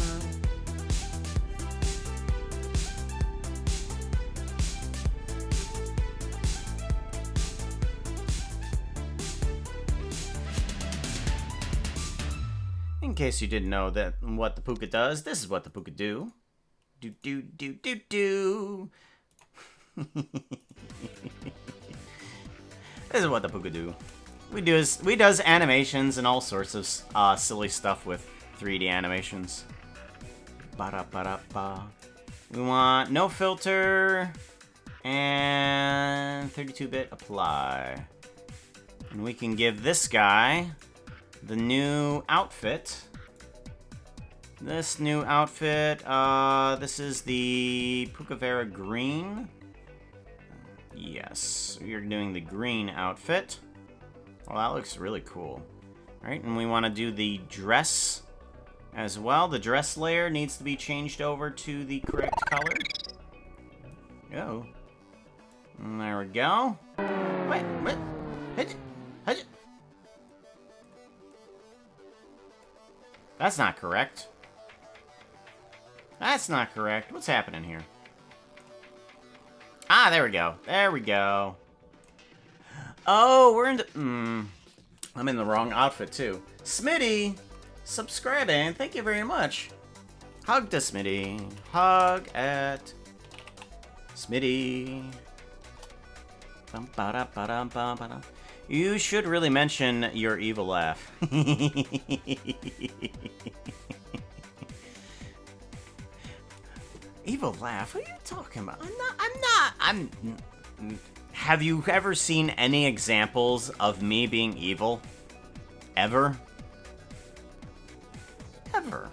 In case you didn't know that what the Puka does, this is what the Puka do. Do do do do do. This is what the Puka do. We does animations and all sorts of silly stuff with 3D animations. Ba-da-ba-da-ba. We want no filter and 32-bit apply. And we can give this guy the new outfit. This new outfit, this is the Puka Vera Green. Yes, we are doing the green outfit. Well, that looks really cool. Alright, and we want to do the dress as well. The dress layer needs to be changed over to the correct color. Oh. And there we go. Wait. That's not correct. That's not correct. What's happening here? Ah, there we go. There we go. Oh, we're in the... I'm in the wrong outfit, too. Smitty, subscribing. Thank you very much. Hug to Smitty. Hug at Smitty. Bum-ba-da-ba-dum-bum-ba-dum. You should really mention your evil laugh. Evil laugh? What are you talking about? Have you ever seen any examples of me being evil? Ever? Ever.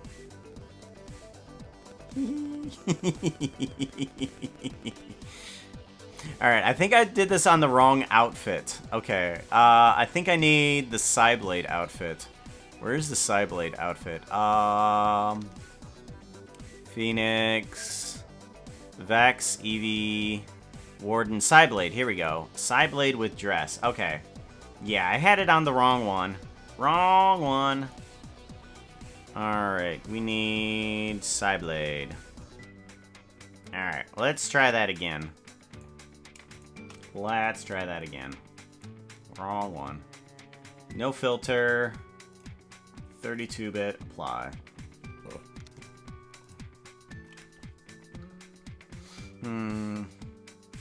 Alright, I think I did this on the wrong outfit. Okay, I think I need the Psyblade outfit. Where's the Psyblade outfit? Phoenix, Vex, Eevee, Warden, Psyblade. Here we go. Psyblade with dress. Okay. Yeah, I had it on the wrong one. Wrong one. Alright, we need Psyblade. Alright, let's try that again. Let's try that again. Wrong one. No filter. 32-bit, apply.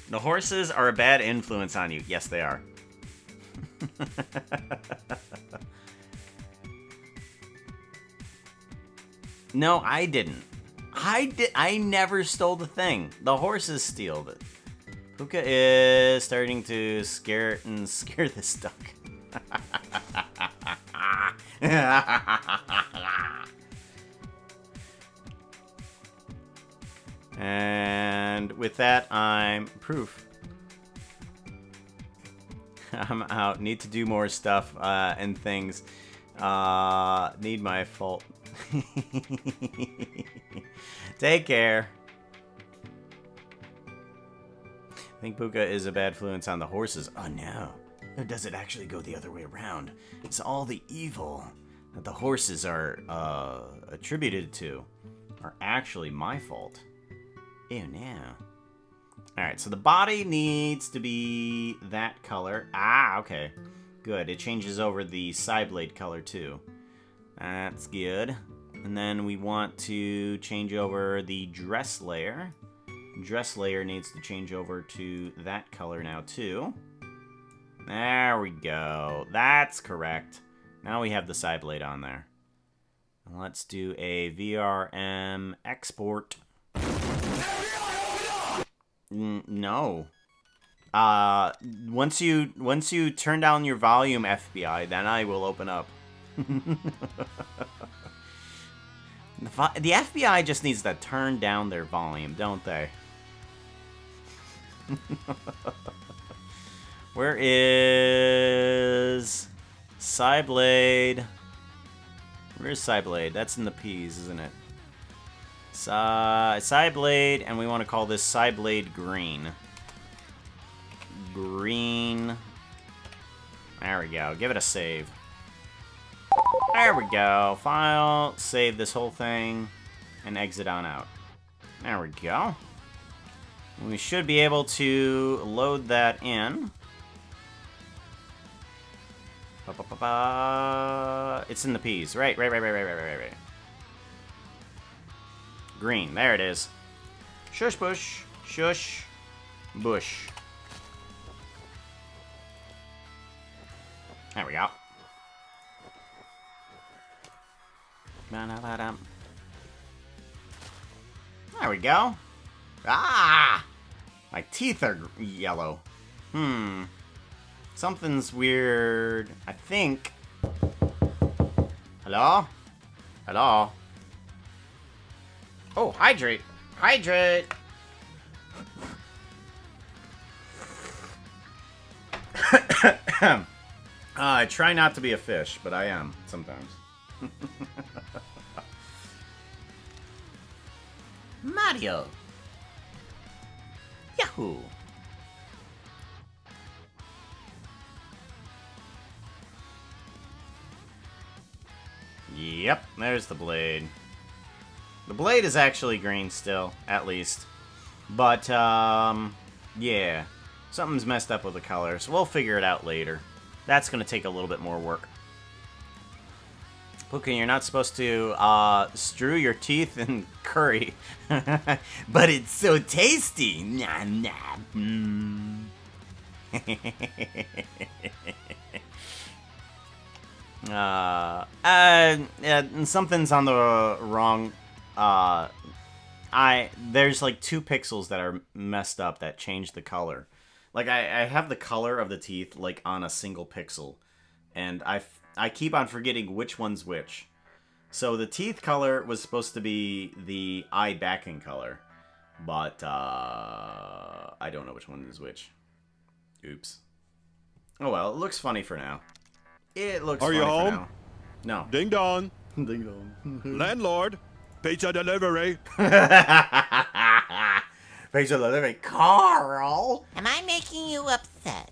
The horses are a bad influence on you. Yes, they are. No, I didn't. I never stole the thing. The horses steal it. Puka is starting to scare this duck. And with that, I'm proof. I'm out. Need to do more stuff and things. Need my fault. Take care. I think Puka is a bad influence on the horses. Oh no. Or does it actually go the other way around? It's all the evil that the horses are attributed to are actually my fault. Ew, no. Alright, so the body needs to be that color. Ah, okay. Good. It changes over the Psyblade color too. That's good. And then we want to change over the dress layer. Dress layer needs to change over to that color now too. There we go. That's correct. Now we have the Psyblade on there. Let's do a VRM export. No. Once you turn down your volume, FBI, then I will open up. The FBI just needs to turn down their volume, don't they? Where is Psyblade? Where's Psyblade? That's in the P's, isn't it? Psyblade, and we want to call this Psyblade Green. Green. There we go. Give it a save. There we go. File, save this whole thing, and exit on out. There we go. We should be able to load that in. It's in the P's. Right. Green. There it is. Shush bush. Shush bush. There we go. There we go. Ah! My teeth are yellow. Something's weird. I think. Hello? Hello? Oh, hydrate. Hydrate! I try not to be a fish, but I am sometimes. Mario. Yahoo! Yep, there's the blade. The blade is actually green still, at least. But, yeah. Something's messed up with the color, so we'll figure it out later. That's gonna take a little bit more work. Okay, you're not supposed to, strew your teeth in curry. But it's so tasty! Nom nom. And something's on the wrong, there's like 2 pixels that are messed up that change the color. Like, I have the color of the teeth, like, on a single pixel. And I keep on forgetting which one's which. So the teeth color was supposed to be the eye backing color. But, I don't know which one is which. Oops. Oh well, it looks funny for now. It looks Are funny you for home? now. No. Ding dong. Ding dong. Landlord. Pizza delivery. Pizza delivery. Carl! Am I making you upset?